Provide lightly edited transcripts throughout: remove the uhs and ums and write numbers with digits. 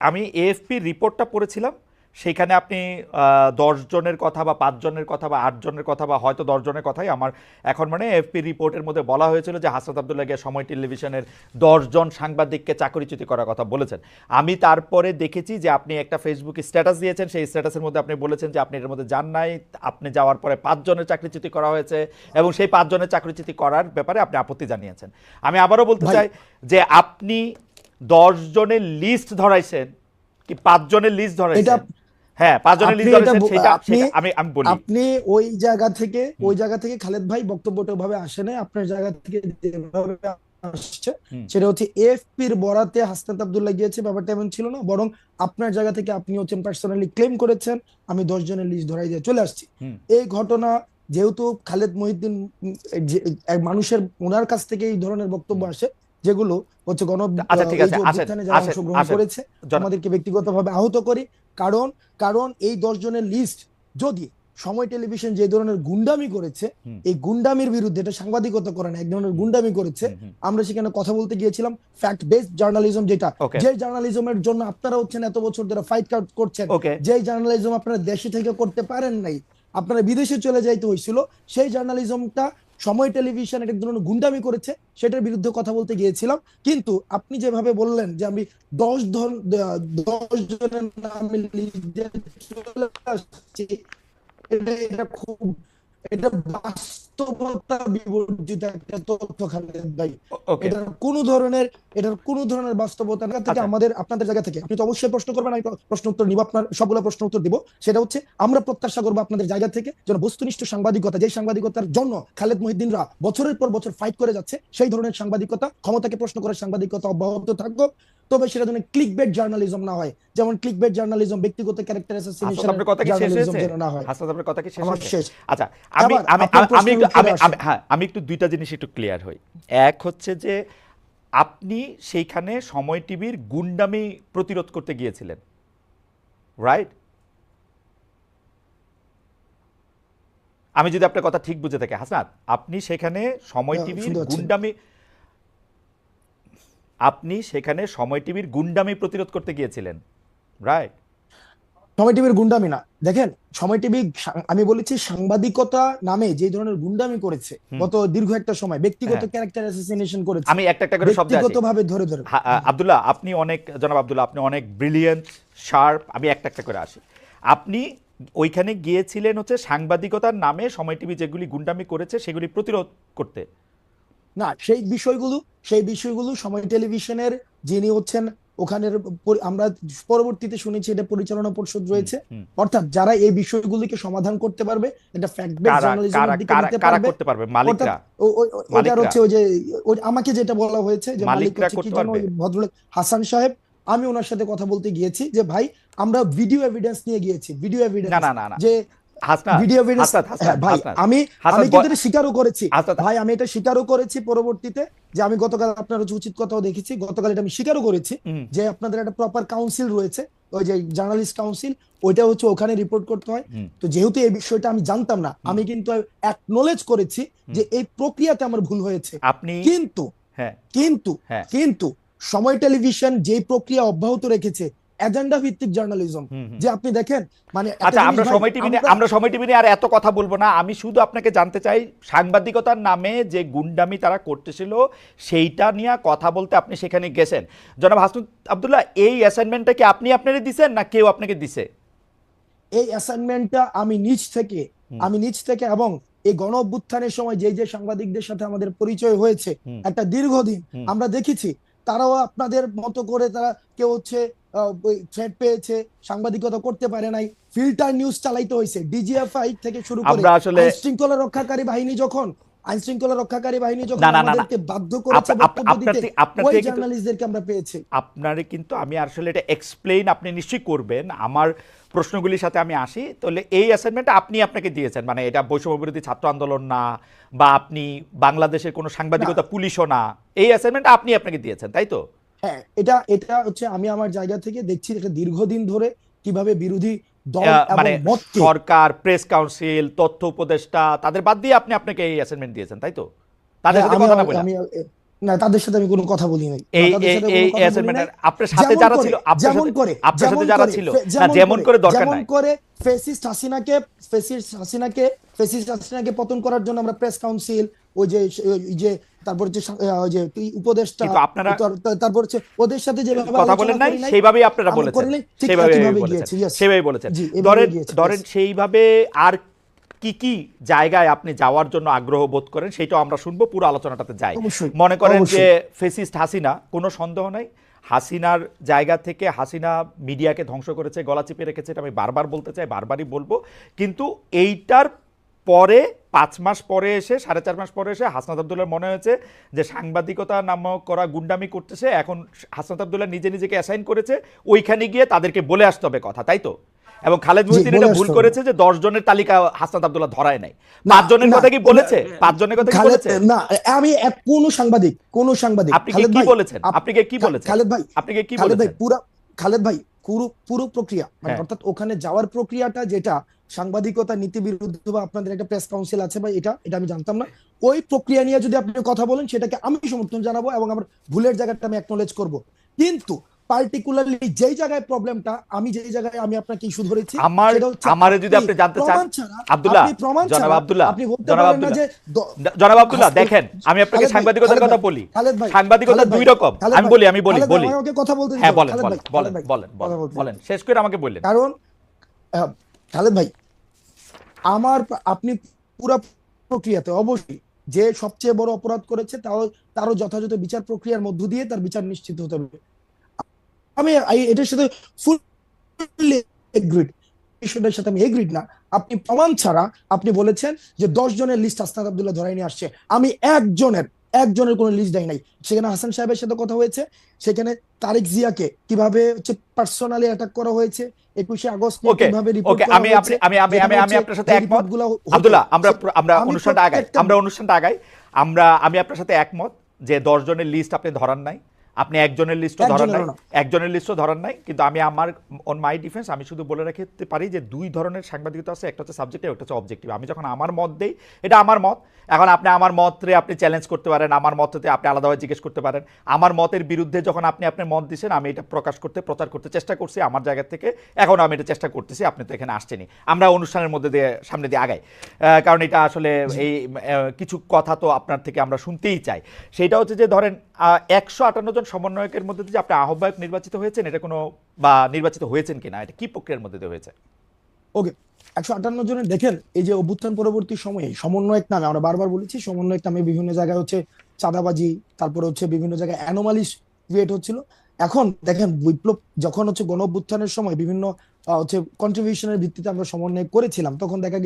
আমি এএফপি রিপোর্টটা পড়েছিলাম, সেইখানে আপনি ১০ জনের কথা বা ৫ জনের কথা বা ৮ জনের কথা বা হয়তো ১০ জনের কথাই আমার এখন মানে এএফপি রিপোর্টের মধ্যে বলা হয়েছিল যে হাসনাত আব্দুল্লাহ গিয়ে সময় টেলিভিশনের ১০ জন সাংবাদিককে চাকরিচ্যুতি করার কথা বলেছেন। আমি তারপরে দেখেছি যে আপনি একটা ফেসবুকে স্ট্যাটাস দিয়েছেন, সেই স্ট্যাটাসের মধ্যে আপনি বলেছেন যে আপনি এর মধ্যে যান নাই, আপনি যাওয়ার পরে ৫ জনের চাকরিচ্যুতি করা হয়েছে এবং সেই ৫ জনের চাকরিচ্যুতি করার ব্যাপারে আপনি আপত্তি জানিয়েছেন। আমি আবারও বলতে ভাই চাই যে আপনি ১০ জনের লিস্ট ধরাইছেন কি ৫ জনের লিস্ট এটা ধরাইছেন? হ্যাঁ, ৫ জনের আপনি লিস্ট এটা ধরেছেন, সেটা আপনি সেটা আমি বলি। আপনি হুম, ওই জায়গা থেকে খালেদ ভাই বক্তব্যটা ভাবে আসে নাই, আপনার জায়গা থেকে যেভাবে আসছে হুম, সেটা হচ্ছে এএফপির বরাতে হাসনাত আব্দুল্লাহ গিয়েছে, ব্যাপারটা এমন ছিল না। বরং আপনার জায়গা থেকে আপনি হচ্ছেন পার্সোনালি ক্লেম করেছেন আমি ১০ জনের লিস্ট ধরাই দিয়ে চলে আসছি। হুম। এই ঘটনা যেহেতু খালেদ মহিউদ্দিন এক মানুষের ওনার কাছ থেকে এই ধরনের বক্তব্য হুম। আসে, যেগুলো হচ্ছে আচ্ছা, ঠিক এই আছে, যে আসেন অভ্যুত্থানে যারা আসেন অংশগ্রহণ আসেন। করেছে জন আমাদেরকে ব্যক্তিগতভাবে আহত করি। কারণ কারণ এই ১০ জনের লিস্ট যদি সময় টেলিভিশন যে ধরনের গুন্ডামি করেছে, হুম, এই গুন্ডামির বিরুদ্ধে, এটা সাংবাদিকতা করে না, এক ধরনের হুম, গুন্ডামি করেছে। হুম, হুম। আমরা সেখানে কথা বলতে গিয়েছিলাম ফ্যাক্ট বেসড জার্নালিজম, যেটা ওকে, যে জার্নালিজমের জন্য আপনারা হচ্ছেন এত বছর ধরে ফাইট করছেন, ওকে। যে জার্নালিজম আপনারা দেশে থেকে করতে পারেন নাই, আপনারা বিদেশে চলে যাইতে হয়েছিল, সেই জার্নালিজমটা সময় টেলিভিশন এক ধরনের গুন্ডামি করেছে, সেটার বিরুদ্ধে কথা বলতে গিয়েছিলাম। কিন্তু আপনি যেভাবে বললেন যে আমি ১০ জনের নামে লিস্ট দিয়ে চলে আসছি, এটা খুব, এটা বাস্তবতা বিবর্জিত একটা তথ্য খালেদ ভাই। ওকে। এটার কোনো ধরনের এটার কোনো ধরনের বাস্তবতা না থেকে আচ্ছা, আমাদের আপনাদের জায়গা থেকে আপনি তো অবশ্যই প্রশ্ন করবেন, আমি প্রশ্ন উত্তর নিব, আপনার সবগুলো প্রশ্ন উত্তর দিব। সেটা হচ্ছে আমরা প্রত্যাশা করবো আপনাদের জায়গা থেকে যেন বস্তুনিষ্ঠ সাংবাদিকতা, যে সাংবাদিকতার জন্য খালেদ মহিউদ্দিনরা বছরের পর বছর ফাইট করে যাচ্ছে, সেই ধরনের সাংবাদিকতা, ক্ষমতাকে প্রশ্ন করার সাংবাদিকতা অব্যাহত থাকবে। তবে সেটা যেন ক্লিক বেট জার্নালিজম না হয়, যেমন ক্লিক বেট জার্নালিজম, ব্যক্তিগত ক্যারেক্টার হাসনাত অ্যাসাসিনেশনের আপনার কথা কি শেষ জার্নালিজম হয়েছে? যেন না হয়। হাসনাত আপনার কথা কি শেষ আমার হয়েছে? শেষ। আচ্ছা, আমি এবার আমি আপনার আমি প্রশ্নের একটু উত্তরে আসেন। হ্যাঁ, আমি একটু ২ টা জিনিস একটু ক্লিয়ার হই। এক হচ্ছে যে আপনি সেইখানে সময় টিভির গুন্ডামি প্রতিরোধ করতে গিয়েছিলেন, রাইট? আমি যদি আপনার কথা ঠিক বুঝে থাকি হাসনাত, আপনি সেখানে সময় টিভির শুনতে পাচ্ছেন? গুন্ডামি আপনি সেখানে সময় টিভির গুন্ডামি প্রতিরোধ করতে গিয়েছিলেন, রাইট? সময় টিভির গুন্ডামি না, দেখেন, সময় টিভি, আমি বলেছি সাংবাদিকতা নামে যে ধরনের গুন্ডামি করেছে হুম, গত দীর্ঘ একটা সময়, ব্যক্তিগত হ্যাঁ। ক্যারেক্টার অ্যাসাসিনেশন করেছে, আমি একটা করে শব্দে আসি। ব্যক্তিগতভাবে ধরে ধরে। আব্দুল্লাহ, আপনি অনেক, জনাব আব্দুল্লাহ, আপনি অনেক ব্রিলিয়েন্ট, শার্প। আমি একটা করে আসি। আপনি ওইখানে গিয়েছিলেন হচ্ছে সাংবাদিকতার নামে সময় টিভি যেগুলি গুন্ডামি করেছে সেগুলি প্রতিরোধ করতে। না, সেই বিষয়গুলো সময় টেলিভিশনের যিনি হচ্ছেন ওখানের আমরা পরবর্তীতে শুনেছি এটা পরিচালনা পরিষদ হুম, রয়েছে, হুম। অর্থাৎ যারা এই বিষয়গুলিকে সমাধান করতে পারবে, এটা ফ্যাক্ট বেস কারা কারা জার্নালিজমের দিকে কারা নিতে কারা পারবে। করতে পারবে? অর্থাৎ মালিকরা? ওটার মালিকরা? হচ্ছে ওই যে আমাকে যেটা বলা হয়েছে যে মালিক মালিকরা হচ্ছে কি করতে যেন পারবে? ওই ভদ্রলোক হাসান সাহেব। আমি ওনার সাথে কথা বলতে গিয়েছি যে ভাই, আমরা ভিডিও এভিডেন্স নিয়ে গিয়েছি, ভিডিও না, এভিডেন্স, না, না, না। যে হাসনাত, ভিডিও এভিডেন্স। হাসনাত, হাসনাত, হ্যাঁ ভাই, হাসনাত, আমি আমি হাসনাত, কিন্তু এটা স্বীকারও করেছি। হাসনাত। ভাই আমি এটা স্বীকারও করেছি পরবর্তীতে, যে আমি গতকাল আপনার হচ্ছে উচিত কথাও দেখেছি, গতকাল এটা আমি স্বীকারও করেছি হুম, যে আপনাদের একটা প্রপার কাউন্সিল রয়েছে, ওই যে জার্নালিস্ট কাউন্সিল, ওইটা হচ্ছে ওখানে রিপোর্ট করতে হয়। হুম, তো যেহেতু এই বিষয়টা আমি জানতাম না, হুম, আমি কিন্তু অ্যাকনোলেজ করেছি হুম। যে এই প্রক্রিয়াতে আমার ভুল হয়েছে। আপনি, কিন্তু হ্যাঁ, কিন্তু হ্যাঁ, কিন্তু সময় টেলিভিশন যে প্রক্রিয়া অব্যাহত রেখেছে, এজেন্ডা ভিত্তিক জার্নালিজম, হুম, হুম। যে আপনি দেখেন, মানে একটা আচ্ছা, জিনিস ভাই, আমরা আমরা সময় টিভি নিয়ে আর এত কথা বলবো না। আমি শুধু আপনাকে জানতে চাই সাংবাদিকতার নামে যে গুন্ডামি তারা করতেছিল সেইটা নিয়ে কথা বলতে আপনি সেখানে গেছেন। জনাব হাসনাত আব্দুল্লাহ, এই অ্যাসাইনমেন্টটা কি আপনি আপনারই দিছেন না কেউ আপনাকে দিছে? এই অ্যাসাইনমেন্টটা হুম, আমি নিজ থেকে এবং এই গণ অভ্যুত্থানের সময় যে যে সাংবাদিকদের সাথে আমাদের পরিচয় হয়েছে হুম, একটা দীর্ঘদিন, হুম। আমরা দেখেছি তারাও আপনাদের মতো করে, তারা কেউ হচ্ছে থ্রেট পেয়েছে, সাংবাদিকতা করতে পারে নাই, ফিল্টার নিউজ চালাইতে হয়েছে, ডিজিএফআই থেকে শুরু করে আমরা আসলে, আইন শৃঙ্খলা রক্ষাকারী বাহিনী না, যখন না, না, না, আমাদেরকে বাধ্য করেছে বক্তব্য আপনার দিতে, আপনার ওই থেকে কিন্তু, জার্নালিস্টদেরকে আমরা পেয়েছি। আপনারে কিন্তু আমি আসলে এটা এক্সপ্লেইন আপনি নিশ্চয়ই করবেন আমার প্রশ্নগুলির সাথে আমি আসি। তাহলে এই অ্যাসাইনমেন্টটা আপনি আপনাকে দিয়েছেন, মানে এটা বৈষম্য বিরোধী ছাত্র আন্দোলন না, বা আপনি বাংলাদেশের কোনো না, সাংবাদিকতা পুলিশও না, এই অ্যাসাইনমেন্টটা আপনি আপনাকে দিয়েছেন, তাই তো? হ্যাঁ, এটা এটা হচ্ছে আমি আমার জায়গা থেকে দেখছি এটা দীর্ঘদিন ধরে কিভাবে বিরোধী দল এবং মানে মতকে, সরকার, প্রেস কাউন্সিল, তথ্য উপদেষ্টা তাদের বাদ দিয়ে আপনি আপনাকে এই অ্যাসাইনমেন্ট দিয়েছেন, তাই তো? তাদের হ্যাঁ, সাথে কথা না বলা? আমি না, তাদের সাথে আমি কোনো কথা বলি নাই, এই তাদের এই সাথে এই কোনো কথা বলি নাই। অ্যাসাইনমেন্টের আপনার সাথে যেমন যারা করে ছিল, যেমন করে আপনার সাথে যেমন যারা করে ছিল, না যেমন যেমন করে করে দরকার যেমন নাই। করে ফেসিস্ট হাসিনাকে পতন করার জন্য আমরা প্রেস কাউন্সিল, ওই যে ওই যে তারপর হচ্ছে ওই যে কি উপদেষ্টা, কিন্তু আপনারা তারপর হচ্ছে ওদের সাথে যেভাবে কথা আলোচনা বলেন নাই, করি নাই, সেইভাবেই আপনারা আমরা বলেছেন, করি নাই, ঠিক সেইভাবে একইভাবে বলেছেন, গিয়েছি। ইয়েস, সেভাবেই বলেছেন। জি, এভাবে ধরেন গিয়েছি। ধরেন সেইভাবে আর কি কি জায়গায় আপনি যাওয়ার জন্য আগ্রহ বোধ করেন সেটাও আমরা শুনবো, পুরো আলোচনাটাতে যাই। অবশ্যই, মনে করেন যে অবশ্যই। ফেসিস্ট হাসিনা, কোনো সন্দেহ নাই, হাসিনার জায়গা থেকে হাসিনা মিডিয়াকে ধ্বংস করেছে, গলা চিপে রেখেছে, এটা আমি বারবার বলতে চাই, বারবারই বলবো। কিন্তু এইটার পরে 5 মাস পরে এসে, 4.5 মাস পরে এসে হাসনাত আবদুল্লাহর মনে হয়েছে যে সাংবাদিকতা নামক করা গুন্ডামি করতেছে, এখন হাসনাত আবদুল্লাহ নিজে নিজেকে অ্যাসাইন করেছে ওইখানে গিয়ে তাদেরকে বলে আসতে হবে কথা, তাই তো? এবং খালেদ জি, মহিউদ্দিন বলে এটা ভুল আসতে হবে। করেছে যে 10 জনের তালিকা হাসনাত আবদুল্লাহ ধরায় নাই। না, 5 জনের না, কথা কি বলেছে? 5 জনের কথা কি খালেদ, বলেছে? না, আমি কোন সাংবাদিক আপনি খালেদ কি ভাই, বলেছেন? আপনি কি বলেছেন? খালেদ ভাই, আপনি কি খালেদ ভাই, বলেছেন? খালেদ ভাই, পুরো পুরো প্রক্রিয়া মানে হ্যাঁ, অর্থাৎ ওখানে যাওয়ার প্রক্রিয়াটা যেটা সাংবাদিকতা নীতি বিরুদ্ধ বা আপনাদের একটা প্রেস কাউন্সিল আছে ভাই, এটা এটা আমি জানতাম না। ওই প্রক্রিয়া নিয়ে যদি আপনি কথা বলেন সেটাকে আমি সমর্থন জানাবো এবং আমার ভুলের জায়গাটা আমি অ্যাকনলেজ করব। কিন্তু পার্টিকুলারলি যেই জায়গায় প্রবলেমটা, যেই জায়গায় আমি আপনাকে ইস্যু ধরেছি, আমার সেটা হচ্ছে আমারে যদি আপনি জানতে চান, প্রমাণ ছাড়া, আব্দুল্লাহ, প্রমাণ জনাব ছাড়া আব্দুল্লাহ, আপনি বলতে জনাব পারেন না আব্দুল্লাহ, যে জনাব আব্দুল্লাহ, দেখেন আমি আপনাকে খালেদ ভাই, সাংবাদিকতার কথা ভাই, বলি। খালেদ ভাই, সাংবাদিকতা খালেদ দুই ভাই, রকম। খালেদ আমি ভাই, বলি, আমি বলি খালেদ ভাই, বলি আমাকে কথা বলতে দিতে হ্যাঁ, হবে। বলেন খালেদ বলেন ভাই, বলেন খালেদ ভাই, বলেন কথা বলেন বলতে বলেন, দিতে হবে। শেষ করে আমাকে বললেন। কারণ আহ, খালেদ ভাই, আমার আপনি পুরো প্রক্রিয়াতে অবশ্যই যে সবচেয়ে বড় অপরাধ করেছে তারও যথাযথ বিচার প্রক্রিয়ার মধ্য দিয়ে তার বিচার নিশ্চিত হতে হবে। আমি এটার সাথে ফুললি এগ্রিড, বিষয়টার সাথে আমি এগ্রিড না। আপনি প্রমাণ ছাড়া আপনি বলেছেন যে 10 জনের লিস্ট হাসনাত আবদুল্লাহ ধরাই নিয়ে আসছে, আমি একজনের কোনো লিস্ট দেয় নাই। সেখানে হাসান সাহেবের সাথে কথা হয়েছে, সেখানে তারেক জিয়াকে কিভাবে হচ্ছে পার্সোনালি অ্যাটাক করা হয়েছে, 21শে আগস্ট নিয়ে ওকে, কিভাবে রিপোর্ট ওকে, করা আমি হয়েছে, আমি যেখানে আমি হচ্ছে আপনার সাথে যে একমত রিপোর্টগুলো আব্দুল্লাহ। আমরা হতো, আমরা আমি অনুষ্ঠানটা আগাই, প্রত্যেকটা আমি আপনার সাথে একমত যে 10 জনের লিস্ট আপনি ধরান নাই, আপনি একজনের লিস্টও ধরান নাই, একজনেরও না। একজনের লিস্টও ধরান নাই। কিন্তু আমি আমার অন মাই ডিফেন্স আমি শুধু বলে রাখতে পারি যে 2 ধরনের সাংবাদিকতা আছে, একটা হচ্ছে সাবজেক্টিভ, একটা হচ্ছে অবজেক্টিভ। আমি যখন আমার মত দেই, এটা আমার মত, এখন আপনি আমার মতরে আপনি চ্যালেঞ্জ করতে পারেন, আমার মততে আপনি আলাদাভাবে জিজ্ঞেস করতে পারেন। আমার মতের বিরুদ্ধে যখন আপনি আপনার মত দিয়েছেন, আমি এটা প্রচার করতে চেষ্টা করছি আমার জায়গা থেকে, এখন আমি এটা চেষ্টা করতেছি, আপনি তো এখানে আসছেনই, আমরা অনুষ্ঠানের মধ্যে দিয়ে সামনে দিয়ে আগাই। কারণ এটা আসলে এই কিছু কথা তো আপনার থেকে আমরা শুনতেই চাই। সেটা হচ্ছে যে ধরেন 158 জন সমন্বয়কের মধ্যে দিয়ে যে আপনি আহ্বায়ক নির্বাচিত হয়েছেন, এটা কোনো বা নির্বাচিত হয়েছেন কিনা, এটা কি প্রক্রিয়ার মধ্যে দিয়ে হয়েছে? ওকে, 158 জনের দেখেন, এই যে অভ্যুত্থান পরবর্তী সময়ে সমন্বয়ক নামে আমরা বারবার বলেছি, সমন্বয়ক নামে বিভিন্ন জায়গায় হচ্ছে চাঁদাবাজি, তারপরে হচ্ছে বিভিন্ন জায়গায় অ্যানোমালিস ক্রিয়েট হচ্ছিল। এখন দেখেন, বিপ্লব যখন হচ্ছে গণ অভ্যুত্থানের সময় বিভিন্ন হচ্ছে কন্ট্রিবিউশনের ভিত্তিতে আমরা সমন্বয় করেছিলাম, তখন দেখা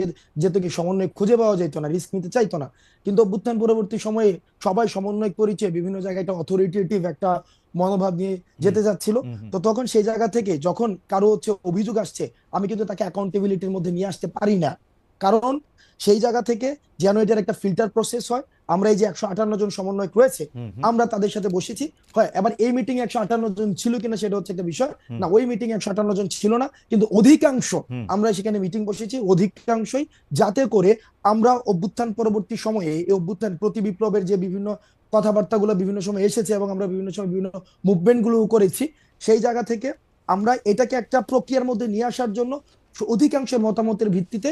যেত কি সমন্বয় খুঁজে পাওয়া যেত না, রিস্ক নিতে চাইতো না। কিন্তু অভ্যুত্থান পরবর্তী সময়ে সবাই সমন্বয় পরিচয় বিভিন্ন জায়গায় একটা অথরিটেটিভ একটা মনোভাব নিয়ে যেতে যাচ্ছিল। তো তখন সেই জায়গা থেকে যখন কারো হচ্ছে অভিযোগ আসছে, আমি কিন্তু তাকে অ্যাকাউন্টেবিলিটির মধ্যে নিয়ে আসতে পারি না। কারণ সেই জায়গা থেকে যেন এটার একটা ফিল্টার প্রসেস হয়, আমরা এই যে 158 জন সমন্বয়ক রয়েছে, আমরা তাদের সাথে বসেছি। হয় এবার এই মিটিং 158 জন ছিল কিনা সেটা হচ্ছে একটা বিষয় না, ওই মিটিং 158 জন ছিল না, কিন্তু অধিকাংশ আমরা সেখানে মিটিং বসেছি, অধিকাংশই, যাতে করে আমরা অভ্যুত্থান পরবর্তী সময়ে এই অভ্যুত্থান প্রতি বিপ্লবের যে বিভিন্ন কথাবার্তাগুলো বিভিন্ন সময় এসেছে এবং আমরা বিভিন্ন সময় বিভিন্ন মুভমেন্ট গুলো করেছি, সেই জায়গা থেকে আমরা এটাকে একটা প্রক্রিয়ার মধ্যে নিয়ে আসার জন্য অধিকাংশের মতামতের ভিত্তিতে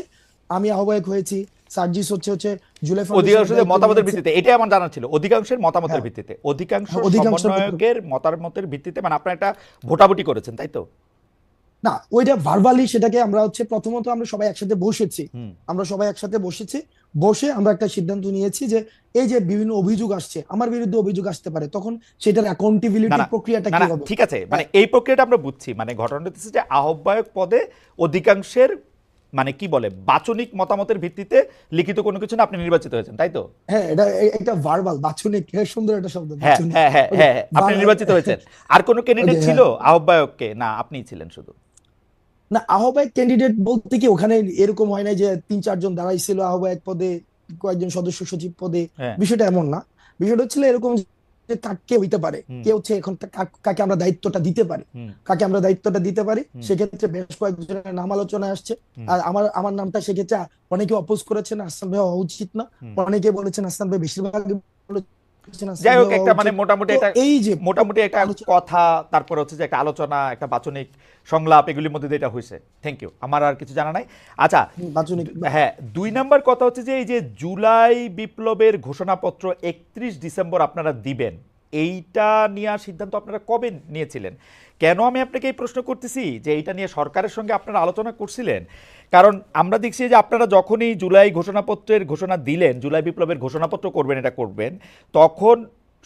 আমি আহ্বায়ক হয়েছি। সার্জিস হচ্ছে হচ্ছে জুলাই ফাউন্ডেশনের অধিকাংশের মতামতের দায়িত্ব ভিত্তিতে, এটাই আমার জানা ছিল, অধিকাংশের মতামতের হ্যাঁ, ভিত্তিতে, অধিকাংশ হ্যাঁ, অধিকাংশের সমন্বয়কের মতামতের ভিত্তিতে, মানে আপনারা একটা ভোটাভুটি করেছেন, তাই তো? না, ওইটা ভার্বালি, সেটাকে আমরা হচ্ছে প্রথমত আমরা সবাই একসাথে বসেছি, হুম। বসে আমরা একটা সিদ্ধান্ত নিয়েছি যে এই যে বিভিন্ন অভিযোগ আসছে, আমার বিরুদ্ধে অভিযোগ আসতে পারে, তখন সেটার না অ্যাকাউন্টেবিলিটি না প্রক্রিয়াটা না কি না, হবে। ঠিক আছে, মানে এই প্রক্রিয়াটা আমরা বুঝছি, মানে ঘটনাটা হচ্ছে যে আহ্বায়ক পদে অধিকাংশের মানে কি বলে বাচনিক মতামতের ভিত্তিতে লিখিত কোনো কিছু না, আপনি নির্বাচিত হয়েছেন, তাই তো? হ্যাঁ, এটা ভার্বাল, বাচনিক, সুন্দর একটা শব্দ, হ্যাঁ বাচনিক। হ্যাঁ হ্যাঁ ওকে, হ্যাঁ হ্যাঁ, আপনি নির্বাচিত হয়েছেন। আর কোনো ক্যান্ডিডেট ছিল হ্যাঁ। আহ্বায়ককে, না আপনিই ছিলেন শুধু? না, আহ্বায়ক ক্যান্ডিডেট বলতে কি ওখানে এরকম হয় না যে 3-4 জন দাঁড়াইছিল আহ্বায়ক পদে, কয়েকজন সদস্য সচিব পদে, হ্যাঁ। বিষয়টা এমন না। বিষয়টা হচ্ছিল এরকম যে কে হইতে পারে, কে হচ্ছে এখন কাকে আমরা দায়িত্বটা দিতে পারি, সেক্ষেত্রে বেশ কয়েকজনের নাম আলোচনায় আসছে। আর আমার নামটা সেক্ষেত্রে অনেকে অপোজ করেছেন, আহসান ভাই হওয়া উচিত না, অনেকে বলেছেন, আহসান ভাই বেশিরভাগ যাই হোক, দেওয়া একটা মানে উচিত। মোটামুটি তো একটা এই যে আলোচনা কথা, তারপরে হচ্ছে যে একটা আলোচনা, একটা বাচনিক সংলাপ, এগুলির মধ্যে দিয়ে এটা হয়েছে। থ্যাংক ইউ, আমার আর কিছু জানা নাই। আচ্ছা, বাচনিক হ্যাঁ, 2 নম্বর কথা হচ্ছে যে এই যে জুলাই বিপ্লবের ঘোষণাপত্র 31 ডিসেম্বর আপনারা দিবেন, এইটা নিয়ে সিদ্ধান্ত আপনারা কবে নিয়েছিলেন? কেন আমি আপনাকে এই প্রশ্ন করতেছি যে এইটা নিয়ে সরকারের সঙ্গে আপনারা আলোচনা করছিলেন? কারণ আমরা দেখছি যে আপনারা যখনই জুলাই ঘোষণাপত্রের ঘোষণা দিলেন, জুলাই বিপ্লবের ঘোষণাপত্র করবেন, এটা করবেন, তখন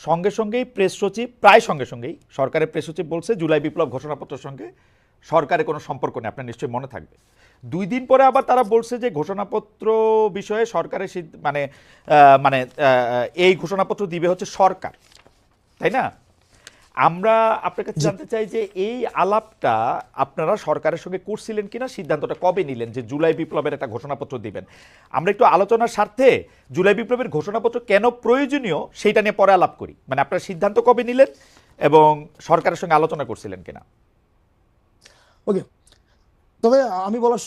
সঙ্গে সঙ্গেই প্রেস সচিব, প্রায় সঙ্গে সঙ্গেই সরকারের প্রেস সচিব বলছে জুলাই বিপ্লব ঘোষণাপত্রের সঙ্গে সরকারের কোনো সম্পর্ক নেই। আপনার নিশ্চয়ই মনে থাকবে। 2 দিন পরে আবার তারা বলছে যে ঘোষণাপত্র বিষয়ে সরকারের মানে মানে এই ঘোষণাপত্র দিবে হচ্ছে সরকার, তাই না? আমরা আপনার কাছে জানতে চাই যে এই আলাপটা আপনারা সরকারের সঙ্গে করছিলেন কিনা, সিদ্ধান্তটা কবে নিলেন যে জুলাই বিপ্লবের একটা ঘোষণাপত্র দিবেন? আমরা একটু আলোচনার স্বার্থে জুলাই বিপ্লবের ঘোষণাপত্র কেন প্রয়োজনীয় সেইটা নিয়ে পরে আলাপ করি। মানে আপনার সিদ্ধান্ত কবে নিলেন এবং সরকারের সঙ্গে আলোচনা করছিলেন কিনা। ওকে। তবে আমি বলার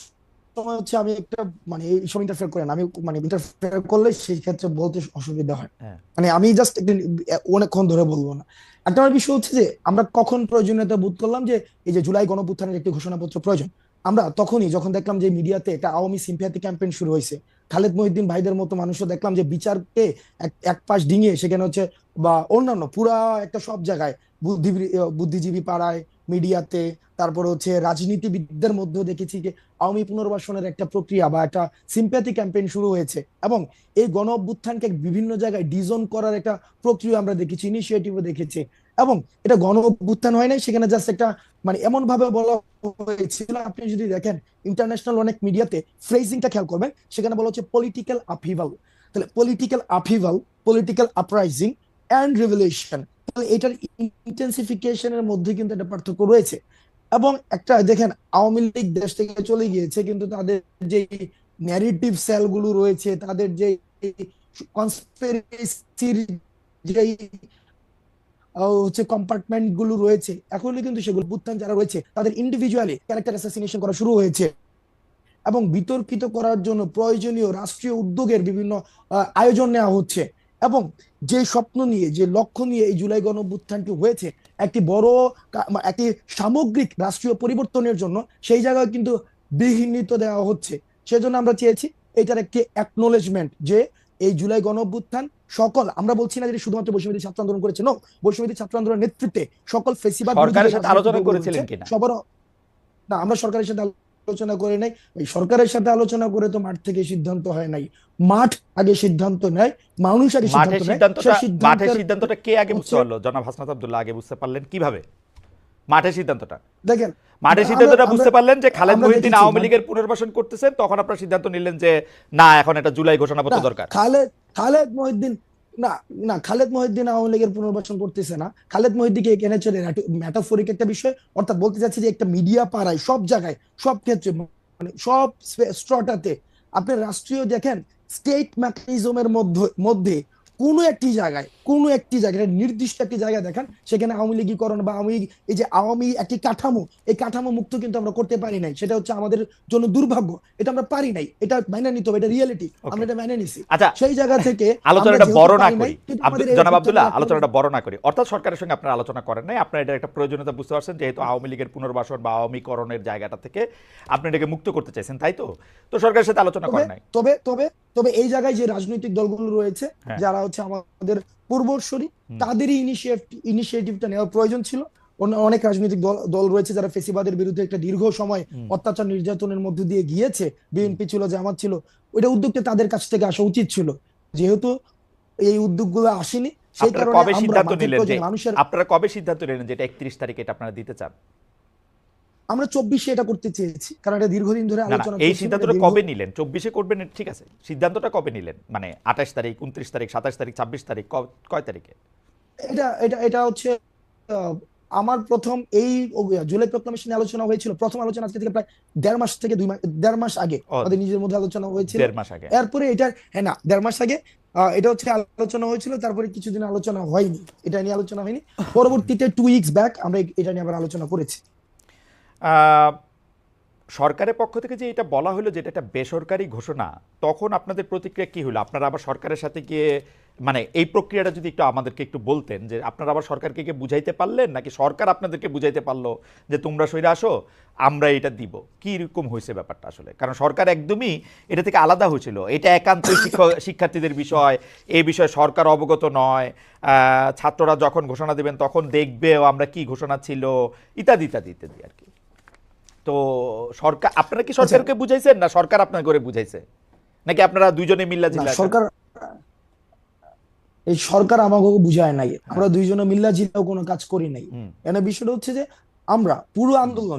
সময় হচ্ছে আমি একটা মানে এই সব ইন্টারফেয়ার করেন, আমি মানে ইন্টারফেয়ার করলে সেই ক্ষেত্রে বলতে অসুবিধা হয়। হ্যাঁ, মানে আমি জাস্ট অনেকক্ষণ ধরে বলবো না। একটা আমার বিষয় হচ্ছে যে আমরা কখন প্রয়োজনীয়তা বোধ করলাম যে এই যে জুলাই গণঅভ্যুত্থানের একটি ঘোষণাপত্র প্রয়োজন, আমরা তখনই যখন দেখলাম যে মিডিয়াতে একটা আওয়ামী সিম্প্যাথি ক্যাম্পেইন শুরু হয়েছে। খালেদ মহিউদ্দিন ভাইদের মতো মানুষও দেখলাম যে বিচারকে এক পাশ ডিঙিয়ে সেখানে হচ্ছে বা অন্যান্য পুরা একটা সব জায়গায় বুদ্ধিজীবী পাড়ায়, মিডিয়াতে, তারপরে হচ্ছে রাজনীতিবিদদের মধ্যেও দেখেছি যে আওয়ামী পুনর্বাসনের একটা প্রক্রিয়া বা একটা সিম্প্যাথি ক্যাম্পেইন শুরু হয়েছে। এবং এই গণ অভ্যুত্থানকে বিভিন্ন জায়গায় ডিজোন করার একটা প্রক্রিয়া আমরা দেখেছি, ইনিশিয়েটিভও দেখেছি। এবং এটা গণ অভ্যুত্থান হয় নাই, সেখানে জাস্ট একটা মানে এমন ভাবে বলা হয়েছিল, আপনি যদি দেখেন ইন্টারন্যাশনাল অনেক মিডিয়াতে ফ্রেজিংটা খেয়াল করবেন, সেখানে বলা হচ্ছে পলিটিক্যাল আপহিভাল। তাহলে political upheaval, political uprising and revolution, তাহলে এটার ইন্টেন্সিফিকেশনের মধ্যে কিন্তু একটা পার্থক্য রয়েছে। এবং একটা দেখেন, আওয়ামী লীগ দেশ থেকে চলে গিয়েছে, কিন্তু তাদের যে ন্যারেটিভ সেলগুলো রয়েছে, তাদের যে কনস্পিরেসির যে হচ্ছে কম্পার্টমেন্ট গুলো রয়েছে, এখনই কিন্তু সেগুলো বুত্থান যারা রয়েছে তাদের ইন্ডিভিজুয়ালি ক্যারেক্টার অ্যাসাসিনেশন করা শুরু হয়েছে। এবং বিতর্কিত করার জন্য প্রয়োজনীয় রাষ্ট্রীয় উদ্যোগের বিভিন্ন আয়োজন নেওয়া হচ্ছে। এবং যে স্বপ্ন নিয়ে, যে লক্ষ্য নিয়ে এই জুলাই গণঅভ্যুত্থানটি হয়েছে, একটি বড় একটি সামগ্রিক রাষ্ট্রীয় পরিবর্তনের জন্য, সেই জায়গায় কিন্তু বিঘ্নিত দেওয়া হচ্ছে। সেজন্য আমরা চেয়েছি এটার একটি অ্যাকনোলেজমেন্ট যে এই জুলাই গণঅভ্যুত্থান সকল, আমরা বলছি না যে শুধুমাত্র বৈষম্যবিরোধী ছাত্র আন্দোলন করেছে, নো, বৈষম্যবিরোধী ছাত্র আন্দোলনের নেতৃত্বে সকল ফেসিবাদ বিরোধী সরকারের সাথে আলোচনা করেছিলেন কিনা? সবার না, আমরা সরকারের সাথে আলোচনা করে নাই। ওই সরকারের সাথে আলোচনা করে তো মাঠ থেকে সিদ্ধান্ত হয় নাই। মাঠ আগে সিদ্ধান্ত নেয়, মানুষ আগে সিদ্ধান্ত নেয়। মাঠের সিদ্ধান্তটা কে আগে বুঝতে পারলো? জনাব হাসনাত আব্দুল্লাহ আগে বুঝতে পারলেন কিভাবে মাঠের সিদ্ধান্তটা? দেখেন, মাঠের সিদ্ধান্তটা বুঝতে পারলেন যে খালেদ মহিউদ্দিন আওয়ামী মানে লীগের পুনর্বাসন করতেছেন, তখন আপনারা সিদ্ধান্ত নিলেন যে না, এখন এটা জুলাই ঘোষণাপত্র দরকার। খালেদ মহিউদ্দিন না, না, খালেদ মহিউদ্দিন আওয়ামী লীগের পুনর্বাসন করতেছে না। খালেদ মহিউদ্দিনকে এখানে চলে মেটাফরিক একটা বিষয়, অর্থাৎ বলতে চাচ্ছি যে একটা মিডিয়া পাড়ায় সব জায়গায় সব ক্ষেত্রে মানে সব স্ট্রটাতে আপনি রাষ্ট্রীয় দেখেন স্টেট মেকানিজমের মধ্যে কোনো একটি জায়গায় নির্দিষ্ট একটি জায়গা দেখেন সেখানে আওয়ামী লীগীকরণ বা এই যে আওয়ামী একটি কাঠামো, এই কাঠামো মুক্ত কিন্তু আমরা করতে পারি নাই। সেটা হচ্ছে আমাদের জন্য দুর্ভাগ্য, এটা আমরা পারি নাই, এটা মেনে নিতে হবে, এটা রিয়েলিটি, আমরা এটা মেনে নিছি। আচ্ছা, সেই জায়গা থেকে আলোচনাটা বড় না করি, জনাব আব্দুল্লাহ, আলোচনাটা বড় না করি। অর্থাৎ সরকারের সঙ্গে আপনারা আলোচনা করেন নাই, আপনারা এটা একটা প্রয়োজনীয়তা বুঝতে পারছেন, যেহেতু আওয়ামী লীগের পুনর্বাসন বা আওয়ামীকরণের জায়গাটা থেকে আপনি এটাকে মুক্ত করতে চাইছেন, তাই তো? তো সরকারের সাথে আলোচনা করেন নাই। তবে তবে তবে এই জায়গায় যে রাজনৈতিক দলগুলো রয়েছে, যারা হচ্ছে আমাদের পূর্বসূরি, তাদেরই ইনিশিয়েটিভটা নেওয়ার প্রয়োজন ছিল। অনেক রাজনৈতিক দল রয়েছে যারা ফেসিবাদের বিরুদ্ধে একটা দীর্ঘ সময় অত্যাচার নির্যাতনের মধ্যে দিয়ে গিয়েছে, বিএনপি ছিল, জামাত ছিল, ওইটা উদ্যোগটা তাদের কাছ থেকে আসা উচিত ছিল। যেহেতু এই উদ্যোগগুলো আসেনি, সেই কারণে কবে সিদ্ধান্ত নিলেন যে মানুষের, আপনারা কবে সিদ্ধান্ত নিলেন যে এটা 31 তারিখে এটা আপনারা দিতে চান? আমরা 24-এ এটা করতে চেয়েছি, কারণ এটা দীর্ঘদিন ধরে আলোচনা এই সিদ্ধান্তটা কবে নিলেন? 24-এ করবেন, ঠিক আছে, সিদ্ধান্তটা কবে নিলেন? মানে 28 তারিখ, 29 তারিখ, 27 তারিখ, 26 তারিখ, কয় তারিখে? এটা এটা এটা হচ্ছে আমার প্রথম এই জুলাই প্রক্লামেশনে আলোচনা হয়েছিল। প্রথম আলোচনা আজকে থেকে প্রায় 1.5 মাস থেকে 2 মাস আগে আমাদের নিজের মধ্যে আলোচনা হয়েছিল। 1.5 মাস আগে। এরপরে এটা, হ্যাঁ না, 1.5 মাস আগে এটা হচ্ছে আলোচনা হয়েছিল, তারপরে কিছুদিন আলোচনা হয়নি, এটা নিয়ে আলোচনা হয়নি। পরবর্তীতে 2 উইকস ব্যাক আমরা এটা নিয়ে আবার আলোচনা করেছি। সরকারের পক্ষ থেকে যে এটা বলা হলো যেটা একটা বেসরকারি ঘোষণা, তখন আপনাদের প্রতিক্রিয়া কি হলো? আপনারা আবার সরকারের সাথে গিয়ে, মানে এই প্রক্রিয়াটা যদি একটু আমাদেরকে একটু বলতেন, যে আপনারা আবার সরকারকে গিয়ে বুঝাইতে পারলেন নাকি সরকার আপনাদেরকে বুঝাইতে পারলো যে তোমরা সইরে আসো, আমরা এটা দিব? কি রকম হয়েছে ব্যাপারটা আসলে? কারণ সরকার একদমই এটা থেকে আলাদা হয়েছিল, এটা একান্তই শিক্ষার্থীদের বিষয়, এই বিষয়ে সরকার অবগত নয়, ছাত্ররা যখন ঘোষণা দেবেন তখন দেখবেও আমরা কি ঘোষণা ছিল, ইত্যাদি ইত্যাদি ইত্যাদি আর কি। তো সরকার, আপনারা কি সরকারকে বুঝাইছেন না সরকার আপনার করে বুঝাইছে, নাকি আপনারা দুইজনে মিল্লা না, জিল্লা? সরকার আমাকে বুঝায় নাই, আমরা দুইজনে মিল্লা জিল্লাও কোনো কাজ করি নাই। হুম, এখানে বিষয়টা হচ্ছে যে আমরা পুরো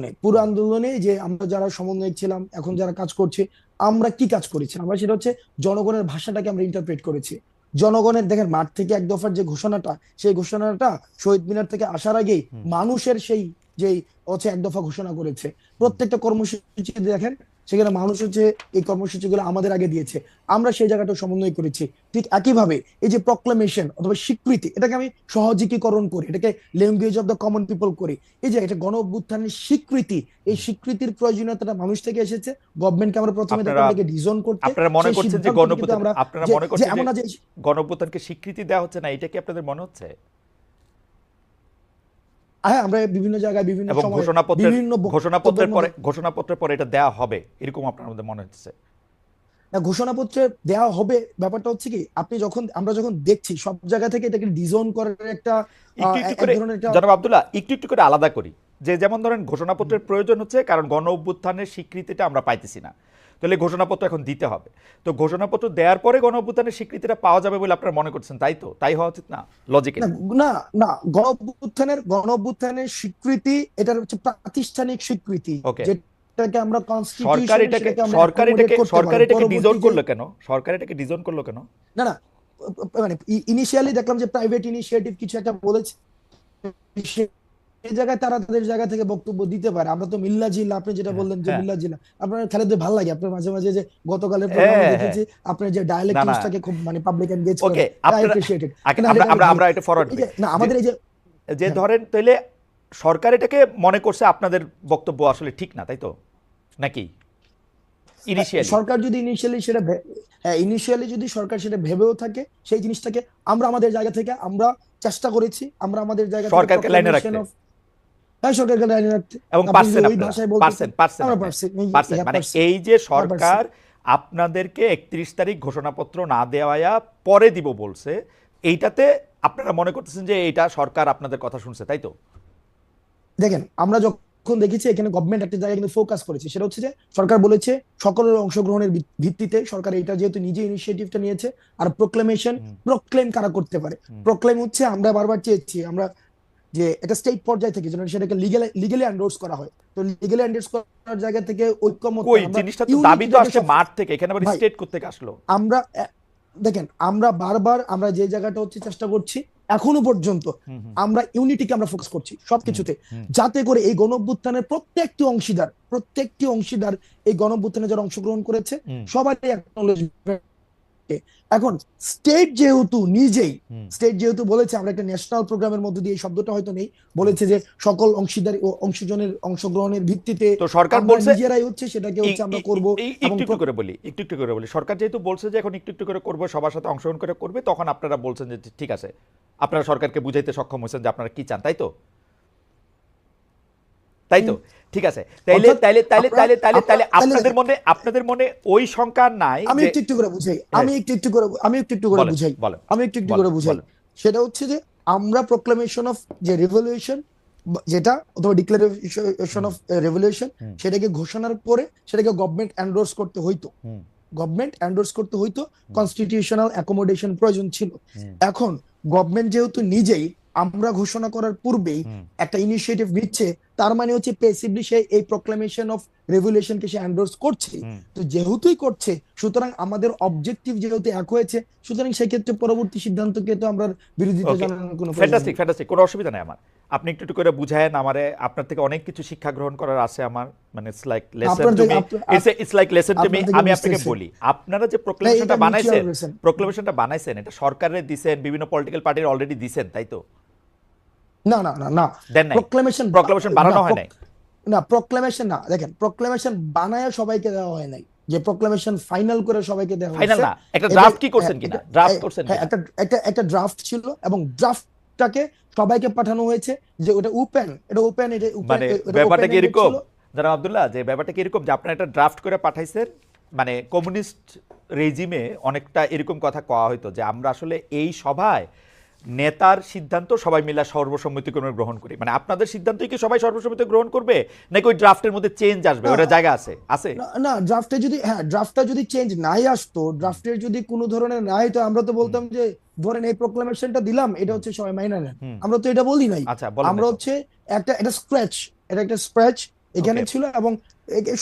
আন্দোলনে যে আমরা যারা সমন্বয়ক ছিলাম, এখন যারা কাজ করছে, আমরা কি কাজ করেছি, আমরা সেটা হচ্ছে জনগণের ভাষাটাকে আমরা ইন্টারপ্রেট করেছি। জনগণের, দেখেন, মাঠ থেকে এক দফার যে ঘোষণাটা, সেই ঘোষণাটা শহীদ মিনার থেকে আসার আগেই হুম। মানুষের সেই যেই হচ্ছে এক দফা ঘোষণা করেছে, প্রত্যেকটা কর্মসূচি দেখেন, সেখানে মানুষ হচ্ছে এই কর্মসূচিগুলো আমাদের আগে দিয়েছে, আমরা সেই জায়গাটা সমন্বয় করেছি। ঠিক একইভাবে এই যে প্রক্লেমেশন অথবা স্বীকৃতি, এটাকে আমি সহজীকরণ করি, এটাকে language of the common people করি। এই যে এটা গণ অভ্যুত্থানের স্বীকৃতি, এই স্বীকৃতির প্রয়োজনীয়তাটা মানুষ থেকে এসেছে। গভর্নমেন্টকে আমরা প্রথমে আপনারা দেখলাম এটাকে ডিজাইন করতে, আপনারা মনে সেই করছেন যে সিদ্ধান্ত কিন্তু আমরা আপনারা যে মনে যে করছেন যে এমন না যে গণঅভ্যুত্থানকে স্বীকৃতি দেওয়া হচ্ছে না, এটা কি আপনাদের মনে হচ্ছে? হ্যাঁ, আমরা বিভিন্ন জায়গায় বিভিন্ন এবং সময় বিভিন্ন ঘোষণাপত্রের বক্তব্যের পরে মধ্যে ঘোষণাপত্রের পরে এটা দেওয়া হবে এরকম আপনার মধ্যে মনে হচ্ছে? ঘোষণাপত্রে দেওয়া হবে। ব্যাপারটা হচ্ছে কি, আমরা যখন দেখছি সব জায়গা থেকে এটাকে ডিজাইন করার একটা একটু একটু এক করে, ধরনের একটা জনাব আব্দুল্লাহ, একটু একটু করে আলাদা করি। যে যেমন ধরেন ঘোষণাপত্রের প্রয়োজন হচ্ছে কারণ গণ অভ্যুত্থানের স্বীকৃতিটা আমরা পাইতেছি না, তাহলে ঘোষণাপত্র এখন দিতে হবে। তো ঘোষণাপত্র দেওয়ার পরে গণ অভ্যুত্থানের স্বীকৃতিটা পাওয়া যাবে বলে আপনারা মনে করছেন, তাই তো? তাই হওয়া উচিত না না, লজিক্যালি? না, না, গণ অভ্যুত্থানের স্বীকৃতি, এটার হচ্ছে প্রাতিষ্ঠানিক স্বীকৃতি, ওকে। যেটাকে আমরা সরকার কনস্টিটিউশনে এটাকে সেটাকে আমরা সরকার অ্যাকোমোডেট এটাকে করতে সরকার পারি এটাকে পরবর্তী ডিজাইন যে। করলো কেন? সরকার এটাকে ডিজাইন করলো কেন? না, না, মানে ইনিশিয়ালি দেখলাম যে প্রাইভেট ইনিশিয়েটিভ কিছু একটা বলেছে, এই জায়গায় তারা তাদের জায়গা থেকে বক্তব্য দিতে পারে। আমরা তো মিল্লা জিল্লা, আপনি যেটা হ্যাঁ, বললেন যে হ্যাঁ, মিল্লা জিল্লা, আপনার খালেদ ভালো লাগে, আপনার মাঝে মাঝে যে গতকালের প্রোগ্রামে হ্যাঁ, হ্যাঁ। দেখেছি আপনার যে ডায়ালেক্ট না না, ইউজটাকে খুব মানে পাবলিক এনগেজ ওকে, করেন, আই আপনারা অ্যাপ্রিশিয়েট ইট। আগে না, আমরা এটা আমি আমরা ভালো। আমরা এটা ফরওয়ার্ড এই করি যে না, যে আমাদের এই যে, যে হ্যাঁ, ধরেন তাইলে সরকার এটাকে মনে করছে আপনাদের বক্তব্য আসলে ঠিক না, তাই তো? নাকি ইনিশিয়ালি? সরকার যদি ইনিশিয়ালি যদি সরকার সেটা ভেবেও থাকে, সেই জিনিসটাকে আমরা আমাদের জায়গা থেকে আমরা চেষ্টা করেছি, আমরা আমাদের জায়গা থেকে সরকারকে লাইনে প্রোক্লামেশন রাখতে, অফ, হ্যাঁ, সরকারকে লাইনে রাখতে। এবং আপনি যদি পারছেন ওই আপনারা, ভাষায় বলতেছেন, পারছেন আমরা আপনি, পারছি, পারছেন। হ্যাঁ, মানে পারছি, এই যে আমরা পারছি। সরকার আপনাদেরকে 31 তারিখ ঘোষণাপত্র না দেওয়া পরে দিব বলছে, এইটাতে আপনারা মনে করতেছেন যে এইটা সরকার আপনাদের কথা শুনছে, তাই তো? দেখেন, আমরা যখন দেখেছি এখানে গভর্নমেন্ট একটা জায়গায় কিন্তু ফোকাস করেছে, সেটা হচ্ছে যে সরকার বলেছে সকলের অংশগ্রহণের ভিত্তিতে সরকার এটা যেহেতু নিজে ইনিশিয়েটিভটা নিয়েছে। আর হুম, প্রোক্লেম কারা করতে পারে? হুম। প্রোক্লেম হচ্ছে, আমরা বারবার চেয়েছি আমরা যে এটা স্টেট পর্যায় থেকে যেন সেটাকে লিগালি এন্ডোর্স করা হয়। তো লিগালি এন্ডোর্স করার জায়গা থেকে ঐক্যমত কই আমরা জিনিসটা তো ইউনিক দাবি তো জায়গায় আসছে মাঠ থেকে, এখানে আবার ভাই, স্টেট করতে আসলো। আমরা দেখেন, আমরা বারবার আমরা যে জায়গাটা হচ্ছে চেষ্টা করছি এখনো পর্যন্ত, হুম, হুম, আমরা ইউনিটিকে আমরা ফোকাস করছি হুম, সবকিছুতে, হুম, যাতে করে এই গণঅভ্যুত্থানের প্রত্যেকটি অংশীদার এই গণঅভ্যুত্থানে যারা অংশগ্রহণ করেছে হুম, সবারই acknowledgement। এখন স্টেট যেহেতু নিজেই হুম, স্টেট যেহেতু বলেছে, আমরা একটা ন্যাশনাল প্রোগ্রামের মধ্যে দিয়ে, এই শব্দটা হয়তো নেই, বলেছে যে সকল অংশীদার ও অংশজনের অংশগ্রহণের ভিত্তিতে তো সরকার আমরা বলছে, নিজেরাই হচ্ছে সেটাকে হচ্ছে আমরা করব। এবং একটু একটু করে বলি, একটু একটু করে বলি, সরকার যেহেতু বলছে যে এখন একটু একটু করে করবো, সবার সাথে অংশগ্রহণ করে করবে, তখন আপনারা বলছেন যে ঠিক আছে, আপনারা সরকারকে বুঝাইতে সক্ষম হয়েছেন যে আপনারা কি চান, তাই তো? তাই তো? ঠিক আছে, তাইলে অর্থাৎ তাইলে তাইলে আমরা তাইলে তাইলে আমরা তাইলে তাহলে আপনাদের দেখেন, মনে ওই সংখ্যা নাই আমি যে? একটু একটু করে বুঝাই, হ্যাঁ, বলেন বুঝাই, বলেন আমি একটু একটু বলেন করে বুঝাই। বলেন। সেটা হচ্ছে যে আমরা প্রোক্লামেশন অফ যে রেভলিউশন, যেটা অথবা ডিক্লারেশন হুম, অফ রেভলিউশন, হুম, সেটাকে ঘোষণার পরে সেটাকে গভর্নমেন্ট এন্ডোর্স করতে হইতো, হুম, কনস্টিটিউশনাল অ্যাকোমোডেশন প্রয়োজন ছিল। হুম, এখন গভর্নমেন্ট যেহেতু নিজেই আমরা ঘোষণা করার পূর্বেই হুম, একটা ইনিশিয়েটিভ নিচ্ছে, তার মানে হচ্ছে পেসিভলি সে এই প্রোক্লামেশন অফ রেভলিউশনকে সে এন্ডোর্স করছে। হুম। তো যেহেতুই করছে, সুতরাং আমাদের অবজেক্টিভ যেহেতু এক হয়েছে, সুতরাং সেক্ষেত্রে পরবর্তী সিদ্ধান্তকে তো আমরা বিরোধিতা ওকে, জানানোর কোনো প্রয়োজন ফ্যান্টাস্টিক নেই। ফ্যান্টাস্টিক, কোনো অসুবিধা নেই আমার। আপনি একটু একটু করে বুঝায়েন আমারে, আপনার থেকে অনেক কিছু শিক্ষা গ্রহণ করার আছে আমার, মানে ইটস লাইক লেসন আপনার টু থেকে me, it's like lesson to me. আপনার থেকে আমি আপনাকে বুঝতেছি। বলি, আপনারা যে না, এটা মিউচুয়াল রিলেশন। বানাইছেন এটা সরকারের দিছেন, বিভিন্ন পলিটিক্যাল পার্টির অলরেডি দিছেন, তাই তো? না, না, না, না, দেন নাই? প্রোক্লামেশন প্রোক্লামেশন বানানো হয় নাই? না প্রোক্লামেশন না, দেখেন প্রোক্লামেশন বানায় সবাইকে দেওয়া হয় নাই, যে প্রোক্লামেশন ফাইনাল করে সবাইকে দেওয়া ফাইনাল হয়েছে না, একটা এটা। ড্রাফট কি করছেন হ্যাঁ, কিনা, এটা ড্রাফট করছেন হ্যাঁ কিনা? একটা ড্রাফট ছিল এবং ড্রাফটটাকে সবাইকে পাঠানো হয়েছে, যে ওটা ওপেন, এটা ওপেন, এটা ওপেন, মানে এটা ব্যাপারটা ওপেন কি এন্ডেড এরকম ছিল। জানাব আব্দুল্লাহ, যে ব্যাপারটা কি এরকম যে আপনারা একটা ড্রাফট করে পাঠাইছেন, মানে কমিউনিস্ট রেজিমে অনেকটা এরকম কথা কওয়া হইতো যে আমরা আসলে এই সভায় নেতার সিদ্ধান্ত সবাই মিলে সর্বসম্মতিক্রমে গ্রহণ করি, মানে আপনাদের সিদ্ধান্তই কি সবাই সর্বসম্মতি গ্রহণ করবে নাকি ওই ড্রাফটের মধ্যে চেঞ্জ আসবে, না ওটা জায়গা আছে আছে? না না, ড্রাফটে যদি, হ্যাঁ ড্রাফটটা যদি চেঞ্জ নাই আসতো, ড্রাফটের যদি কোনো ধরনের নাই, তো আমরা তো হুম বলতাম যে ধরেন এই প্রোক্লামেশনটা দিলাম, এটা হুম হচ্ছে সবাই মাইনা নেন। হুম। আমরা তো এটা বলি নাই। আচ্ছা বলেন না আমরা তো। হচ্ছে একটা এটা স্ক্র্যাচ, এটা একটা স্ক্র্যাচ এখানে ওকে, ছিল, এবং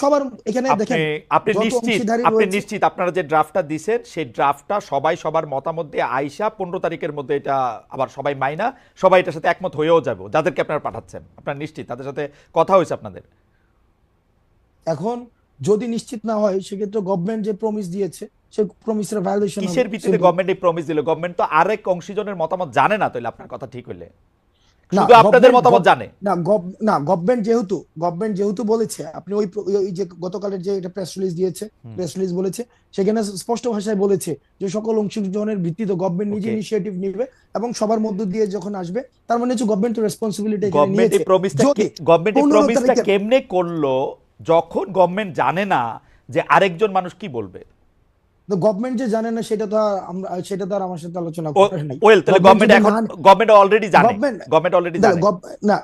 সবার এখানে আপনি দেখেন আপনি যত নিশ্চিত, অংশীদারি আপনি রয়েছে। নিশ্চিত আপনারা যে ড্রাফটটা দিছেন সেই ড্রাফটটা সবাই সবার মতামত দিয়ে আইসা 15 তারিখের মধ্যে এটা আবার সবাই মাইনা সবাই এটার সাথে একমত হয়েও যাবে, যাদেরকে আপনারা পাঠাচ্ছেন আপনারা নিশ্চিত তাদের সাথে কথা হয়েছে আপনাদের? এখন যদি নিশ্চিত না হয়, সেক্ষেত্রে গভর্নমেন্ট যে প্রমিস দিয়েছে, সে প্রমিসের ভায়োলেশন হবে। কিসের ভিত্তিতে গভর্নমেন্ট এই প্রমিস দিল? গভর্নমেন্ট তো আরেক অংশীজনের মতামত জানে না, তাইলে আপনার কথা ঠিক হইলে না শুধু আপনাদের মতামত জানে। না গভর্নমেন্ট যেহেতু বলেছে, আপনি ওই যে গতকালের যে এটা প্রেস রিলিজ দিয়েছে, প্রেস রিলিজ বলেছে, সেখানে স্পষ্ট ভাষায় বলেছে যে সকল অংশগ্রহণের ভিত্তিতে গভর্নমেন্ট নিজে ওকে, ইনিশিয়েটিভ নেবে এবং সবার মধ্য দিয়ে যখন আসবে, তার মানে হচ্ছে গভর্নমেন্ট রেসপন্সিবিলিটি এখানে গভর্নমেন্ট এই নিয়েছে। প্রমিসটা যদি গভর্নমেন্ট এই 15 প্রমিসটা তারিখের, কেমনে করলো যখন গভর্নমেন্ট জানে না যে আরেকজন মানুষ কি বলবে? গভর্নমেন্ট যে জানে না, সেটা তো আর আমার সাথে আলোচনা ও করে নাই। ওয়েল, তাহলে গভর্নমেন্ট গভর্নমেন্ট যদি এখন না, গভর্নমেন্ট অলরেডি জানে, গভর্নমেন্ট গভর্নমেন্ট অলরেডি জানে। না,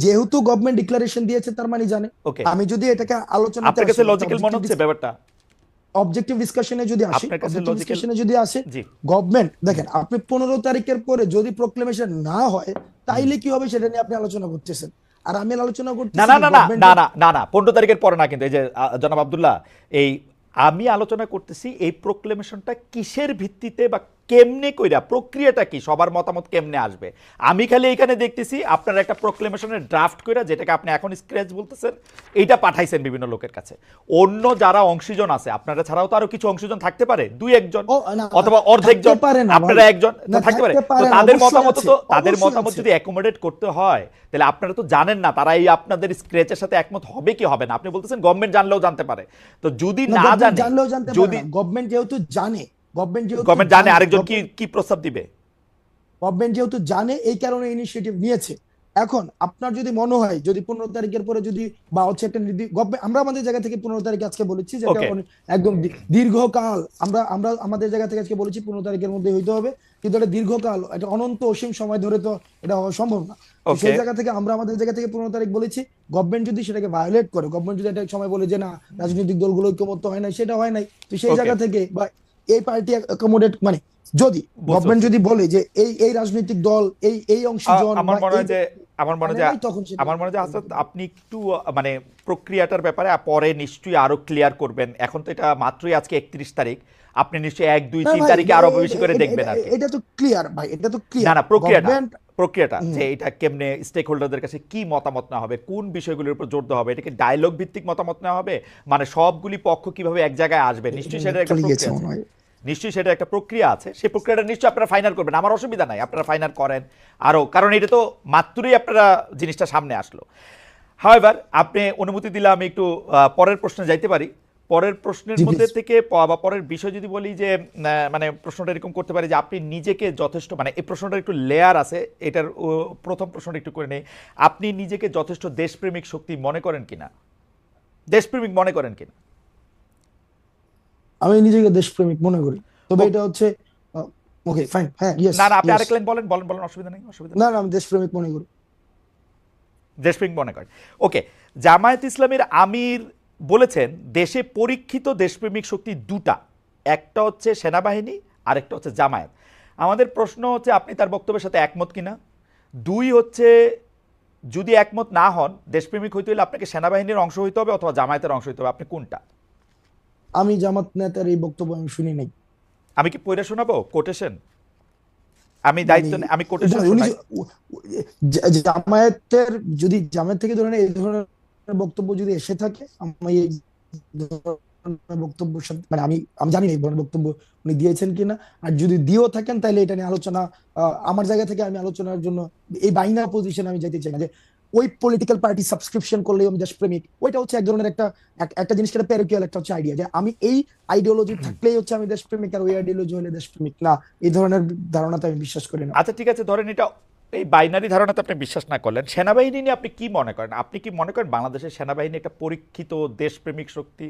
যেহেতু গভর্নমেন্ট ডিক্লারেশন দিয়েছে, তার মানে জানে। ওকে, আমি যদি এটাকে আলোচনাতে আপনার আসি, কাছে লজিক্যাল মনে হচ্ছে ব্যাপারটা? অবজেক্টিভ ডিসকাশনে যদি আসি, আপনার কাছে অবজেক্টিভ লজিক্যাল? ডিসকাশনে যদি আসে, জি। গভর্নমেন্ট দেখেন, আপনি 15 তারিখের পরে যদি প্রোক্লেমেশন না হয়, হুম। তাইলে কি হবে সেটা নিয়ে আপনি আলোচনা করতেছেন, আর আমি আলোচনা না করতেছি না কি না না না গভর্নমেন্টের। না না না 15 তারিখের পরে না, কিন্তু এই যে জনাব আব্দুল্লাহ, এই আমি আলোচনা করতেছি এই প্রোক্লেমেশনটা কিসের ভিত্তিতে বা কেমনে কইরা, প্রক্রিয়াটা কি, সবার মতামত কেমনে আসবে? আমি খালি এখানে দেখতেছি আপনারা একটা প্রোক্লেমেশনের ড্রাফট কইরা, যেটাকে আপনি এখন স্ক্র্যাচ বলতেছেন, এইটা পাঠাইছেন বিভিন্ন লোকের কাছে। অন্য যারা অংশীজন আছে আপনারা ছাড়াও তো আরো কিছু অংশীজন থাকতে পারে, দুই একজন ও না, অথবা অর্ধেক থাকতে জন, পারে না আপনারা ভাই, একজন না থাকতে পারে। থাকতে তো পারে না, তাদের অবশ্যই মতামত আছে, তো, তাদের অবশ্যই মতামত আছে। যদি অ্যাকোমোডেট করতে হয়, তাহলে আপনারা তো জানেন না তারা এই আপনাদের স্ক্র্যাচের সাথে একমত হবে কি হবে না। আপনি বলতেছেন গভর্নমেন্ট জানলেও জানতে পারে, তো যদি না, না গভর্নমেন্ট জানে, জানলেও জানতে পারে যদি না, গভর্নমেন্ট যেহেতু জানে, গভর্নমেন্ট জানে আরেকজন কি কি প্রস্তাব দিবে। গভর্নমেন্ট যেহেতু জানে, এই কারণে ইনিশিয়েটিভ নিয়েছে। এখন আপনার যদি মনে হয়, যদি 15 তারিখের পরে যদি, বা হচ্ছে একটা গভর্নমেন্ট, আমরা আমাদের জায়গা থেকে 15 তারিখে আজকে বলেছি যে এটা ওকে, একদম দীর্ঘকাল, আমরা আমরা আমাদের জায়গা থেকে আজকে বলেছি 15 তারিখের মধ্যে হইতে হবে, কিন্তু এটা দীর্ঘকাল, এটা অনন্ত অসীম সময় ধরে তো এটা হওয়া সম্ভব না। তো ওকে, সেই জায়গা থেকে আমরা আমাদের জায়গা থেকে 15 তারিখ বলেছি। গভর্নমেন্ট যদি সেটাকে ভায়োলেট করে, গভর্নমেন্ট যদি একটা সময় বলে যে না, রাজনৈতিক দলগুলো ঐক্যমত্য হয় না, সেটা হয় নাই, তো সেই ওকে, জায়গা থেকে, বা এই পার্টি অ্যাকোমোডেট, মানে যদি গভর্নমেন্ট বুঝতে যদি বলে যে এই রাজনৈতিক দল, এই অংশীজন আমার বা মনে এই হয় যে, আমার মনে হয় মানে যে, নাই, তখন সেটা আমার মনে হয় যে হাসান, আপনি একটু মানে প্রক্রিয়াটার ব্যাপারে পরে নিশ্চয়ই আরো ক্লিয়ার করবেন। এখন তো এটা মাত্রই আজকে 31 তারিখ, আপনি নিশ্চয়ই 1, 2, না 3 ভাই, তারিখে আরো বেশি করে দেখবেন আর কি। এটা তো ক্লিয়ার ভাই, এটা তো না ক্লিয়ার না, প্রক্রিয়াটা, গভর্নমেন্ট। প্রক্রিয়াটা যে এটা কেমনে স্টেক হোল্ডারদের কাছে কি মতামত না হবে, কোন বিষয়গুলোর উপর জোর দেওয়া হবে, এটাকে ডায়লগ ভিত্তিক মতামত নেওয়া হবে, মানে সবগুলি পক্ষ কিভাবে এক জায়গায় আসবে, নিশ্চয়ই সেটা একটা প্রক্রিয়া আছে। নিশ্চয়ই সেটা একটা প্রক্রিয়া আছে, সেই প্রক্রিয়াটা নিশ্চয়ই আপনারা ফাইনাল করবেন, আমার অসুবিধা নাই, আপনারা ফাইনাল করেন আরও, কারণ এটা তো মাত্রই আপনারা জিনিসটা সামনে আসলো। হাওয়েভার, আপনি অনুমতি দিলে আমি একটু পরের প্রশ্নে যাইতে পারি। পরের প্রশ্নের জি মধ্যে প্লিজ। থেকে বা পরের বিষয় যদি বলি যে মানে প্রশ্নটা এরকম করতে পারি যে আপনি নিজেকে যথেষ্ট, মানে এই প্রশ্নটার একটু লেয়ার আছে, এটার প্রথম প্রশ্নটা একটু করে নেই। আপনি নিজেকে যথেষ্ট দেশপ্রেমিক শক্তি মনে করেন কিনা, দেশপ্রেমিক মনে করেন কিনা? আমি নিজেকে দেশপ্রেমিক মনে করি, তবে এটা হচ্ছে ওকে ফাইন, হ্যাঁ ইয়েস না না, আপনি ইয়েস। আরেক লাইন বলেন, বলেন বলেন, অসুবিধা নেই, অসুবিধা নেই। না না, আমি দেশপ্রেমিক মনে করি। দেশপ্রেমিক মনে করেন, ওকে। জামায়াত ইসলামের আমির বলেছেন দেশে পরীক্ষিত দেশপ্রেমিক শক্তি দুটা, একটা হচ্ছে সেনাবাহিনী, আরেকটা হচ্ছে জামায়াত। আমাদের প্রশ্ন হচ্ছে আপনি তার বক্তব্যের সাথে একমত কিনা। দুই হচ্ছে, যদি একমত না হন, দেশপ্রেমিক হইতে হলে আপনাকে সেনাবাহিনীর অংশ হইতে হবে অথবা জামায়াতের অংশ হইতে হবে, আপনি কোনটা? আমি জামাত নেতার এই বক্তব্য আমি শুনি নাই। আমি কি পড়ে শোনাবো কোটেশন? আমি মানে দায়িত্ব নেই, আমি কোটেশন উনি শোনাই। জামায়াতের, যদি জামায়াত থেকে ধরেন এই ধরনের বক্তব্য যদি এসে থাকে, আমি এই ধরনের বক্তব্যের সাথে, মানে আমি আমি জানি না এই ধরনের বক্তব্য উনি দিয়েছেন কিনা, আর যদি দিয়েও থাকেন তাহলে এটা নিয়ে আলোচনা, আমার জায়গা থেকে আমি আলোচনার জন্য এই বাইনা পজিশন আমি যেতে চাই না, যে ওই পলিটিক্যাল পার্টি সাবস্ক্রিপশন করলেই আমি দেশপ্রেমিক, ওইটা হচ্ছে এক ধরনের একটা জিনিস, একটা প্যারোকিয়াল একটা হচ্ছে আইডিয়া, যে আমি এই আইডিওলজি থাকলেই হচ্ছে আমি দেশপ্রেমিক, আর ওই আইডিওলজি হলে দেশপ্রেমিক না। এই ধরনের ধারণাতে আমি বিশ্বাস করি না। আচ্ছা ঠিক আছে, ধরেন এটা এই বাইনারি ধারণাতে আপনি বিশ্বাস না করলেন, সেনাবাহিনী নিয়ে আপনি কি মনে করেন? আপনি কি মনে করেন বাংলাদেশের সেনাবাহিনী একটা পরীক্ষিত দেশপ্রেমিক শক্তি?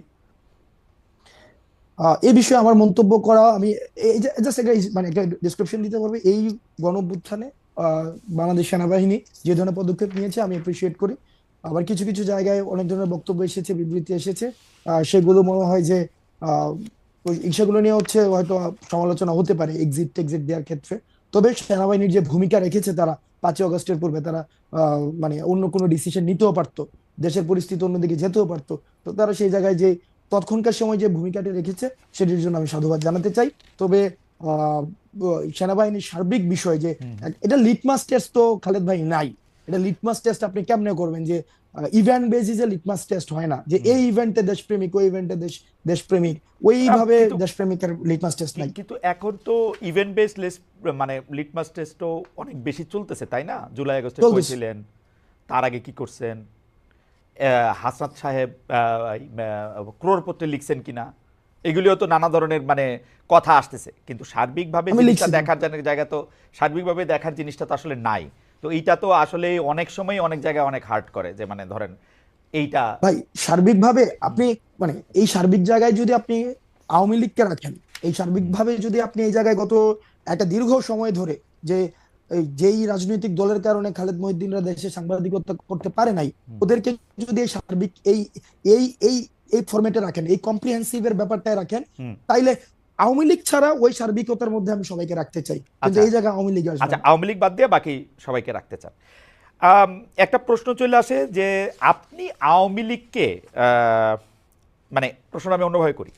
এই বিষয়ে আমার মন্তব্য করা, আমি এই জাস্ট একটা মানে একটা ডিসক্রিপশন দিতে পারবে। এই গণঅভ্যুত্থানে আহ, বাংলাদেশ সেনাবাহিনী যে ধরনের পদক্ষেপ নিয়েছে আমি এপ্রিসিয়েট করি। আবার কিছু কিছু জায়গায় অনেক ধরনের বক্তব্য এসেছে, বিবৃতি এসেছে, সেগুলো মনে হয় যে আহ, সেগুলো নিয়ে হচ্ছে হয়তো সমালোচনা হতে পারে এক্সিট টেক্সিট দেওয়ার ক্ষেত্রে। তবে সেনাবাহিনীর যে ভূমিকা রেখেছে তারা 5ই আগস্টের পূর্বে, তারা মানে অন্য কোনো ডিসিশন নিতেও পারতো, দেশের পরিস্থিতি অন্যদিকে যেতেও পারতো। তো তারা সেই জায়গায় যে তৎক্ষণকার সময় যে ভূমিকাটি রেখেছে সেটির জন্য আমি সাধুবাদ জানাতে চাই। তবে আহ সেনাবাহিনীর সার্বিক বিষয় যে এটা লিটমাস টেস্ট তো খালেদ ভাই নাই। এটা লিটমাস টেস্ট আপনি কেমনে করবেন, যে ইভেন্ট বেসিসে লিটমাস টেস্ট হয় না, যে এই ইভেন্টে দেশপ্রেমিক, ওই ইভেন্টে দেশপ্রেমিক, ওইভাবে কিন্তু দেশপ্রেমিকের লিটমাস টেস্ট নাই। কিন্তু এখন তো ইভেন্ট বেসড মানে লিটমাস টেস্টও অনেক বেশি চলতেছে, তাই না? জুলাই আগস্টে কই চলতেছে। ছিলেন, তার আগে কি করছেন, হাসনাত সাহেব ক্রোড়পত্রে লিখছেন কিনা, এগুলিও তো নানা ধরনের মানে কথা আসতেছে, কিন্তু সার্বিকভাবে আমি জিনিসটা লিখছি তো। দেখার জায়গা তো, সার্বিকভাবে দেখার জিনিসটা তো আসলে নাই। তো এইটা তো আসলে অনেক সময় অনেক জায়গায় অনেক হার্ট করে, যে মানে ধরেন এইটা। ভাই সার্বিকভাবে আপনি মানে এই সার্বিক জায়গায় যদি আপনি আওয়ামী লীগকে রাখেন, এই সার্বিকভাবে যদি আপনি এই জায়গায় গত একটা দীর্ঘ সময় ধরে যে যেই রাজনৈতিক দলের কারণে খালেদ মহিউদ্দিনরা দেশে সাংবাদিকতা করতে পারে নাই, ওদেরকে যদি এই সার্বিক এই এই এই ফরম্যাটে রাখেন, এই কম্প্রিহেন্সিভ এর ব্যাপারটায় রাখেন, তাইলে আওয়ামী লীগ ছাড়া ওই সার্বিকতার মধ্যে আমি সবাইকে রাখতে চাই, কিন্তু আচ্ছা এই জায়গায় আওয়ামী লীগ আসবে আচ্ছা, না। আওয়ামী লীগ বাদ দিয়ে বাকি সবাইকে রাখতে চান। একটা প্রশ্ন চলে আসে যে আপনি আওয়ামী লীগকে মানে প্রশ্ন আমি অন্যভাবে করি,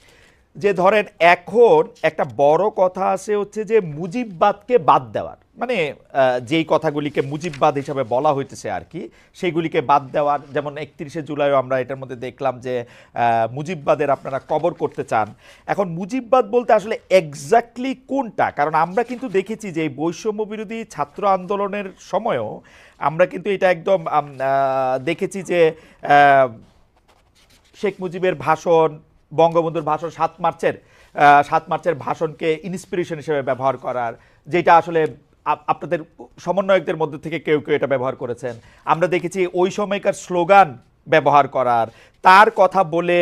যে ধরেন এখন একটা বড় কথা আছে হচ্ছে যে মুজিববাদকে বাদ দেওয়ার, মানে যেই কথাগুলিকে মুজিববাদ হিসাবে বলা হইতেছে আর কি, সেইগুলিকে বাদ দেওয়ার। যেমন 31শে জুলাইও আমরা এটার মধ্যে দেখলাম যে মুজিববাদের আপনারা কবর করতে চান। এখন মুজিববাদ বলতে আসলে এক্স্যাক্টলি কোনটা? কারণ আমরা কিন্তু দেখেছি যে এই বৈষম্য বিরোধী ছাত্র আন্দোলনের সময়ও আমরা কিন্তু এটা একদম দেখেছি যে শেখ মুজিবের ভাষণ, বঙ্গবন্ধুর ভাষণ, 7 মার্চের ভাষণকে ইন্সপিরেশন হিসেবে ব্যবহার করার, যেটা আসলে আপনাদের সমন্বয়কদের মধ্যে থেকে কেউ কেউ এটা ব্যবহার করেছেন। আমরা দেখেছি ওই সময়কার স্লোগান ব্যবহার করার, তার কথা বলে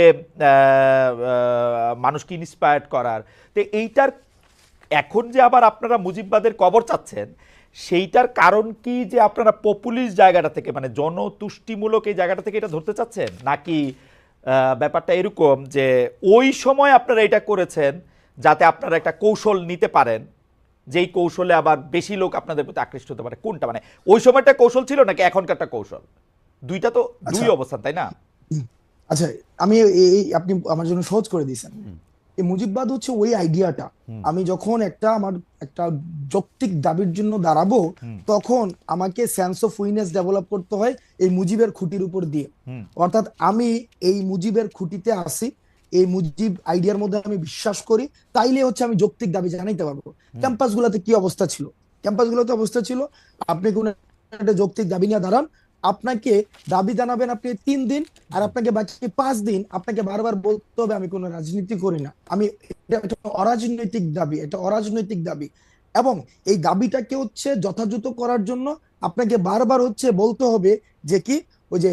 মানুষকে ইন্সপায়ার্ড করার। তো এইটার এখন যে আবার আপনারা মুজিববাদের কবর চাচ্ছেন, সেইটার কারণ কি যে আপনারা পপুলিস্ট জায়গাটা থেকে, মানে জনতুষ্টিমূলক এই জায়গাটা থেকে এটা ধরতে চাচ্ছেন, নাকি ব্যাপারটা এরকম যে ওই সময় আপনারা এটা করেছেন যাতে আপনারা একটা কৌশল নিতে পারেন, যেই কৌশলে আবার বেশি লোক আপনাদের প্রতি আকৃষ্ট হতে পারে? কোনটা, মানে ওই সময়টা কৌশল ছিল নাকি এখনকারটা কৌশল? দুইটা তো দুই আচ্ছা। অবস্থান, তাই না? আচ্ছা, আমি আপনি আমার জন্য সহজ করে দিয়েছেন। এই মুজিববাদ হচ্ছে ওই আইডিয়াটা, আমি যখন আমার একটা যৌক্তিক দাবির জন্য দাঁড়াবো, তখন আমাকে সেন্স অফ উইনেস ডেভেলপ করতে হয় এই মুজিবের খুঁটির উপর দিয়ে। অর্থাৎ আমি এই মুজিবের খুঁটিতে আসি, এই মুজিব আইডিয়ার মধ্যে আমি বিশ্বাস করি, তাইলে হচ্ছে আমি যৌক্তিক দাবি জানাইতে পারবো। ক্যাম্পাসগুলোতে কি অবস্থা ছিল? ক্যাম্পাসগুলোতে অবস্থা ছিল, আপনি কোন একটা যৌক্তিক দাবি নিয়ে দাঁড়ান, আপনাকে দাবি জানাবেন আপনি 3 দিন, আর আপনাকে বাকি 5 দিন আপনাকে বারবার বলতে হবে আমি কোনো রাজনীতি করি না, আমি এটা অরাজনৈতিক দাবি, এটা অরাজনৈতিক দাবি। এবং এই দাবিটাকে হচ্ছে যথাযথ করার জন্য আপনাকে বারবার হচ্ছে বলতে হবে যে কি, ওই যে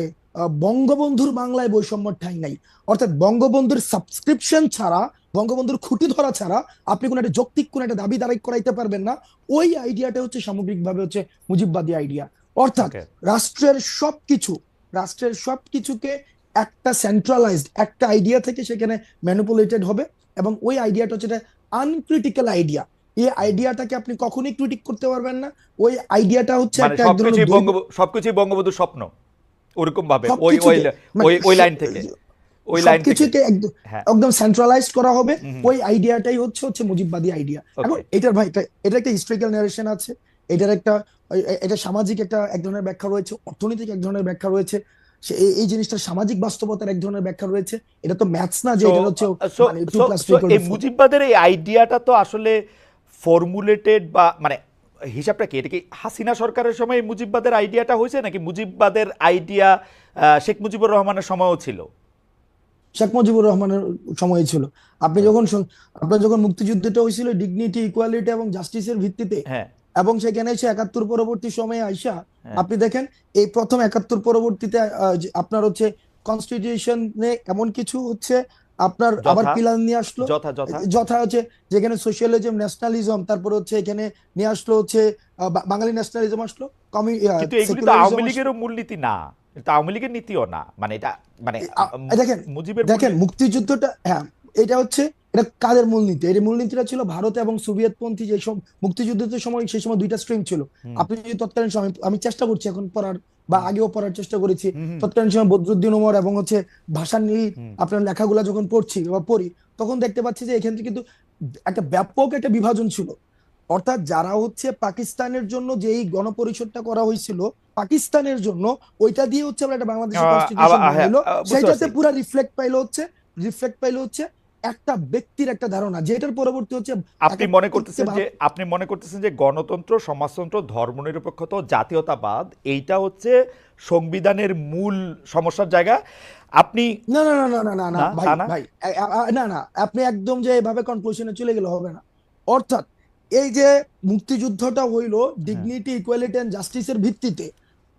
বঙ্গবন্ধুর বাংলায় বৈষম্য ঠাঁই নাই। অর্থাৎ বঙ্গবন্ধুর সাবস্ক্রিপশন ছাড়া, বঙ্গবন্ধুর খুঁটি ধরা ছাড়া আপনি কোনো একটা যৌক্তিক কোনো একটা দাবি দাঁড়াই করাইতে পারবেন না। ওই আইডিয়াটা হচ্ছে সামগ্রিকভাবে হচ্ছে মুজিববাদী আইডিয়া। অর্থাৎ রাষ্ট্রের সবকিছুকে একটা সেন্ট্রালাইজড একটা আইডিয়া থেকে সেখানে ম্যানিপুলেটেড হবে, এবং ওই আইডিয়াটা হচ্ছে আনক্রিটিক্যাল আইডিয়া। এই আইডিয়াটাকে আপনি কখনোই ক্রিটিক করতে পারবেন না। ওই আইডিয়াটা হচ্ছে মানে একটা এক ধরনের সবকিছুই বঙ্গবন্ধুর স্বপ্ন, ওরকম ভাবে ওই ওই সবকিছুকে মানে ওই লাইন থেকে, ওই লাইন থেকে। সবকিছুকে হ্যাঁ, একদম সেন্ট্রালাইজড করা হবে। ওই আইডিয়াটাই হচ্ছে মুজিববাদী আইডিয়া। এখন ওকে। এটার ভাই এটা একটা হিস্ট্রিক্যাল নারেশন আছে, এটার এটা সামাজিক এক ধরনের ব্যাখ্যা রয়েছে, অর্থনৈতিক এক ধরনের ব্যাখ্যা রয়েছে, এই জিনিসটা সামাজিক বাস্তবতার এক ধরনের ব্যাখ্যা রয়েছে। এটা তো ম্যাথস না যে এটা হচ্ছে মানে 2 + 2 = এই 4। মুজিববাদের এই আইডিয়াটা তো আসলে ফর্মুলেটেড বা মানে হিসাবটা কি? এটা কি হাসিনা সরকারের সময় এই মুজিববাদের আইডিয়াটা হয়েছে, নাকি মুজিববাদের আইডিয়া শেখ মুজিবুর রহমানের সময়ও ছিল? শেখ মুজিবুর রহমানের সময় ছিল। আপনি যখন আপনার যখন মুক্তিযুদ্ধটা হয়েছিল ডিগনিটি, ইকুয়ালিটি এবং জাস্টিসের ভিত্তিতে, হ্যাঁ, এবং সেখানে এসে ৭১ পরবর্তী সময়ে আইসা হ্যাঁ, আপনি দেখেন এই প্রথম ৭১ পরবর্তীতে আপনার হচ্ছে কনস্টিটিউশনে এমন কিছু হচ্ছে আপনার আবার যথা পিলার নিয়ে আসলো, যথা যথা যথা হচ্ছে যেখানে সোশ্যালিজম, ন্যাশনালিজম, তারপরে হচ্ছে এখানে নিয়ে আসলো হচ্ছে বাঙালি ন্যাশনালিজম আসলো, কিন্তু এগুলি তো সেকুলারিজম আওয়ামী আসলো। লীগেরও মূলনীতি না, এটা আওয়ামী লীগের নীতিও না, মানে এটা মানে দেখেন মুজিবের দেখেন মূলনীতি। মুক্তিযুদ্ধটা, হ্যাঁ, এটা হচ্ছে এটা কাদের মূলনীতি? এই মূলনীতিটা ছিল ভারত এবং সোভিয়েত পন্থী যে সব মুক্তিযুদ্ধের সময়, সেই সময় দুইটা স্ট্রিম ছিল। হুম, আপনি যদি তৎকালীন সময়, আমি চেষ্টা করছি এখন পড়ার বা হুম, আগেও পড়ার চেষ্টা করেছি, হুম, হুম, তৎকালীন সময় বদরুদ্দিন ওমর এবং হচ্ছে ভাষা নিয়ে হুম। আপনার লেখাগুলা যখন পড়ছি বা পড়ি, তখন দেখতে পাচ্ছি যে এখান থেকে কিন্তু একটা ব্যাপক একটা বিভাজন ছিল। অর্থাৎ যারা হচ্ছে পাকিস্তানের জন্য যেই গণপরিষদটা করা হয়েছিল পাকিস্তানের জন্য, ওইটা দিয়ে হচ্ছে আমরা একটা বাংলাদেশের কনস্টিটিউশন হ্যাঁ, বানাইলো, বুঝতে সেইটাতে পারছি। পুরো রিফ্লেক্ট পাইলো হচ্ছে একটা ব্যক্তির একটা ধারণা, যেটার পরবর্তী হচ্ছে আপনি মনে করতেছেন যে গণতন্ত্র, সমাজতন্ত্র, ধর্মনিরপেক্ষতা ও জাতীয়তাবাদ এইটা হচ্ছে সংবিধানের মূল সমস্যার জায়গা। আপনি না না না না না না না না, ভাই তা না। ভাই না না, আপনি একদম যে এভাবে কনক্লুশনে চলে গেলে হবে না। অর্থাৎ এই যে মুক্তিযুদ্ধটা হইলো হ্যাঁ, ডিগনিটি, ইকুয়ালিটি এন্ড জাস্টিসের ভিত্তিতে,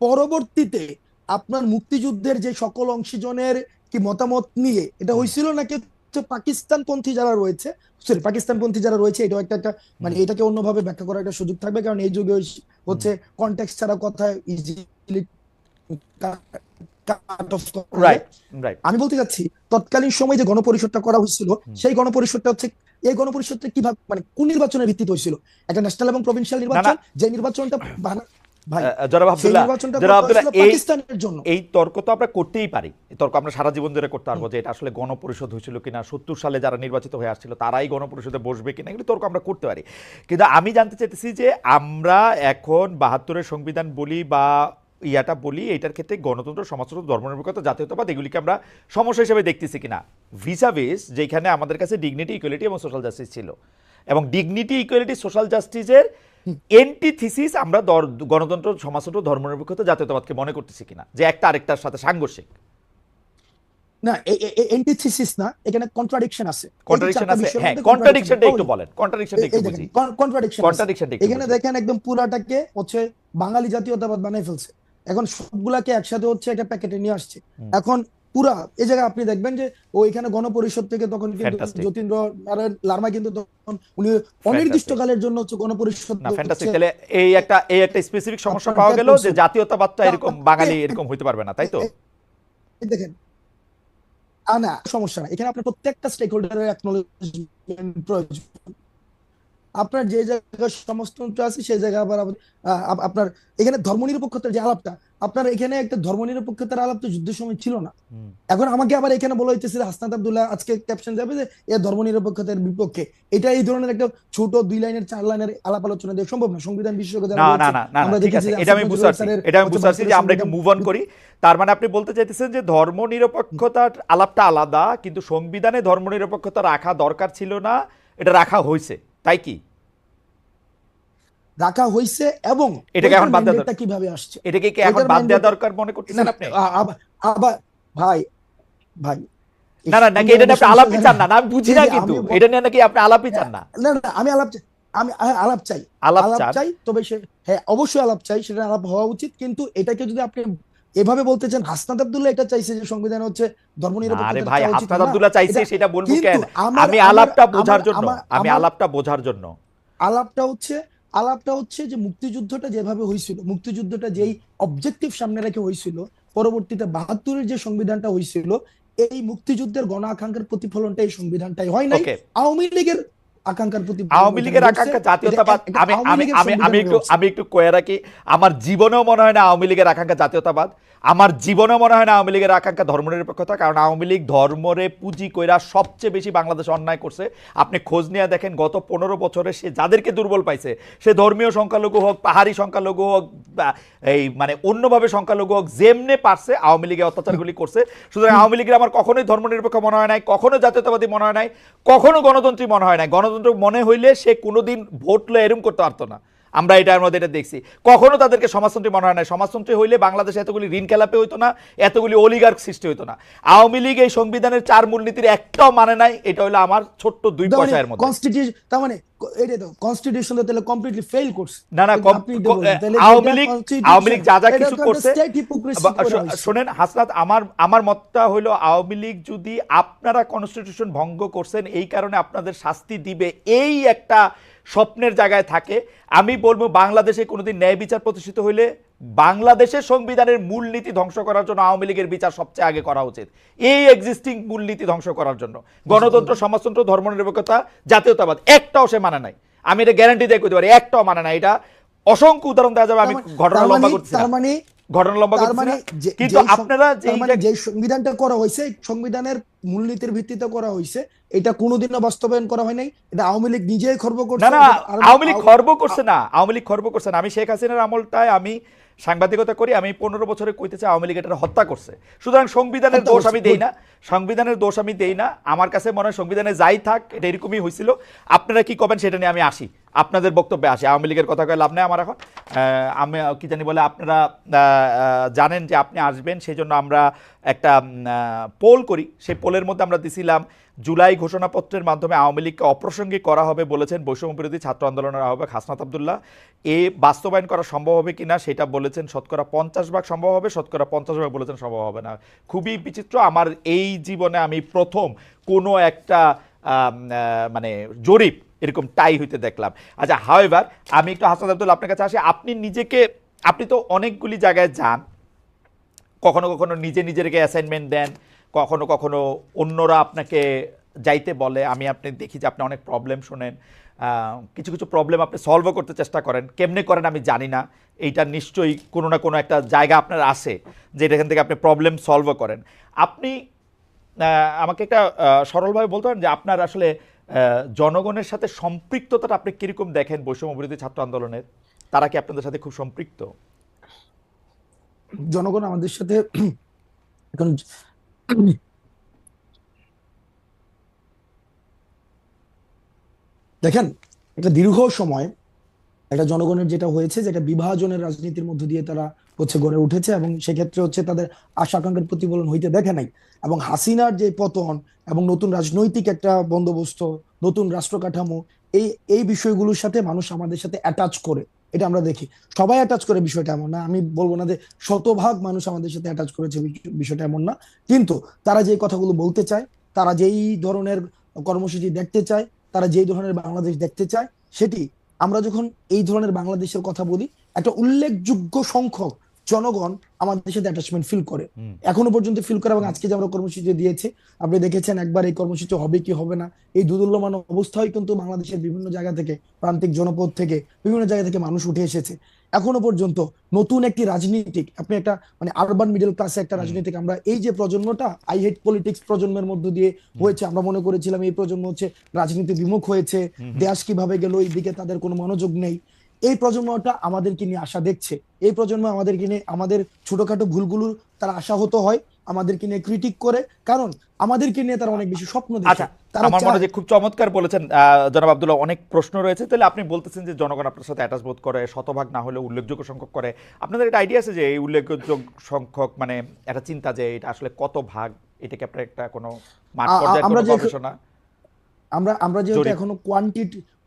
পরবর্তীতে আপনার মুক্তিযুদ্ধের যে সকল অংশীজনের কি মতামত নিয়ে এটা হুম, হয়েছিল, নাকি হচ্ছে পাকিস্তানপন্থী যারা রয়েছে, সরি পাকিস্তানপন্থী যারা রয়েছে, এটাও একটা হুম, মানে এটাকে অন্যভাবে ব্যাখ্যা করার একটা সুযোগ থাকবে, কারণ এই যুগে হুম। হচ্ছে কনটেক্সট ছাড়া কথা ইজিলি কাট অফ করা যায়। Right, right. আমি বলতে চাচ্ছি তৎকালীন সময় যে গণপরিষদটা করা হয়েছিল, হুম। সেই গণপরিষদটা হচ্ছে, এই গণপরিষদটা কিভাবে মানে কোন নির্বাচনের ভিত্তিতে হয়েছিল? একটা ন্যাশনাল এবং প্রভিন্সিয়াল না, না, নির্বাচন, যে নির্বাচনটা ভাই, জনাব সেই আব্দুল্লাহ, নির্বাচনটা জনাব করা আব্দুল্লাহ, হয়েছিল পাকিস্তানের জন্য। এই তর্ক তো আমরা করতেই পারি। এই তর্ক আমরা সারা জীবন ধরে করতে হুম। পারবো যে এটা আসলে গণপরিষদ হয়েছিল কিনা, ৭০ সালে যারা নির্বাচিত হয়ে আসছিল তারাই গণপরিষদে বসবে কিনা, এগুলো তর্ক আমরা করতে পারি। কিন্তু আমি জানতে চাইতেছি যে আমরা এখন ৭২-এর সংবিধান বলি বা ইয়াটা বলি, এটার ক্ষেত্রে গণতন্ত্র, সমাজতন্ত্র, ধর্মনিরপেক্ষতা, জাতীয়তাবাদ এগুলিকে আমরা সমস্যা হিসেবে দেখতেছি কিনা। ভিসাভিস যেখানে আমাদের কাছে ডিগনিটি, ইকুয়ালিটি এবং সোশ্যাল জাস্টিস ছিল, এবং ডিগনিটি, ইকুয়ালিটি, সোশ্যাল জাস্টিসের হুম। এন্টিথিসিস আমরা গণতন্ত্র, সমাজতন্ত্র, ধর্মনিরপেক্ষতা, জাতীয়তাবাদকে মনে করতেছি কিনা, যে একটা আরেকটার সাথে সাংঘর্ষিক। না, এন্টিথিসিস না, এখানে কন্ট্রাডিকশন আছে। এই যে কন্ট্রাডিকশন চারটা আছে, বিষয়ের হ্যাঁ, মধ্যে কন্ট্রাডিকশন, কন্ট্রাডিকশনটা একটু বলেন, কন্ট্রাডিকশনটা একটু এই দেখেন বুঝি, কন্ট্রাডিকশন আছে। কন্ট্রাডিকশনটা একটু এখানে বুঝি। দেখেন একদম পুরাটাকে হচ্ছে বাঙালি জাতীয়তাবাদ বানাই ফেলছে, এখন সবগুলাকে একসাথে হচ্ছে একটা প্যাকেটে নিয়ে আসছে। হুম, এখন পুরা এই জায়গায় আপনি দেখবেন যে ও এখানে গণপরিষদ থেকে তখন কিন্তু ফ্যান্টাস্টিক, যতীন্দ্র নারায়ণ লারমা কিন্তু তখন উনি ফ্যান্টাস্টিক। অনির্দিষ্টকালের জন্য হচ্ছে গণপরিষদ না, হচ্ছে ফ্যান্টাস্টিক। তাহলে এই একটা স্পেসিফিক সমস্যা আপনার পাওয়া ত্যাগ গেল যে করছে। জাতীয়তাবাদটা তা এরকম, আপনি বাঙালি এরকম হইতে পারবে না, তাই তো? দেখেন, না সমস্যা না, এখানে আপনার প্রত্যেকটা স্টেক হোল্ডারের অ্যাকনলেজমেন্ট প্রয়োজন। আপনার যে জায়গায় সমাজতন্ত্র আছে সেই জায়গায় আবার আপনার এখানে ধর্মনিরপেক্ষতার যে আলাপটা, আপনার এখানে একটা ধর্মনিরপেক্ষতার আলাপ তো যুদ্ধের সময় ছিল না। হুম। এখন আমাকে আবার এখানে বলা হইতেছে যে হাসনাত আব্দুল্লাহ আজকে ক্যাপশন যাবে যে এ ধর্মনিরপেক্ষতার বিপক্ষে। এটা এই ধরনের একটা ছোট 2 লাইনের 4 লাইনের আলাপ আলোচনা দিয়ে সম্ভব না। সংবিধান বিশেষজ্ঞ যারা না, না, রয়েছে, না, না, না, আমরা ঠিক দেখেছি আছে, যে এটা আসিফ আমি বুঝতে নজরুল পারছি, স্যারের এটা আমি হচ্ছে বুঝতে পারছি যে 72 আমরা একটু মুভ অন করি। তার মানে আপনি বলতে চাইতেছেন যে ধর্মনিরপেক্ষতার আলাপটা আলাদা, কিন্তু সংবিধানে ধর্মনিরপেক্ষতা রাখা দরকার ছিল না, এটা রাখা হয়েছে, তাই কি? রাখা হয়েছে, এবং এটাকে এখন ওইটার বাদ দেওয়া ম্যান্ডেটটা দরকার, কিভাবে আসছে, এটাকে কি এখন ওইটার বাদ দেওয়া ম্যান্ডেট, দরকার মনে না করতেছেন না আপনি? আবার আবার ভাই ভাই এই না, না, নাকি এটা নিয়ে আপনি সংবিধানের আলাপই সমস্যা চান না, জানেন, না আমি বুঝি এই না, যে কিন্তু আমি এটা নিয়ে নাকি আপনি আলাপই চান না। না না আমি আলাপ চাই, আলাপ আলাপ চান? চাই, তবে সে, হ্যাঁ অবশ্যই আলাপ চাই, সেটা আলাপ হওয়া উচিত, কিন্তু এটাকে যদি আপনি এভাবে বলতে চান হাসনাত আব্দুল্লাহ এটা চাইছে যে সংবিধান হচ্ছে না রে ধর্মনিরপেক্ষতা ভাই, চাওয়া উচিত হাসনাত না, আব্দুল্লাহ চাইছে এটা সেটা বলবো কিন্তু কেন? আমার আমি আমার আলাপটা আমার বোঝার জন্য, আমার আমি আমার আলাপটা বোঝার জন্য। আলাপটা হচ্ছে আলাপটা হচ্ছে যে মুক্তিযুদ্ধটা যেভাবে হয়েছিল, মুক্তিযুদ্ধটা যেই অবজেক্টিভ সামনে রেখে হয়েছিল, পরবর্তীতে ৭২-এর যে সংবিধানটা হয়েছিল, এই মুক্তিযুদ্ধের গণ আকাঙ্ক্ষার প্রতিফলনটা এই সংবিধানটাই হয় নাই, ওকে, আওয়ামী লীগের আকাঙ্ক্ষার প্রতিফলন আওয়ামী ওইখানে লীগের ঘটছে। আকাঙ্ক্ষা এটা জাতীয়তাবাদ, এটা আমি আওয়ামী আমি লীগের আমি সংবিধান আমি হয়ে একটু উঠছে। আমি একটু কয়ে রাখি, আমার জীবনেও মনে হয় না আওয়ামী লীগের আকাঙ্ক্ষা জাতীয়তাবাদ, আমার জীবনেও মনে হয় না আওয়ামী লীগের আকাঙ্ক্ষা ধর্মনিরপেক্ষতা, কারণ আওয়ামী লীগ ধর্মরে পুঁজি কইরা সবচেয়ে বেশি বাংলাদেশে অন্যায় করছে। আপনি খোঁজ নিয়ে দেখেন গত 15 বছরে সে যাদেরকে দুর্বল পাইছে, সে ধর্মীয় সংখ্যালঘু হোক, পাহাড়ি সংখ্যালঘু হোক, বা এই মানে অন্যভাবে সংখ্যালঘু হোক, যেমনে পারছে আওয়ামী লীগের অত্যাচারগুলি করছে। সুতরাং আওয়ামী লীগের আমার কখনোই ধর্মনিরপেক্ষ মনে হয় নাই, কখনো জাতীয়তাবাদী মনে হয় নাই, কখনো গণতন্ত্রী মনে হয় নাই। গণতন্ত্র মনে হইলে সে কোনোদিন ভোট লয়ে এরম করতে পারতো না। আমরা এটার মধ্যে এটা দেখছি। কখনো তাদেরকে সমাজতন্ত্রী মনে হয় না। সমাজতন্ত্রী হইলে বাংলাদেশে এতগুলি ঋণ খেলাপি হইতো না, এতগুলি অলিগার্ক সৃষ্টি হইতো না। আওয়ামী লীগ এই সংবিধানের 4 মূলনীতির একটাও মানে নাই। এটা হলো আমার ছোট্ট 2 পয়সার মধ্যে। কনস্টিটিউশন তার মানে এটা তো কনস্টিটিউশন তো তাহলে কমপ্লিটলি ফেল করছে। না না, আওয়ামী লীগ যা যা কিছু করছে, শোনেন হাসনাত, আমার মতটা হলো আওয়ামী লীগ যদি আপনারা কনস্টিটিউশন ভঙ্গ করছেন এই কারণে আপনাদের শাস্তি দিবে এই একটা স্বপ্নের জায়গায় থাকে, আমি বলবো বাংলাদেশে কোনোদিন ন্যায় বিচার প্রতিষ্ঠিত হইলে বাংলাদেশের সংবিধানের মূলনীতি ধ্বংস করার জন্য আওয়ামী লীগের বিচার সবচেয়ে আগে করা উচিত। এই এক্সিস্টিং মূলনীতি ধ্বংস করার জন্য গণতন্ত্র, সমাজতন্ত্র, ধর্মনিরপেক্ষতা, জাতীয়তাবাদ একটাও সে মানে নাই। আমি এটা গ্যারান্টি দিয়ে করতে পারি, একটাও মানে নাই। এটা অসংখ্য উদাহরণ দেওয়া যাবে। আমি ঘটনা লম্বা করছি, কিন্তু আপনারা যে সংবিধানটা করা হয়েছে, সংবিধানের মূলনীতির ভিত্তিতে করা হয়েছে, এটা কোনোদিনও বাস্তবায়ন করা হয় নাই। এটা আওয়ামী লীগ নিজেই খর্ব করছে। না, আওয়ামী লীগ খর্ব করছে না, আওয়ামী লীগ খর্ব করছে না। আমি শেখ হাসিনার আমলটায় আমি সাংবাদিকতা করি, আমি 15 বছরে কইতেছি আওয়ামী লীগ এটা হত্যা করছে। সুতরাং সংবিধানের দোষ আমি দেই না, সংবিধানের দোষ আমি দেই না। আমার কাছে মনে হয় সংবিধানে যাই থাক এটা এরকমই হয়েছিল। আপনারা কি করবেন সেটা নিয়ে আমি আসি, আপনাদের বক্তব্যে আসি। আওয়ামী লীগের কথা কয়ে লাভ নেই আমার এখন। আমি কি জানি বলে আপনারা জানেন যে আপনি আসবেন, সেই জন্য আমরা একটা পোল করি। সেই পোলের মধ্যে আমরা দিছিলাম জুলাই ঘোষণাপত্রের মাধ্যমে আওয়ামী লীগকে অপ্রাসঙ্গিক করা হবে বলেছেন বৈষম্য বিরোধী ছাত্র আন্দোলনের আহ্বায়ক হাসনাত আব্দুল্লাহ। এ বাস্তবায়ন করা সম্ভব হবে কিনা সেটা বলেছেন শতকরা 50% সম্ভব হবে, শতকরা 50% বলেছেন সম্ভব হবে না। খুবই বিচিত্র। আমার এই জীবনে আমি প্রথম কোনো একটা মানে জরিপ এরকম টাই হইতে দেখলাম। আচ্ছা, হাওয়েভার আমি একটু হাসনাত আব্দুল্লাহ আপনার কাছে আসি। আপনি তো অনেকগুলি জায়গায় যান, কখনো কখনো নিজেকে অ্যাসাইনমেন্ট দেন, কখনো কখনো অন্যরা আপনাকে যাইতে বলে। আপনি দেখি যে আপনি অনেক প্রবলেম শোনেন, কিছু কিছু প্রবলেম আপনি সলভও করতে চেষ্টা করেন। কেমনে করেন আমি জানি না, এইটা নিশ্চয়ই কোনো না কোনো একটা জায়গা আপনার আসে যে এখান থেকে আপনি প্রবলেম সলভও করেন। আপনি আমাকে একটা সরলভাবে বলতে পারেন যে আপনার আসলে জনগণের সাথে সম্পৃক্ততাটা আপনি কিরকম দেখেন বৈষম্য বিরোধী ছাত্র আন্দোলনের? তারা কি আপনাদের সাথে খুব সম্পৃক্ত? জনগণ আমাদের সাথে এখন দেখেন, একটা দীর্ঘ সময় একটা জনগণের যেটা হয়েছে, যেটা বিভাজনের রাজনীতির মধ্য দিয়ে তারা গড়ে উঠেছে, এবং সেক্ষেত্রে তাদের আশা আকাঙ্ক্ষার প্রতিফলন হইতে দেখে নাই। এবং হাসিনার যে পতন এবং নতুন রাজনৈতিক একটা বন্দোবস্ত, নতুন রাষ্ট্র কাঠামো, এই এই বিষয়গুলোর সাথে মানুষ আমাদের সাথে অ্যাটাচ করে, এটা আমরা দেখি। সবাই অ্যাটাচ করে বিষয়টা এমন না, আমি বলবো না যে শতভাগ মানুষ আমাদের সাথে অ্যাটাচ করেছে, বিষয়টা এমন না। কিন্তু তারা যে কথাগুলো বলতে চায়, তারা যেই ধরনের কর্মসূচি দেখতে চায়, তারা যেই ধরনের বাংলাদেশ দেখতে চায়, সেটি আমরা যখন এই ধরনের বাংলাদেশের কথা বলি, একটা উল্লেখযোগ্য সংখ্যক জনগণ আমাদের সাথে অ্যাটাচমেন্ট ফিল করে, এখনো পর্যন্ত ফিল করে। এবং আজকে যে আমরা কর্মসূচি দিয়েছি, আপনি দেখেছেন একবার এই কর্মসূচি হবে কি হবে না, এই দুদুল্যমান অবস্থায় কিন্তু বাংলাদেশের বিভিন্ন জায়গা থেকে, প্রান্তিক জনপদ থেকে, বিভিন্ন জায়গা থেকে মানুষ উঠে এসেছে। এখনো পর্যন্ত নতুন একটি রাজনীতিক, আপনি একটা মানে আরবান মিডল ক্লাসে একটা রাজনীতিক, আমরা এই যে প্রজন্মটা আই হেট পলিটিক্স প্রজন্মের মধ্য দিয়ে হয়েছে, আমরা মনে করেছিলাম এই প্রজন্ম রাজনীতি বিমুখ হয়েছে, দেশ কিভাবে গেল এই দিকে তাদের কোনো মনোযোগ নেই। এই প্রজন্মটা আমাদেরকে নিয়ে আশা দেখছে, এই প্রজন্ম আমাদেরকে নিয়ে আমাদের ছোটখাটো ভুলগুলো তারা আশাহত হয়, আমাদেরকে নিয়ে ক্রিটিক করে, কারণ আমাদেরকে নিয়ে তারা অনেক বেশি স্বপ্ন দেখে। আমার মনে হয় খুব চমৎকার বলেছেন জনাব আব্দুল্লাহ। অনেক প্রশ্ন রয়েছে। তাহলে আপনি বলতেছেন যে জনগণ আপনার সাথে অ্যাটাচ বোধ করে, শতভাগ না হলে উল্লেখযোগ্য সংখ্যক করে। আপনাদের একটা আইডিয়া আছে যে এই উল্লেখযোগ্য সংখ্যক মানে একটা চিন্তা যে এটা আসলে কত ভাগ? এটা কি আপনার একটা কোনো মাঠ পর্যায়ে কোনো গবেষণা? আমরা যেহেতু এখনো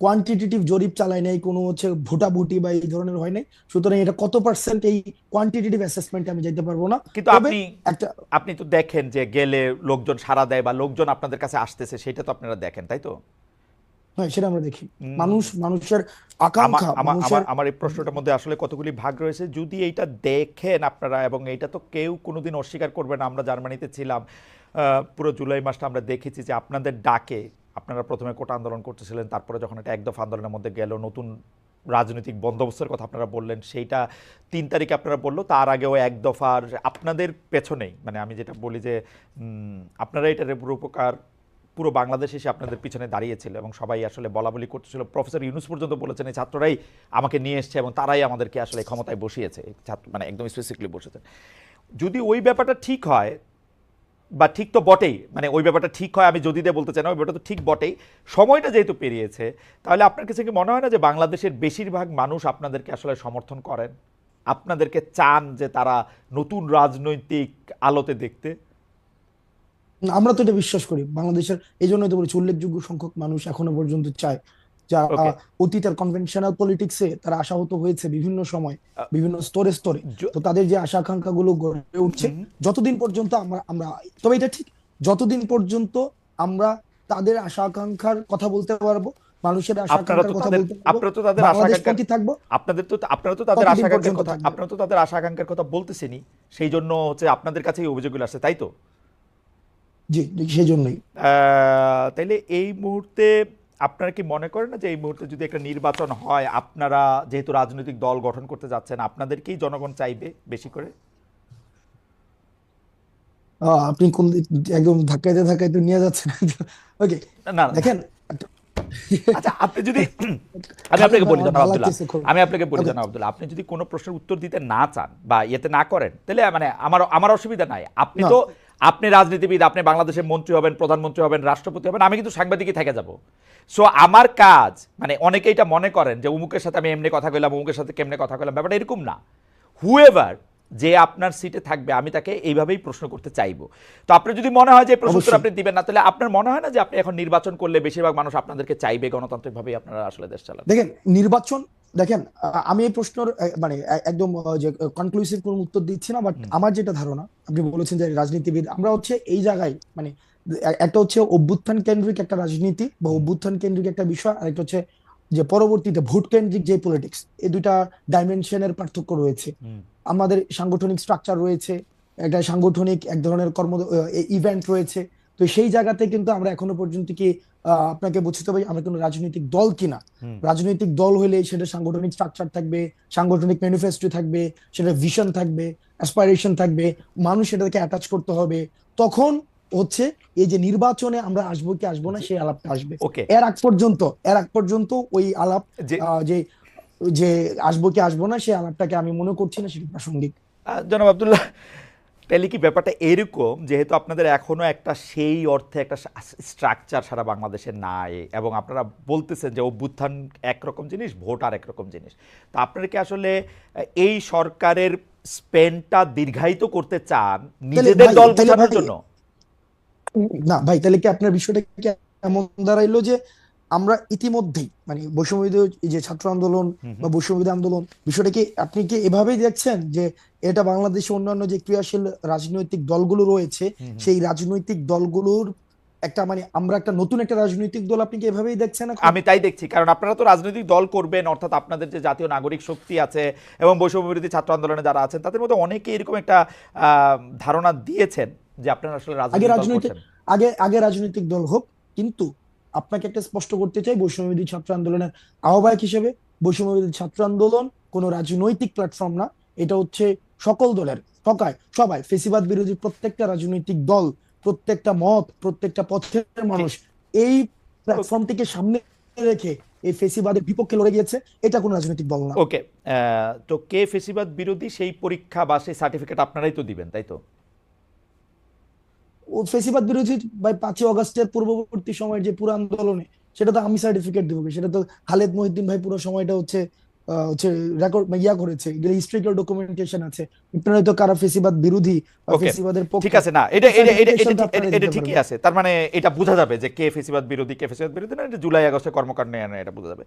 কোয়ান্টিটেটিভ জরিপ চালাই নাই, কোনো ভোটাভুটি বা এই ধরনের হয় নাই, সুতরাং এটা কত পার্সেন্ট এই কোয়ান্টিটেটিভ অ্যাসেসমেন্টে আমি যেতে পারবো না। কিন্তু আপনি তো দেখেন যে গেলে লোকজন সাড়া দেয় বা লোকজন আপনাদের কাছে আসতেছে, সেটা তো আপনারা দেখেন, তাই তো? হ্যাঁ, সেটা আমরা দেখি। মানুষের আকাঙ্ক্ষা। আমার এই প্রশ্নটার মধ্যে আসলে কতগুলি ভাগ রয়েছে। যদি এইটা দেখেন আপনারা, এবং এইটা তো কেউ কোনোদিন অস্বীকার করবে না, আমরা জার্মানিতে ছিলাম, পুরো জুলাই মাসটা আমরা দেখেছি যে আপনাদের ডাকে আপনারা প্রথমে কোটা আন্দোলন করতেছিলেন, তারপরে যখন এটা একদফা আন্দোলনের মধ্যে গেল, নতুন রাজনৈতিক বন্দোবস্তের কথা আপনারা বললেন, সেইটা 3 তারিখে আপনারা বললো, তার আগেও এক দফার আপনাদের পেছনেই, মানে আমি যেটা বলি যে আপনারা এটার উপকার পুরো বাংলাদেশ এসে আপনাদের পিছনে দাঁড়িয়েছিল এবং সবাই আসলে বলা বলি করতেছিল। প্রফেসর ইউনুস পর্যন্ত বলেছেন এই ছাত্ররাই আমাকে নিয়ে এসছে এবং তারাই আমাদেরকে আসলে ক্ষমতায় বসিয়েছে, ছাত্র মানে একদম স্পেসিফিকলি বসেছেন। যদি ওই ব্যাপারটা ঠিক হয়, বা ঠিক তো বটেই, মানে ওই ব্যাপারটা ঠিক হয় আমি যদি দিয়ে বলতে চাই না, ওই ব্যাপারটা তো ঠিক বটেই। সময়টা যেহেতু পেরিয়েছে, তাহলে আপনার কাছে কি মনে হয় না যে বাংলাদেশের বেশিরভাগ মানুষ আপনাদেরকে আসলে সমর্থন করেন, আপনাদেরকে চান যে তারা নতুন রাজনৈতিক আলোতে দেখতে? আমরা তো এটা বিশ্বাস করি বাংলাদেশের, এই জন্যই তো বলেছি উল্লেখযোগ্য সংখ্যক মানুষ এখনো পর্যন্ত চায়, যারা ওকে। অতীতের কনভেনশনাল পলিটিক্সে তারা আশাহত হয়েছে বিভিন্ন সময়, বিভিন্ন স্তরে স্তরে। তো তাদের যে আশা আকাঙ্ক্ষা গুলো গড়ে উঠছে, যতদিন পর্যন্ত আমরা আমরা তবে এটা ঠিক, যতদিন পর্যন্ত আমরা তাদের আশা আকাঙ্ক্ষার কথা বলতে পারবো, মানুষের আশা আপনারা আকাঙ্ক্ষার তো কথা তাদের বলতে পারবো, আপনারা তো তাদের আশা বাংলাদেশ আকাঙ্ক্ষার পন্থী থাকবো, আপনারা তো তাদের আশা ততদিন আকাঙ্ক্ষার পর্যন্ত কথা থাকবে। আপনারা তো তাদের আশা আকাঙ্ক্ষার কথা বলতেছেনই, সেই জন্য হচ্ছে আপনাদের কাছে এই অভিযোগগুলো আসছে, তাই তো? জি, সেই জন্যই। তাইলে এই মুহূর্তে আপনারা কি মনে করেন না যে এই মুহূর্তে যদি একটা নির্বাচন হয়, আপনারা যেহেতু রাজনৈতিক দল গঠন করতে যাচ্ছেন, আপনাদেরকেই জনগণ চাইবে বেশি করে? আপনি কোন একদম ধাক্কাইতে ধাক্কাইতে নিয়ে যাচ্ছেন। ওকে, না না। দেখেন, আচ্ছা, আপনি যদি আমি খালেদ আপনাকে ভাই বলি আমার জানাব ভালো আব্দুল্লাহ, লাগতেছে খুব। আমি আপনাকে বলি ওকে, জানাব আব্দুল্লাহ, আপনি যদি কোনো প্রশ্নের উত্তর দিতে না চান বা ইয়েতে না করেন, তাহলে মানে আমার আমার অসুবিধা নাই। আপনি না তো আপনি রাজনীতিবিদ, আপনি বাংলাদেশের মন্ত্রী হবেন, প্রধানমন্ত্রী হবেন, রাষ্ট্রপতি হবেন, আমি কিন্তু সাংবাদিকই থেকে যাব। সো আমার কাজ, মানে অনেকেই এটা মনে করেন যে অমুকের সাথে আমি এমনি কথা কইলাম, অমুকের সাথে কেমনে কথা কইলাম, ব্যাপারটা এরকম না। হুএভার যে আপনার সিটে থাকবে, আমি তাকে এইভাবেই প্রশ্ন করতে চাইবো। তো আপনার যদি মনে হয় যে এই প্রশ্ন উত্তর অবশ্যই। আপনি দিবেন না, তাহলে আপনার মনে হয় না যে আপনি এখন নির্বাচন করলে বেশিরভাগ মানুষ আপনাদেরকে চাইবে, গণতান্ত্রিকভাবেই আপনারা আসলে দেশ চালান? দেখেন নির্বাচন, দেখেন আমি এই প্রশ্নের মানে একদম যে কনক্লুসিভ কোন উত্তর দিচ্ছি না, বাট আমার যেটা ধারণা, আপনি বলেছেন যে রাজনীতিবিদ, আমরা হচ্ছে এই জায়গায় মানে একটা হচ্ছে অভ্যুত্থান কেন্দ্রিক একটা রাজনীতি বা অভ্যুত্থান কেন্দ্রিক একটা বিষয়, আর একটা হচ্ছে যে পরবর্তীতে ভোট কেন্দ্রিক যে পলিটিক্স, এই দুইটা ডাইমেনশনের পার্থক্য রয়েছে। আমাদের সাংগঠনিক স্ট্রাকচার রয়েছে, একটা সাংগঠনিক এক ধরনের কর্ম ইভেন্ট রয়েছে। তো সেই জায়গাতে কিন্তু আমরা এখনো পর্যন্ত কি আপনাকে বুঝতে হবে আমরা কোনো রাজনৈতিক দল কিনা। রাজনৈতিক দল হলে সেটা সাংগঠনিক স্ট্রাকচার থাকবে, সাংগঠনিক ম্যানিফেস্টো থাকবে, সেটা ভিশন থাকবে, অ্যাসপাইরেশন থাকবে, মানুষ সেটাকে অ্যাটাচ করতে হবে। তখন হচ্ছে এই যে নির্বাচনে আমরা আসবো কি আসবো না সেই আলাপটা আসবে। ওকে। এর আগ পর্যন্ত ওই আলাপ যে যে যে আসবো কি আসবো না সেই আলাপটাকে আমি মনে করছি না সেটা প্রাসঙ্গিক। জনাব আব্দুল্লাহ, তাহলে কি ব্যাপারটা এরকম, যেহেতু আপনাদের এখনো একটা সেই অর্থে একটা স্ট্রাকচার সারা বাংলাদেশে নাই, এবং আপনারা বলতেছেন যে অভ্যুত্থান একরকম জিনিস, ভোট আর একরকম জিনিস, তো আপনারা কি আসলে এই সরকারের স্পেনটা দীর্ঘায়িত করতে চান নিজেদের দল গোছানোর জন্য? না ভাই, তাহলে কি আপনার বিষয়টা কি এমন দাঁড়াইলো যে আমরা ইতিমধ্যেই মানে বৈষম্যবিরোধী এই যে ছাত্র আন্দোলন বা বৈষম্যবিরোধী আন্দোলন, বিষয়টা কি আপনি কি এভাবেই দেখছেন যে এটা বাংলাদেশে অন্যান্য যে ক্রিয়াশীল রাজনৈতিক দলগুলো রয়েছে সেই রাজনৈতিক দলগুলোর একটা মানে আমরা একটা নতুন একটা রাজনৈতিক দল, আপনি কি এভাবেই দেখছেন এখন? আমি তাই দেখছি, কারণ আপনারা তো রাজনৈতিক দল করবেন, অর্থাৎ আপনাদের যে জাতীয় নাগরিক শক্তি আছে এবং বৈষম্য বিরোধী ছাত্র আন্দোলনে যারা আছেন, তাদের মধ্যে অনেকে এরকম একটা ধারণা দিয়েছেন যে আপনারা আসলে আগে রাজনৈতিক দল রাজনৈতিক করছেন। আগে রাজনৈতিক দল হোক, কিন্তু আপনাকে একটা স্পষ্ট করতে চাই, বৈষম্যবিরোধী ছাত্র আন্দোলনের আহ্বায়ক হিসেবে বৈষম্যবিরোধী ছাত্র আন্দোলন কোনো রাজনৈতিক প্ল্যাটফর্ম না। এটা হচ্ছে সকল দলের সবাই ফেসিবাদ বিরোধী প্রত্যেকটা রাজনৈতিক দল, প্রত্যেকটা মত, প্রত্যেকটা পথের মানুষ এই প্ল্যাটফর্মটিকে সামনে রেখে এই ফেসিবাদের বিপক্ষে লড়ে গিয়েছে। এটা কোনো রাজনৈতিক দল না। ওকে। তো কে ফেসিবাদ বিরোধী সেই পরীক্ষা বা সেই সার্টিফিকেট আপনারাই তো দিবেন, তাই তো? ও ফেসিবাদ বিরোধী ভাই 5ই অগাস্টের পূর্ববর্তী সময়ের যে পুরো আন্দোলনে, সেটা তো আমি সার্টিফিকেট দেবো কি? সেটা তো খালেদ মহিউদ্দিন ভাই পুরো সময়টা হচ্ছে রেকর্ড করেছে, এগুলো হিস্ট্রিক্যাল ডকুমেন্টেশন আছে। আপনারা তো কারা ফেসিবাদ বিরোধী বা ওকে, ফেসিবাদের ঠিক পক্ষে, আছে। না, এটা এটা এটা এটা সার্টিফিকেশনটা আপনারা এটা দিতে ঠিকই পারবেন। আছে, তার মানে এটা বোঝা যাবে যে কে ফেসিবাদ বিরোধী, কে ফেসিবাদ বিরোধী না, এটা জুলাই আগস্টের কর্মকাণ্ড না, এটা বোঝা যাবে।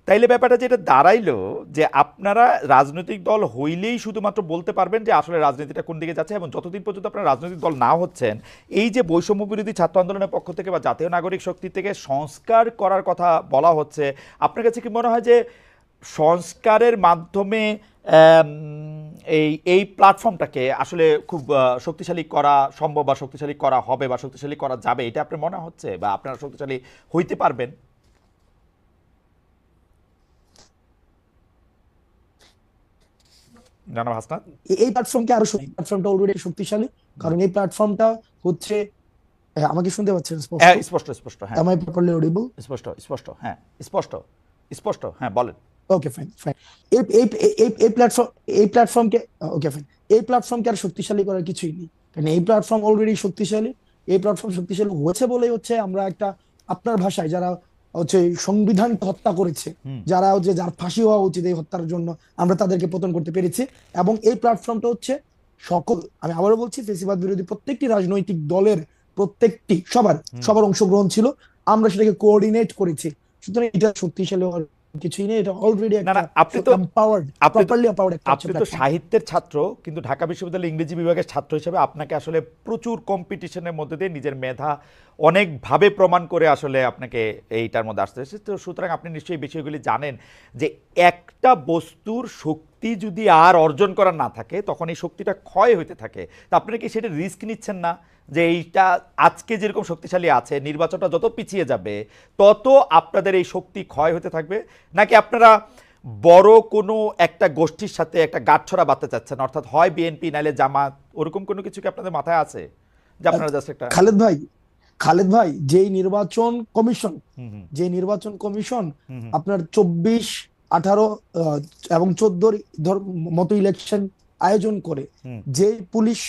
তাইলে ব্যাপারটা যেটা দাঁড়াইলো যে আপনারা রাজনৈতিক দল হইলেই শুধুমাত্র বলতে পারবেন যে আসলে রাজনীতিটা কোন দিকে যাচ্ছে, এবং যতদিন পর্যন্ত আপনারা রাজনৈতিক দল না হচ্ছেন, এই যে বৈষম্য বিরোধী ছাত্র আন্দোলনের পক্ষ থেকে বা জাতীয় নাগরিক শক্তি থেকে সংস্কার করার কথা বলা হচ্ছে, আপনার কাছে কি মনে হয় যে সংস্কারের মাধ্যমে এই এই প্ল্যাটফর্মটাকে আসলে খুব শক্তিশালী করা সম্ভব বা শক্তিশালী করা হবে বা শক্তিশালী করা যাবে, এটা আপনার মনে হচ্ছে, বা আপনারা শক্তিশালী হইতে পারবেন? জানাব হাসনাত। এই প্ল্যাটফর্মকে আরো প্ল্যাটফর্মটা অলরেডি শক্তিশালী, কারণ এই প্ল্যাটফর্মটা হচ্ছে আমাকে শুনতে পাচ্ছেন স্পষ্ট? স্পষ্ট স্পষ্ট, হ্যাঁ। Am I properly audible? স্পষ্ট স্পষ্ট, হ্যাঁ। স্পষ্ট স্পষ্ট, হ্যাঁ, বলেন। Okay, fine fine. এই এই এই এই প্ল্যাটফর্মকে ওকে ফাইন, এই প্ল্যাটফর্মকে আর শক্তিশালী করার কিছুই নেই। কারণ এই প্ল্যাটফর্ম অলরেডি শক্তিশালী। এই প্ল্যাটফর্ম শক্তিশালী হয়েছে বলেই হচ্ছে আমরা একটা, আপনার ভাষায় যারা হচ্ছে সংবিধানকে হত্যা করেছে, হুম। যারা হচ্ছে যার ফাঁসি হওয়া উচিত এই হত্যার জন্য, আমরা তাদেরকে পতন করতে পেরেছি। এবং এই প্ল্যাটফর্মটা হচ্ছে সকল, আমি আবারও বলছি, ফেসিবাদ বিরোধী প্রত্যেকটি রাজনৈতিক দলের প্রত্যেকটি সবার হুম। সবার অংশগ্রহণ ছিল। আমরা সেটাকে কোঅর্ডিনেট করেছি। সুতরাং এটা শক্তিশালী হওয়ার কিছুই নেই, এটা অলরেডি না একটা না, আপনি তো এম্পাওয়ার্ড, আপনি তো প্রপারলি এম্পাওয়ার্ড একটা আপনি তো প্ল্যাটফর্ম। সাহিত্যের ছাত্র, কিন্তু ঢাকা বিশ্ববিদ্যালয়ের ইংরেজি বিভাগের ছাত্র হিসেবে আপনাকে আসলে প্রচুর কম্পিটিশনের মধ্যে দিয়ে নিজের মেধা অনেকভাবে প্রমাণ করে আসলে আপনাকে এইটার মধ্যে আসতে হয়েছে। তো সুতরাং আপনি নিশ্চয়ই বিষয়গুলি জানেন যে একটা বস্তুর শক্তি যদি আর অর্জন করার না থাকে তখন এই শক্তিটা ক্ষয় হইতে থাকে। তা আপনারা কি সেটা রিস্ক নিচ্ছেন না যে এইটা আজকে যেরকম শক্তিশালী আছে, নির্বাচনটা যত পিছিয়ে যাবে তত আপনাদের এই শক্তি ক্ষয় হতে থাকবে? নাকি আপনারা বড় কোনো একটা গোষ্ঠীর সাথে একটা গাঁটছড়া বাঁধতে চাচ্ছেন, অর্থাৎ হয় বিএনপি নাইলে জামাত, ওরকম কোনো কিছু কি আপনাদের মাথায় আছে যে আপনারা জাস্ট একটা? খালেদ ভাই, খালেদ ভাই, যেই নির্বাচন কমিশন, হুম হুম যে নির্বাচন কমিশন হুম হুম আপনার 24, 18 এবং 14 মতো ইলেকশন আয়োজন করে, হুম যে পুলিশ,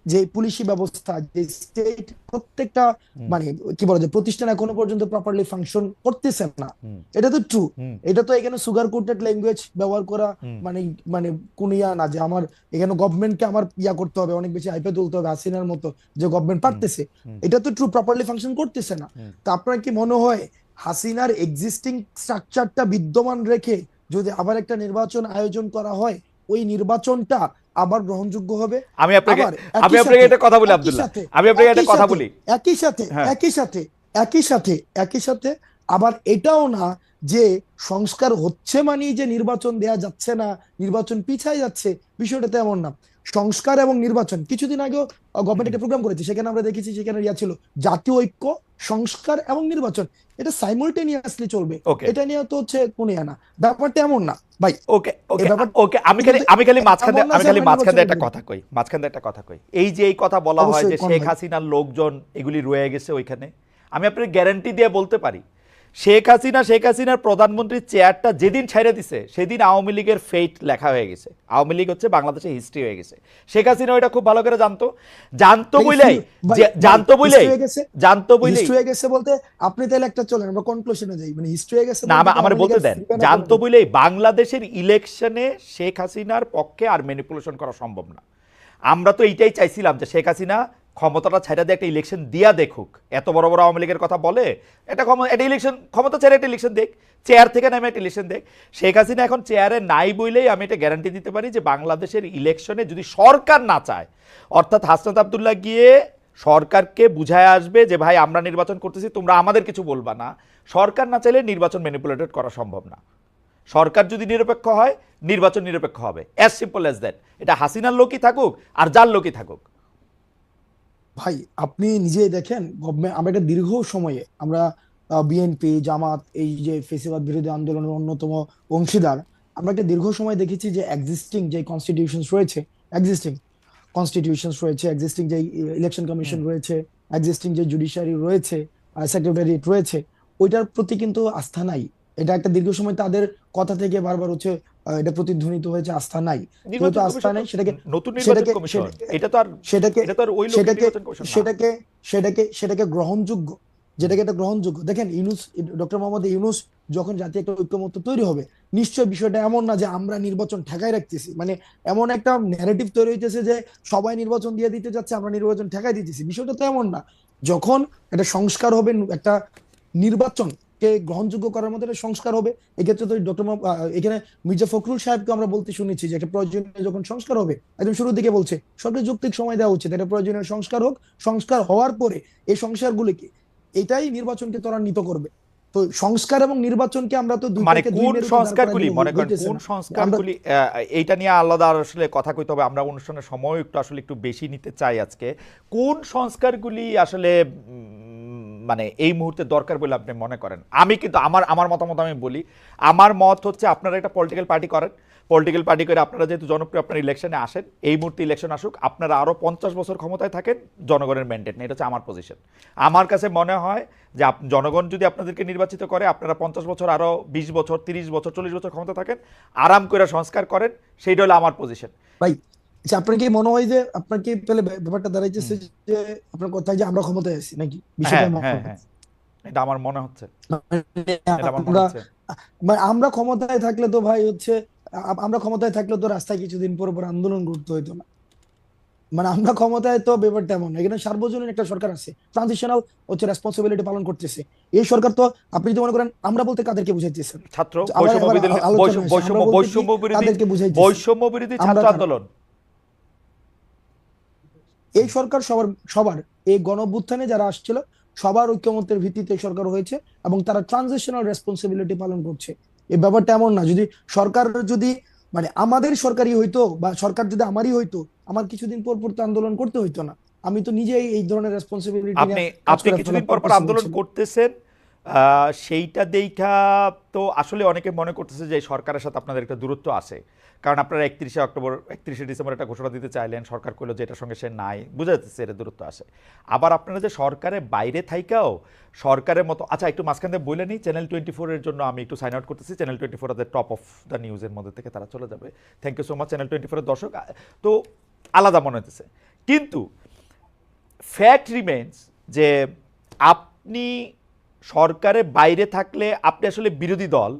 যে পুলিশি ব্যবস্থা, যে স্টেট, প্রত্যেকটা হুম মানে কি বলা যায় প্রতিষ্ঠান এখনো পর্যন্ত প্রপারলি ফাংশন করতেছে না। হুম এটা তো ট্রু। হুম এটা তো এখানে সুগার কোটেড ল্যাঙ্গুয়েজ ব্যবহার করা হুম মানে মানে কোন ইয়া না যে আমার এখানে গভর্নমেন্টকে আমার ইয়া করতে হবে, অনেক বেশি হাইপে তুলতে হবে হাসিনার মতো, যে গভর্নমেন্ট হুম পারতেছে। হুম এটা তো ট্রু, প্রপারলি ফাংশন করতেছে না। হুম। তা আপনার কি মনে হয় হাসিনার এক্সিস্টিং স্ট্রাকচারটা বিদ্যমান রেখে যদি আবার একটা নির্বাচন আয়োজন করা হয়, ওই নির্বাচনটা আবার গ্রহণযোগ্য হবে? আমি আপনাকে আবার আমি একই আপনাকে সাথে, একটা কথা বলি একই আব্দুল্লাহ, সাথে, আমি আপনাকে একটা একই কথা সাথে, বলি। একই সাথে, হ্যাঁ। একই সাথে, একই সাথে, একই সাথে আবার এটাও না যে সংস্কার হচ্ছে মানেই যে নির্বাচন দেয়া যাচ্ছে না, নির্বাচন পিছায় যাচ্ছে, বিষয়টা তেমন না। সংস্কার এবং নির্বাচন, কিছুদিন আগেও গভর্নমেন্ট একটা প্রোগ্রাম করেছে, সেখানে আমরা দেখেছি, সেখানে ইয়া ছিল জাতীয় ঐক্য, সংস্কার এবং নির্বাচন, এটা সাইমultaneously চলবে। ওকে এটা নিয়ে তো হচ্ছে কোন ইয়া না, ব্যাপারটা এমন না ভাই। ওকে এই ওকে ব্যাপার ওকে, আমি খালি কিন্তু আমি খালি মাঝখানে এমন না আমি যে খালি আমরা মাঝখানে নির্বাচনের একটা বিরুদ্ধে। কথা কই, মাঝখানে একটা কথা কই। এই যে এই কথা বলা হয় অবশ্যই যে কোন শেখ ভাই। হাসিনার লোকজন এগুলি রয়ে গেছে ওইখানে, আমি আপনাকে গ্যারান্টি দিয়ে বলতে পারি শেখ হাসিনার প্রধানমন্ত্রীর চেয়ারটা যেদিন ছেড়ে দিছে সেদিন আওয়ামী লীগের ফেট লেখা হয়ে গেছে। আওয়ামী লীগ হচ্ছে বাংলাদেশের হিস্ট্রি হয়ে গেছে। শেখ হাসিনা ওইটা খুব ভালো করে জানতো, জানতো বইলাই, জানতো বইলাই, জানতো বইলাই। হিস্ট্রি হয়ে গেছে বলতে আপনি তাহলে একটা চলেন আমরা কনক্লুশনে যাই, মানে হিস্ট্রি হয়ে গেছে না বলতে আমার আওয়ামী বলতে লীগের দেন, ফিরবে না জানতো কোনোদিন। বইলেই বাংলাদেশের ইলেকশনে শেখ হাসিনার পক্ষে আর ম্যানিপুলেশন করা সম্ভব না। আমরা তো এইটাই চাইছিলাম যে শেখ হাসিনা ক্ষমতাটা ছেড়ে দিয়ে একটা ইলেকশন দিয়া দেখুক। এত বড় বড় আওয়ামী লীগের কথা বলে, এটা একটা ইলেকশন, ক্ষমতা ছেড়ে একটা ইলেকশন দেখ, চেয়ার থেকে নামে একটা ইলেকশন দেখ। শেখ হাসিনা এখন চেয়ারে নাই বইলেই আমি এটা গ্যারান্টি দিতে পারি যে বাংলাদেশের ইলেকশনে যদি সরকার না চায়, অর্থাৎ হাসনাত আব্দুল্লাহ গিয়ে সরকারকে বুঝায় আসবে যে ভাই আমরা নির্বাচন করতেছি, তোমরা আমাদের কিছু বলবা না, সরকার না চাইলে নির্বাচন ম্যানিপুলেটেড করা সম্ভব না। সরকার যদি নিরপেক্ষ হয় নির্বাচন নিরপেক্ষ হবে, অ্যাজ সিম্পল অ্যাজ দ্যাট। এটা হাসিনার লোকই থাকুক আর যার লোকই থাকুক। ভাই আপনি নিজেই দেখেন, গভর্নমেন্ট, আমরা একটা দীর্ঘ সময়ে আমরা বিএনপি, জামাত, এই যে ফেসিবাদ বিরোধী আন্দোলনের অন্যতম অংশীদার, আমরা একটা দীর্ঘ সময় দেখেছি যে এক্সিস্টিং যে কনস্টিটিউশনস রয়েছে, এক্সিস্টিং কনস্টিটিউশনস রয়েছে, এক্সিস্টিং যে ইলেকশন হুম কমিশন রয়েছে, এক্সিস্টিং যে জুডিশিয়ারি রয়েছে, সেক্রেটারিয়েট রয়েছে, ওইটার প্রতি কিন্তু আস্থা নাই। এটা একটা দীর্ঘ সময় তাদের কথা থেকে বারবার হচ্ছে এটা প্রতিধ্বনিত হয়েছে, আস্থা নাই। যেহেতু নির্বাচন আস্থা কমিশন তো নাই, সেটাকে নতুন নির্বাচন সেটাকে কমিশন, এটা তো আর সেটাকে এটা তো আর ওই লোকের সেটাকে নির্বাচন কমিশন না। সেটাকে সেটাকে গ্রহণযোগ্য, যেটাকে এটা গ্রহণযোগ্য দেখেন, ইউনুস, ডক্টর মোহাম্মদ ইউনুস যখন জাতীয় একটা ঐক্যমত্য তৈরি হবে, নিশ্চয় বিষয়টা এমন না যে আমরা নির্বাচন ঠেকাই রাখতেছি, মানে এমন একটা ন্যারেটিভ তৈরি হইতেছে যে সবাই নির্বাচন দিয়ে দিতে যাচ্ছে, আমরা নির্বাচন ঠেকাই দিতেছি, বিষয়টা তো এমন না। যখন একটা সংস্কার হবে, একটা নির্বাচনকে গ্রহণযোগ্য করার মধ্যে একটা সংস্কার হবে, এক্ষেত্রে তো ডক্টর এখানে মির্জা ফখরুল সাহেবকে আমরা বলতে শুনেছি যে একটা প্রয়োজনীয় যখন সংস্কার হবে, একদম শুরুর দিকে বলছে সরকার যৌক্তিক সময় দেওয়া উচিত, এটা প্রয়োজনীয় সংস্কার হোক, সংস্কার হওয়ার পরে এই সংস্কারগুলিকে, এটাই নির্বাচনকে ত্বরান্বিত করবে। তো সংস্কার এবং নির্বাচনকে আমরা তো মানে দুইটাকে দুই কোন মেরুতে দাঁড় করায় সংস্কারগুলি দিলে মনে করেন, হইতেছে কোন না। আমরা সংস্কারগুলি, এইটা নিয়ে আলাদা আসলে কথা কইতে হবে, আমরা অনুষ্ঠানের সময় একটু আসলে একটু বেশি নিতে চাই আজকে। কোন সংস্কারগুলি আসলে মানে এই মুহূর্তে দরকার বলে আপনি মনে করেন? আমি কিন্তু আমার আমার মতামত আমি বলি, আমার মত হচ্ছে আপনারা একটা পলিটিক্যাল পার্টি করেন, পলিটিক্যাল পার্টি করে আপনারা যেহেতু জনপ্রিয়, আপনার ইলেকশনে আসেন, এই মুহূর্তে ইলেকশন আসুক, আপনারা আরও 50 বছর ক্ষমতায় থাকেন, জনগণের ম্যান্ডেট নেই, এটা হচ্ছে আমার পজিশন। আমার কাছে মনে হয় যে জনগণ যদি আপনাদেরকে নির্বাচিত করে, আপনারা 50 বছর, আরও 20 বছর, 30 বছর, 40 বছর ক্ষমতা থাকেন, আরাম করে সংস্কার করেন, সেইটা হলো আমার পজিশন। ভাই আচ্ছা, আপনার কি মনে হয় যে আপনার কি পেলে ব্যাপারটা দাঁড়াইতেছে যে আপনার কথায় যে আমরা ক্ষমতায় আছি নাকি বিষয়টা হ্যাঁ এমন? হ্যাঁ হ্যাঁ, এটা আমার মনে হচ্ছে, মানে এটা আমার মনে আমরা হচ্ছে। মানে আমরা ক্ষমতায় থাকলে তো ভাই হচ্ছে আমরা ক্ষমতায় থাকলে তো রাস্তায় কিছুদিন পর পর আন্দোলন করতে হইতো না। মানে আমরা ক্ষমতায় তো ব্যাপারটা এমন না। এখানে সার্বজনীন একটা সরকার আছে, ট্রানজিশনাল হচ্ছে রেসপন্সিবিলিটি পালন করতেছে এই সরকার। তো আপনি যদি মনে করেন আমরা বলতে কাদেরকে বুঝাইতেছেন? ছাত্র আবার বৈষম্য এবার বিরোধী আলোচনা আসে, আমরা বলতে কি বৈষম্য বিরোধী, কাদেরকে বুঝাইতেছি? বৈষম্য বিরোধী আমরা ছাত্র কারা? আন্দোলন। এই সরকার সবার সবার এই গণ অভ্যুত্থানে যারা আসছিল সবার ঐক্যমত্যের ভিত্তিতে এই সরকার হয়েছে এবং তারা ট্রানজিশনাল রেসপন্সিবিলিটি পালন করছে। এই ব্যাপারটা এমন না যদি সরকার যদি মানে আমাদের সরকারি হইতো বা সরকার যদি আমারই হইতো, আমার কিছুদিন পর পর তো আন্দোলন করতে হইতো না। আমি তো নিজেই এই ধরনের রেসপন্সিবিলিটি নিয়ে আপনি কাজ আপনি করে কিছুদিন পর পর পারতেছি আন্দোলন বুঝছেন? করতেছেন, সেইটা দেখা তো আসলে অনেকে মনে করতেছে যে এই সরকারের সাথে আপনাদের একটা দূরত্ব আছে, কারণ আপনারা 31শে অক্টোবর 31শে ডিসেম্বর একটা ঘোষণা দিতে চাইলেন, সরকার কইলো যে এটার সঙ্গে সে নাই, বুঝা যাচ্ছে এর দূরত্ব আসে। আবার আপনারা যে সরকারের বাইরে থাইকাও সরকারের মতো, আচ্ছা একটু মাঝখান দিয়ে বলে নিই, চ্যানেল 24 এর জন্য আমি একটু সাইন আউট করতেছি। Channel 24 the top of the নিউজের মধ্যে থেকে তারা চলে যাবে। Thank you so much channel 24 এর দর্শক। তো আলাদা মনে হতেছে, কিন্তু ফ্যাক্ট রিমেন্স যে আপনি সরকারের বাইরে থাকলে আপনি আসলে বিরোধী দল,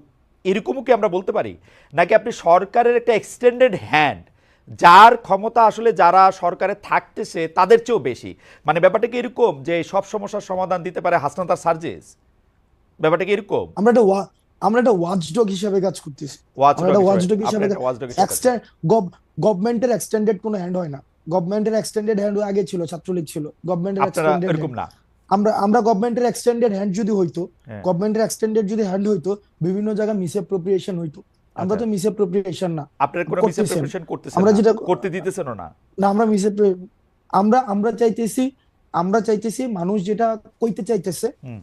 এরকমও কি আমরা বলতে পারি? নাকি আপনি সরকারের একটা এক্সটেন্ডেড হ্যান্ড, যার ক্ষমতা আসলে যারা সরকারে থাকতেছে তাদের চেয়েও বেশি? মানে ব্যাপারটা কি এরকম যে সব সমস্যার সমাধান দিতে পারে হাসনাত আর সার্জিস? ব্যাপারটা কি এরকম? আমরা একটা ওয়াচডগ হিসেবে কাজ করতেছি। আমরা ওয়াচডগ একটা হিসেবে, ওয়াচডগ আপনি হিসেবে একটা ওয়াচডগ হিসেবে কাজ করেন। গভর্নমেন্টের এক্সটেন্ডেড কোনো হ্যান্ড হয় না। গভর্নমেন্টের এক্সটেন্ডেড হ্যান্ড আগে ছিল, ছাত্রলীগ ছিল গভর্নমেন্টের আপনারা এক্সটেন্ডেড এরকম হ্যান্ড। না? আমরা গভর্নমেন্টের এক্সটেন্ডেড হ্যান্ড যদি হইতো, হ্যাঁ, গভর্নমেন্টের এক্সটেন্ডেড যদি হ্যান্ড হইতো, বিভিন্ন জায়গায় মিসঅ্যাপ্রোপ্রিয়েশন হইতো। আমরা আচ্ছা, তো মিসঅ্যাপ্রোপ্রিয়েশন না আপনারা কোনো করতেছেন। মিসঅ্যাপ্রোপ্রিয়েশন করতেছেন আমরা না, যেটা করতে দিতেছেনও না। না, আমরা আমরা চাইতেছি, আমরা চাইতেছি মানুষ যেটা কইতে চাইতেছে, হুম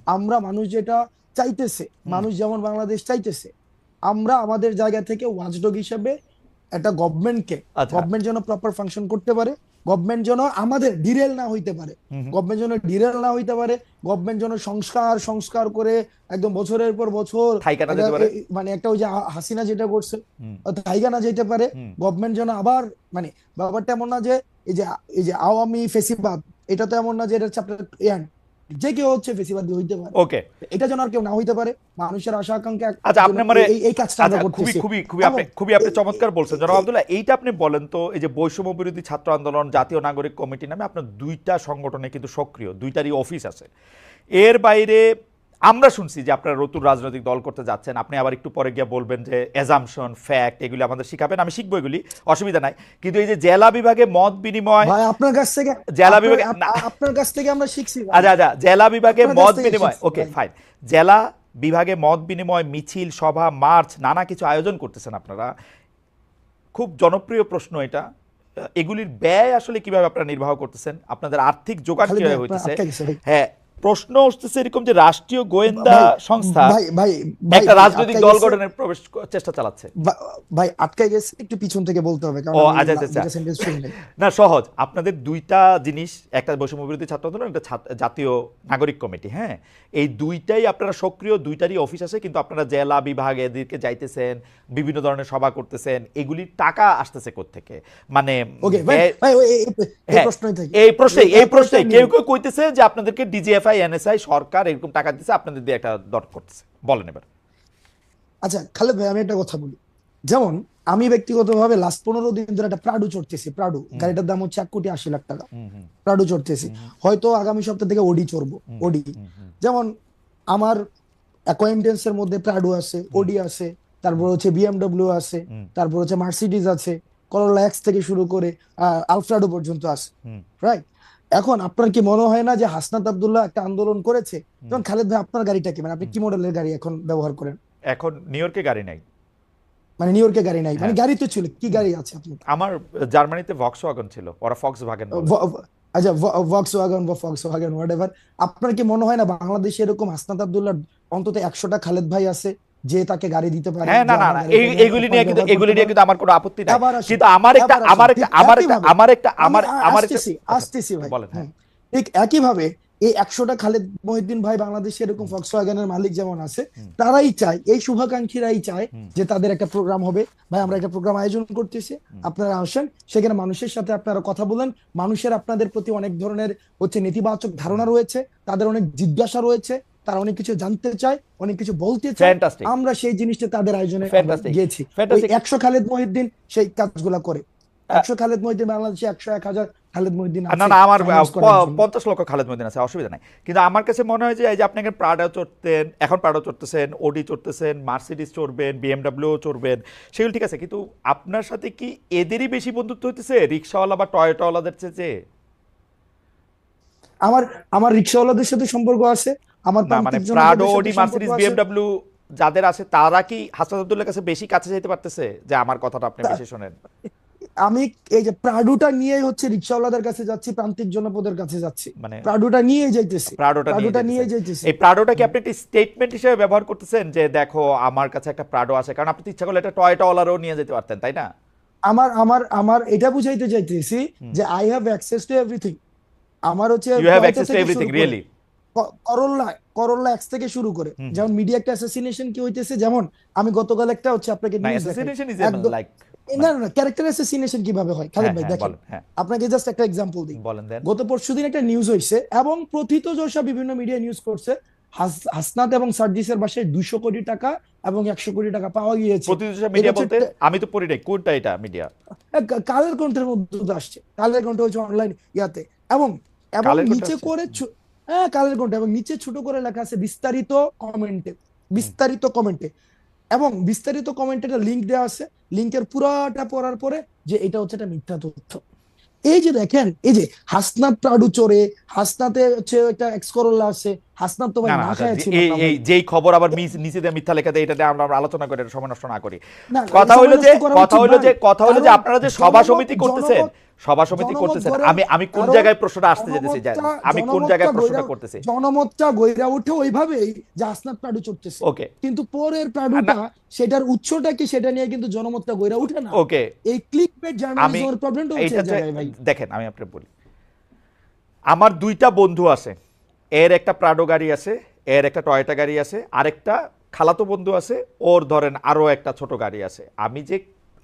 মানুষ যেটা চাইতেছে, হুম, মানুষ যেমন বাংলাদেশ চাইতেছে, আমরা আমাদের জায়গা থেকে ওয়াচডগ হিসেবে একটা গভর্নমেন্টকে, আচ্ছা, গভর্নমেন্ট যেন প্রপার ফাংশন করতে পারে, গভর্নমেন্ট যেন আমাদের ডিরেল না হইতে পারে, হুম হুম, গভর্নমেন্ট যেন ডিরেল না হইতে পারে, গভর্নমেন্ট যেন সংস্কার সংস্কার করে একদম বছরের পর বছর থাইকা না একটা যেতে পারে। মানে একটা ওই যে হাসিনা যেটা করছে হুম তাইগা না যেতে পারে। হুম, গভর্নমেন্ট যেন আবার মানে ব্যাপারটা এমন না যে এই যে আওয়ামী ফেসিবাদ, এটা তো এমন না যে এটা হচ্ছে আপনার যে কেউ হচ্ছে ফেসিবাদী হইতে পারে। ওকে। এটা যেন আর কেউ না হইতে পারে, মানুষের আশা আকাঙ্ক্ষা আচ্ছা যেন আপনি মানে, এই কাজটা আমরা আচ্ছা খুবই করতেছি। খুবই খুবই এবং আপনি চমৎকার বলছেন জনাব আব্দুল্লাহ। এইটা আপনি বলেন তো, এই যে বৈষম্য বিরোধী ছাত্র আন্দোলন, জাতীয় নাগরিক কমিটি নামে আপনার দুইটা সংগঠনে কিন্তু সক্রিয়, দুইটারই অফিস আছে। এর বাইরে আমরা শুনছি যে আপনারা নতুন রাজনৈতিক দল করতে যাচ্ছেন, আপনি আবার একটু পরে গিয়ে বলবেন যে অ্যাজাম্পশন ফ্যাক্ট এগুলি আমাদের শিখাবেন, আমি শিখবো এগুলি, অসুবিধা নাই। কিন্তু এই যে জেলা বিভাগে মত বিনিময়, ভাই আপনার কাছ থেকে জেলা বিভাগে না, আপনার কাছ থেকে আমরা শিখছি ভাই। আচ্ছা আচ্ছা, জেলা বিভাগে আপনার কাছ মত থেকে বিনিময়, শিখছি ওকে ভাই। ফাইন। জেলা বিভাগে মত বিনিময়, মিছিল, সভা, মার্চ, নানা কিছু আয়োজন করতেছেন আপনারা। খুব জনপ্রিয় প্রশ্ন এটা, এগুলির ব্যয় আসলে কিভাবে আপনারা নির্বাহ করতেছেন? আপনাদের আর্থিক যোগান খালিদ ভাই কিভাবে আপনার হইতেছে? আটকে গেছে ভাই। হ্যাঁ, প্রশ্ন উঠতেছে এরকম যে রাষ্ট্রীয় গোয়েন্দা ভাই সংস্থা ভাই ভাই ভাই একটা রাজনৈতিক আটকে দল গেছে গঠনের চেষ্টা চালাচ্ছে। ভাই আটকে গেছে, একটু পিছন থেকে বলতে হবে কারণ ও আমি আচ্ছা আচ্ছা আচ্ছা, দুইটা সেন্টেন্স শুনি নাই। না সহজ, আপনাদের দুইটা জিনিস, একটা বৈষম্য বিরোধী ছাত্র আন্দোলন, একটা জাতীয় নাগরিক কমিটি। হ্যাঁ, এই দুইটাই আপনারা সক্রিয়, দুইটারই অফিস আছে, কিন্তু আপনারা জেলা বিভাগ এদিকে যাইতেছেন, বিভিন্ন ধরনের সভা করতেছেন, এগুলির টাকা আসতেছে কোত্থেকে? মানে ওকে ভাই ভাই এই হ্যাঁ, প্রশ্নই থাকে। এই প্রশ্নেই কেউ কেউ কইতেছে যে আপনাদেরকে ডিজিএফআই এনএসআই সরকার এরকম টাকা দিচ্ছে, আপনাদের দিয়ে একটা দর করতেছে। বলেন এবার। আচ্ছা খালেদ ভাই আমি একটা কথা বলি, যেমন আমি ব্যক্তিগতভাবে লাস্ট 15 দিন ধরে একটা প্রাডু চড়তেছি। প্রাডু হুম গাড়িটার দাম হচ্ছে 1,80,00,000 টাকা। হুম হুম প্রাডু চড়তেছি, হুম হয়তো আগামী সপ্তাহ থেকে ওডি চড়বো। হুম ওডি হুম হুম যেমন আমার অ্যাকোয়েন্টেন্সের মধ্যে প্রাডু আছে, হুম ওডি আছে, তারপর হচ্ছে বিএমডব্লিউ আছে, হুম তারপর হচ্ছে মার্সিডিজ আছে, করোলা এক্স থেকে শুরু করে আলফ্রাডো পর্যন্ত আছে, হুম রাইট? এখন আপনার কি মনে হয় না যে হাসনাত আব্দুল্লাহ একটা আন্দোলন করেছে? হুম। যেমন খালেদ ভাই আপনার গাড়িটা কি, মানে আপনি হুম। কি মডেলের গাড়ি এখন ব্যবহার করেন? এখন নিউ ইয়র্কে গাড়ি নাই। মানে নিউ ইয়র্কে গাড়ি নাই, মানে হ্যাঁ, গাড়ি তো ছিল, কি গাড়ি আছে আপনার? আমার জার্মানিতে ভক্সওয়াগন ছিল, ওরা ফক্সওয়াগন বলে। আচ্ছা ভক্সওয়াগন বা ফক্সওয়াগন হোয়াটএভার। আপনার কি মনে হয় না বাংলাদেশে এরকম হাসনাত আব্দুল্লাহ অন্তত 100টা খালেদ ভাই আছে যে তাকে গাড়ি দিতে পারে, হ্যাঁ, যে না না আমার না, গাড়িটা নিয়ে এগুলি আপনি নিয়ে কিন্তু ব্যবহার করতে পারেন? আমার কোনো আপত্তি নাই। এবার আসি, কিন্তু আমার একটা এবার আসি, ঠিক একইভাবে আমার একটা আমি আমার একটা আসতেছি আচ্ছা, ভাই। বলেন। হ্যাঁ, ঠিক একইভাবে এই 100টা খালেদ মহিউদ্দিন ভাই বাংলাদেশে এরকম ফক্সওয়াগনের মালিক যেমন আছে, তারাই চায়, এই শুভাকাঙ্ক্ষীরাই চায় যে তাদের একটা প্রোগ্রাম হবে, ভাই আমরা একটা প্রোগ্রাম আয়োজন করতেছি, আপনারা আসেন, সেখানে মানুষের সাথে আপনারা কথা বলেন, মানুষের আপনাদের প্রতি অনেক ধরনের নেতিবাচক ধারণা রয়েছে, তাদের অনেক জিজ্ঞাসা রয়েছে, তারা অনেক কিছু জানতে চায়, অনেক কিছু বলতে চায়, ফ্যান্টাস্টিক, আমরা সেই জিনিসটা তাদের আয়োজনে ফ্যান্টাস্টিক, গিয়েছি। ওই ফ্যান্টাস্টিক। 100 খালেদ মহিউদ্দিন সেই কাজগুলা করে। 100 খালেদ মহিউদ্দিন বাংলাদেশে 100-1000 খালেদ মহিউদ্দিন না আছে না, আমার ফাইন্যান্স করার জন্য। 50 লক্ষ খালেদ মহিউদ্দিন আছে, অসুবিধা নাই। কিন্তু আমার কাছে মনে হয় যে এই যে আপনি এখন প্রাডো চড়তেন, এখন প্রাডো চড়তেছেন, ওডি চড়তেছেন, মার্সিডিজ চড়বেন, বিএমডাব্লিউ চড়বেন, সেগুলো ঠিক আছে, কিন্তু আপনার সাথে কি এদেরই বেশি বন্ধুত্ব হইতেছে রিক্সাওয়ালা বা টয়োটাওয়ালাদের চেয়ে? আমার আমার রিক্সাওয়ালাদের সাথে সম্পর্ক আছে, আমার না মানে প্রান্তিক প্রাডো, জনপদের সাথে ওডি, সম্পর্ক মার্সিডিজ, আছে। বিএমডাব্লিউ যাদের আছে তারা কি হাসনাত আব্দুল্লাহর কাছে বেশি কাছে যেতে পারতেছে যে আমার কথাটা আপনি বেশি শোনেন? আমি এই যে প্রাডুটা নিয়ে রিক্সাওয়ালাদের কাছে যাচ্ছি, প্রান্তিক জনপদের কাছে যাচ্ছি, মানে প্রাডুটা নিয়ে যাইতেছি, প্রাডোটা প্রাডুটা নিয়ে নিয়ে যেতেছেন। যাইতেছি। এই প্রাডোটা কি আপনি একটা স্টেটমেন্ট হিসেবে ব্যবহার করতেছেন যে দেখো আমার কাছে একটা প্রাডো আছে, কারণ আপনি তো ইচ্ছা করলে একটা টয়োটাওয়ালারও নিয়ে যেতে পারতেন, তাই না? আমার আমার আমার এটা বুঝাইতে চাইতেছি যে I have access to everything. আমার you have Toyota access to থেকে এভরিথিং, শুরু করে রিয়েলি? করোলা করোলা এক্স থেকে শুরু করে, যেমন মিডিয়া একটা অ্যাসাসিনেশন কি হইতেছে, যেমন আমি গতকাল একটা আপনাকে না, নিউজ দেখাই, অ্যাসাসিনেশন ইজ একদম লাইক, না না ক্যারেক্টার অ্যাসাসিনেশন কিভাবে হয় খালেদ হ্যাঁ ভাই হ্যাঁ, দেখেন, বলেন, হ্যাঁ আপনাকে জাস্ট একটা এক্সাম্পল দিই। বলেন দেন। গত পরশুদিন একটা নিউজ হয়েছে এবং প্রথিতযশা বিভিন্ন মিডিয়া নিউজ করছে, হাসনাত এবং সার্জিসের বাসায় 200 কোটি টাকা এবং 100 কোটি টাকা পাওয়া গিয়েছে। প্রতিদিন এটা মিডিয়া হচ্ছে বলতে আমি তো পড়ি নাই, কোনটা এটা মিডিয়া? কালের কণ্ঠের মধ্যে তো আসছে, কালের কণ্ঠ হচ্ছে অনলাইন ইয়াতে, এবং এবং কালের কণ্ঠে নিচে আসছে? করে হ্যাঁ কালের কণ্ঠ, এবং নিচে ছোট করে লেখা আছে বিস্তারিত কমেন্টে, বিস্তারিত কমেন্টে, এবং বিস্তারিত কমেন্টে একটা লিঙ্ক দেওয়া আছে, লিঙ্কের পুরাটা পড়ার পরে যে এটা হচ্ছে একটা মিথ্যা তথ্য। এই যে দেখেন, এই যে হাসনাত প্রাডু চোরে, হাসনাতে একটা এক্স করোলা আছে, হাসনাত তো ভাই না না, না আচ্ছা, খায় ছিল এই না এই ভাই। যেই খবর আবার নিচে দিয়ে মিথ্যা লেখা দেয়, এটা দিয়ে আমরা আলোচনা করে এটা সময় নষ্ট না করি। না কথা সময় হলো যে নষ্ট করা কথা উচিত হলো যে ভাই, কথা হলো যে কারণ আপনারা যে সভা সমিতি করতেছেন, জনমত সভা সমিতি জনমত করতেছেন, গড়ে, আমি কোন কারণ জায়গায় প্রশ্নটা আসতে যেতেছি, আমি কোন জায়গায় প্রশ্নটা করতেছি? জনমতটা গইরা ওঠে ওইভাবেই যে হাসনাত প্রাডু চড়তেছে, ওকে, কিন্তু পরের প্রাডুটা সেটার উৎসটা কি সেটা নিয়ে কিন্তু জনমতটা গইরা ওঠে না। ওকে, এই ক্লিকবেট আমি জার্নালিজমের প্রবলেমটা হচ্ছে এই এইটাতে জায়গায় ভাই। দেখেন, আমি আপনাকে বলি, আমার দুইটা বন্ধু আছে, এর একটা প্রাডো গাড়ি আছে, এর একটা টয়োটা গাড়ি আছে, আরেকটা খালাতো বন্ধু আছে, ওর ধরেন আরো একটা ছোট গাড়ি আছে। আমি যে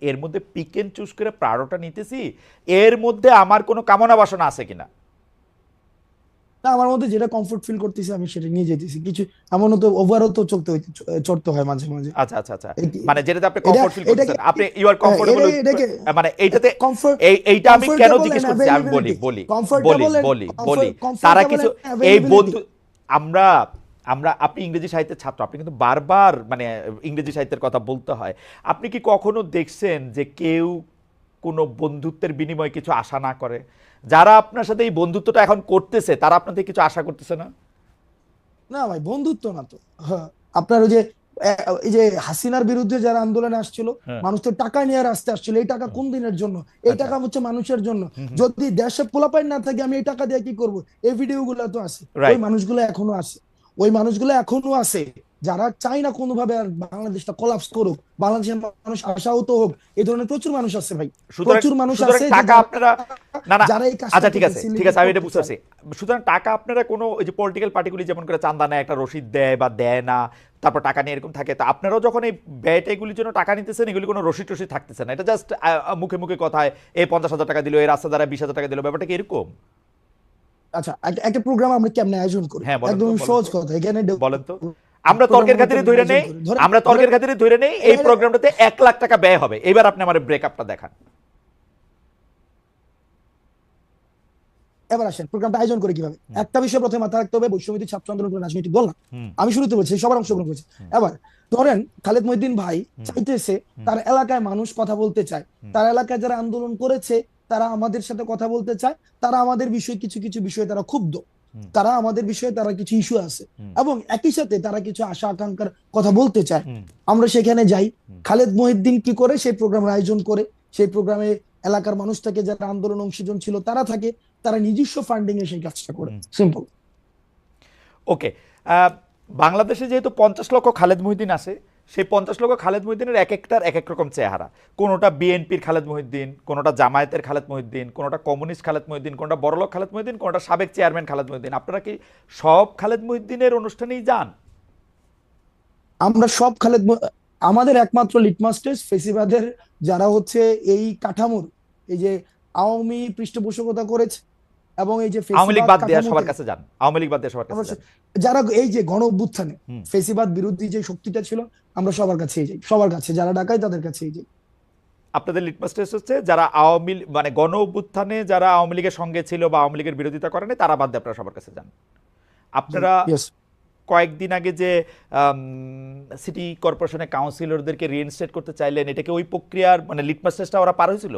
এর মধ্যে পিক এন্ড চুজ করে প্রাডোটা নিতেছি, এর মধ্যে আমার কোনো কামনা বাসনা আছে কিনা? না আমার মধ্যে যেটা কমফোর্ট ফিল করতেছি আমি সেটা নিয়ে যেতেছি, কিছু এমনও তো ওভারও তো চড়তে হয় মাঝে মাঝে। আচ্ছা আচ্ছা আচ্ছা, এই- মানে যেটাতে আপনি এটা কমফোর্ট ফিল এটাকে করতেছেন, আপনি ইউ আর কমফোর্টেবল, এটাকে মানে এইটাতে কমফোর্ট এইটা আমি কেন কমফোর্টেবল জিজ্ঞেস এন্ড করতেছি, আমি বলি অ্যাভেইলেবিলিটি, বলি বলি কমফোর্টেবল এন্ড বলি বলি তারা কিছু এই বন্ধু, আমরা আমরা আপনি ইংরেজি সাহিত্যের ছাত্র, আপনি কিন্তু বারবার মানে ইংরেজি সাহিত্যের কথা বলতে হয়। আপনি কি কখনো দেখছেন যে কেউ কোনো বন্ধুত্বের বিনিময়ে কিছু আশা না করে? যারা আপনার সাথে এই বন্ধুত্বটা এখন করতেছে তারা আপনাদের কিছু আশা করতেছে না? না ভাই বন্ধুত্ব না তো, হ্যাঁ আপনার ওই যে এই যে হাসিনার বিরুদ্ধে যারা আন্দোলনে আসছিল, হ্যাঁ, মানুষ তো টাকা নিয়ে রাস্তায় আসছিল, এই টাকা কোন দিনের জন্য? এই আচ্ছা, টাকা হচ্ছে মানুষের জন্য। যদি দেশে পোলাপাইন না থাকে আমি এই টাকা দিয়ে কি করব? এই ভিডিও গুলো তো আছে, ওই রাইট। মানুষগুলো এখনো আছে, ওই মানুষগুলো এখনো আছে যারা চায় না কোনোভাবে আর বাংলাদেশটা কোলাপস করুক, বাংলাদেশের মানুষ আশাহত হোক, এই ধরনের প্রচুর মানুষ আছে ভাই, সুতরাং প্রচুর মানুষ সুতরাং আছে টাকা আপনারা, না না, যারা এই কাজটা আচ্ছা ঠিক আছে করতে ঠিক আছে, আমি এটা করতে বুঝতে চায়। পারছি। সুতরাং টাকা আপনারা কোনো ওই যে পলিটিক্যাল পার্টিগুলি যেমন করে চাঁদা নেয়, একটা রসিদ দেয় বা দেয় না, তারপর টাকা নিয়ে এরকম থাকে, তা আপনারাও যখন এই ব্যয়টা এগুলির জন্য টাকা নিতেছেন, এগুলি কোনো রসিদ টসিদ থাকতেছে না, এটা জাস্ট মুখে মুখে কথায় এই 50,000 টাকা দিল, এই রাস্তা দ্বারা 20,000 টাকা দিল, ব্যাপারটা কি এরকম? আচ্ছা একটা প্রোগ্রাম আমরা কেমনে আয়োজন করি, হ্যাঁ বলেন তো, একদম বলেন সহজ তো, কথা, এখানে বলেন তো। আমরা তর্কের খাতিরে ধরে নেই, আমরা তর্কের খাতিরে ধরে নেই এই প্রোগ্রামটাতে 1 লাখ টাকা ব্যয় হবে। এবার আপনি আমার ব্রেকআপটা দেখান। এবার আসেন প্রোগ্রামটা আয়োজন করে কিভাবে। একটা বিষয় প্রথমে মাথায় রাখতে হবে, বৈষম্যবিরোধী ছাত্র আন্দোলন করে রাজনৈতিক দল না, আমি শুরুতে বলছি সবার অংশগ্রহণ করেছে। এবার ধরেন খালেদ মহিউদ্দিন ভাই চাইতেছে, তার এলাকায় মানুষ কথা বলতে চায়, তার এলাকায় যারা আন্দোলন করেছে তারা আমাদের সাথে কথা বলতে চায়, তারা আমাদের বিষয়ে কিছু কিছু বিষয়ে তারা ক্ষুব্ধ, তারা আমাদের বিষয়ে তারা কিছু ইস্যু আছে, এবং একই সাথে তারা কিছু আশা আকাঙ্ক্ষার কথা বলতে চায়। আমরা সেখানে যাই, খালেদ মহিউদ্দিন কি করে সেই প্রোগ্রামের আয়োজন করে, সেই প্রোগ্রামে এলাকার মানুষ থাকে, যারা আন্দোলন অংশীজন ছিল তারা থাকে, তারা নিজস্ব ফান্ডিং এ সেই কাজটা করে, সিম্পল। ওকে, বাংলাদেশে যেহেতু 50 লক্ষ খালেদ মহিউদ্দিন আছে, সেই 50 লক্ষ খালেদ মহিউদ্দিনের এক একটার এক এক রকম চেহারা। কোনোটা বিএনপির খালেদ মহিউদ্দিন, কোনোটা জামায়াতের খালেদ মহিউদ্দিন, কোনোটা কমিউনিস্ট খালেদ মহিউদ্দিন, কোনোটা বড়লোক খালেদ মহিউদ্দিন, কোনোটা সাবেক চেয়ারম্যান খালেদ মহিউদ্দিন। আপনারা কি সব খালেদ মহিউদ্দিনের অনুষ্ঠানেই যান? আমরা সব আমাদের একমাত্র লিটমাস টেস্ট ফেসিবাদের যারা হচ্ছে এই কাঠামোর, এই যে আওয়ামী পৃষ্ঠপোষকতা করেছে এবং এই যে আওয়ামী লীগ ফেসিবাদ বাদ দেওয়া সবার কাঠামোতে কাছে যান, আওয়ামী লীগ বাদ দেওয়া সবার কাছে আমরা যান। যারা এই যে গণ অভ্যুত্থানে হুম। ফেসিবাদ বিরোধী যে শক্তিটা ছিল, আমরা সবার কাছেই যাই, সবার কাছে যারা ডাকায় তাদের কাছেই যাই। আপনাদের লিটমাস টেস্ট হচ্ছে যারা আওয়ামী মানে গণ অভ্যুত্থানে যারা আওয়ামী লীগের সঙ্গে ছিল বা আওয়ামী লীগের বিরোধিতা করেনি তারা বাদ দিয়ে আপনারা সবার কাছে যান। আপনারা ইয়েস, কয়েকদিন আগে যে সিটি কর্পোরেশনের কাউন্সিলরদেরকে রিইনস্টেট করতে চাইলেন, এটা কি ওই প্রক্রিয়ার মানে লিটমাস টেস্টটা ওরা পার হয়েছিল?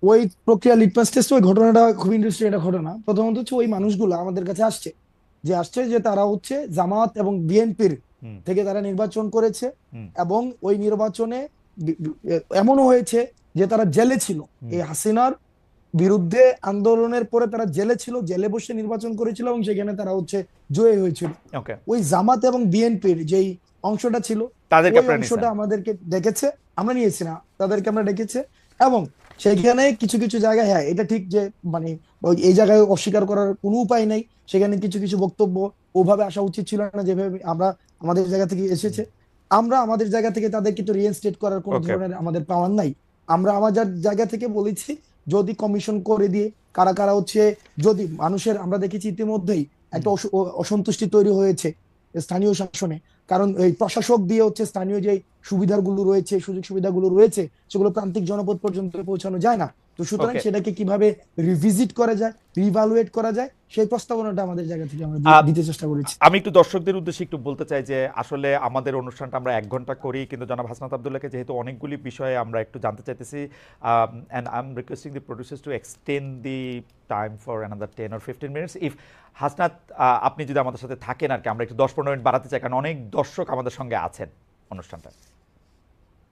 ওই প্রক্রিয়া লিটমাস টেস্ট, ওই ঘটনাটা খুব ইন্টারেস্টিং একটা ঘটনা। প্রথমত হচ্ছে ওই মানুষগুলো আমাদের কাছে আসছে যে তারা হচ্ছে জামাত এবং বিএনপির হুম। থেকে তারা নির্বাচন করেছে হুম। এবং ওই নির্বাচনে এমনও হয়েছে যে তারা জেলে ছিল। হুম। এই হাসিনার বিরুদ্ধে আন্দোলনের পরে তারা জেলে ছিল, জেলে বসে নির্বাচন করেছিল এবং সেখানে তারা হচ্ছে জয়ী হয়েছিল। ওকে, ওই জামাত এবং বিএনপির যেই অংশটা ছিল, তাদেরকে ওই আপনারা অংশটা নিয়েছেন? আমাদেরকে ডেকেছে, আমরা নিয়েছি না, তাদেরকে আমরা ডেকেছে। এবং সেখানে কিছু কিছু জায়গায়, হ্যাঁ এটা ঠিক যে মানে এই জায়গায় অস্বীকার করার কোনো উপায় নাই, সেখানে কিছু কিছু বক্তব্য ওভাবে আসা উচিত ছিল না যেভাবে আমরা আমাদের জায়গা থেকে এসেছে। আমরা আমাদের জায়গা থেকে তাদেরকে তো রিইনস্টেট করার কোনো ওকে। ধরনের আমাদের পাওয়ার নাই। আমরা আমাদের জায়গা থেকে বলেছি যদি কমিশন করে দিয়ে কারা কারা হচ্ছে, যদি মানুষের, আমরা দেখেছি ইতিমধ্যেই একটা অসন্তুষ্টি তৈরি হয়েছে স্থানীয় শাসনে, কারণ এই প্রশাসক দিয়ে হচ্ছে স্থানীয় যে সুবিধাগুলো রয়েছে, সুযোগ সুবিধাগুলো রয়েছে, সেগুলো প্রান্তিক জনপদ পর্যন্ত পৌঁছানো যায় না। তো সুতরাং ওকে। সেটাকে কিভাবে রিভিজিট করা যায়, রিভালুয়েট করা যায়, সেই প্রস্তাবনাটা আমাদের জায়গা থেকে আমরা দিতে চেষ্টা করেছি। আমি একটু দর্শকদের উদ্দেশ্যে একটু বলতে চাই যে আসলে আমাদের অনুষ্ঠানটা আমরা 1 ঘন্টা করি, কিন্তু জনাব হাসনাত আব্দুল্লাহকে যেহেতু অনেকগুলি বিষয়ে আমরা একটু জানতে চাইতেছি, and I am requesting the producers to extend the time for another 10 or 15 minutes. If Hasnat, আপনি যদি আমাদের সাথে থাকেন আর কি, আমরা একটু 10-15 মিনিট বাড়াতে চাই, কারণ অনেক দর্শক আমাদের সঙ্গে আছেন অনুষ্ঠানটা।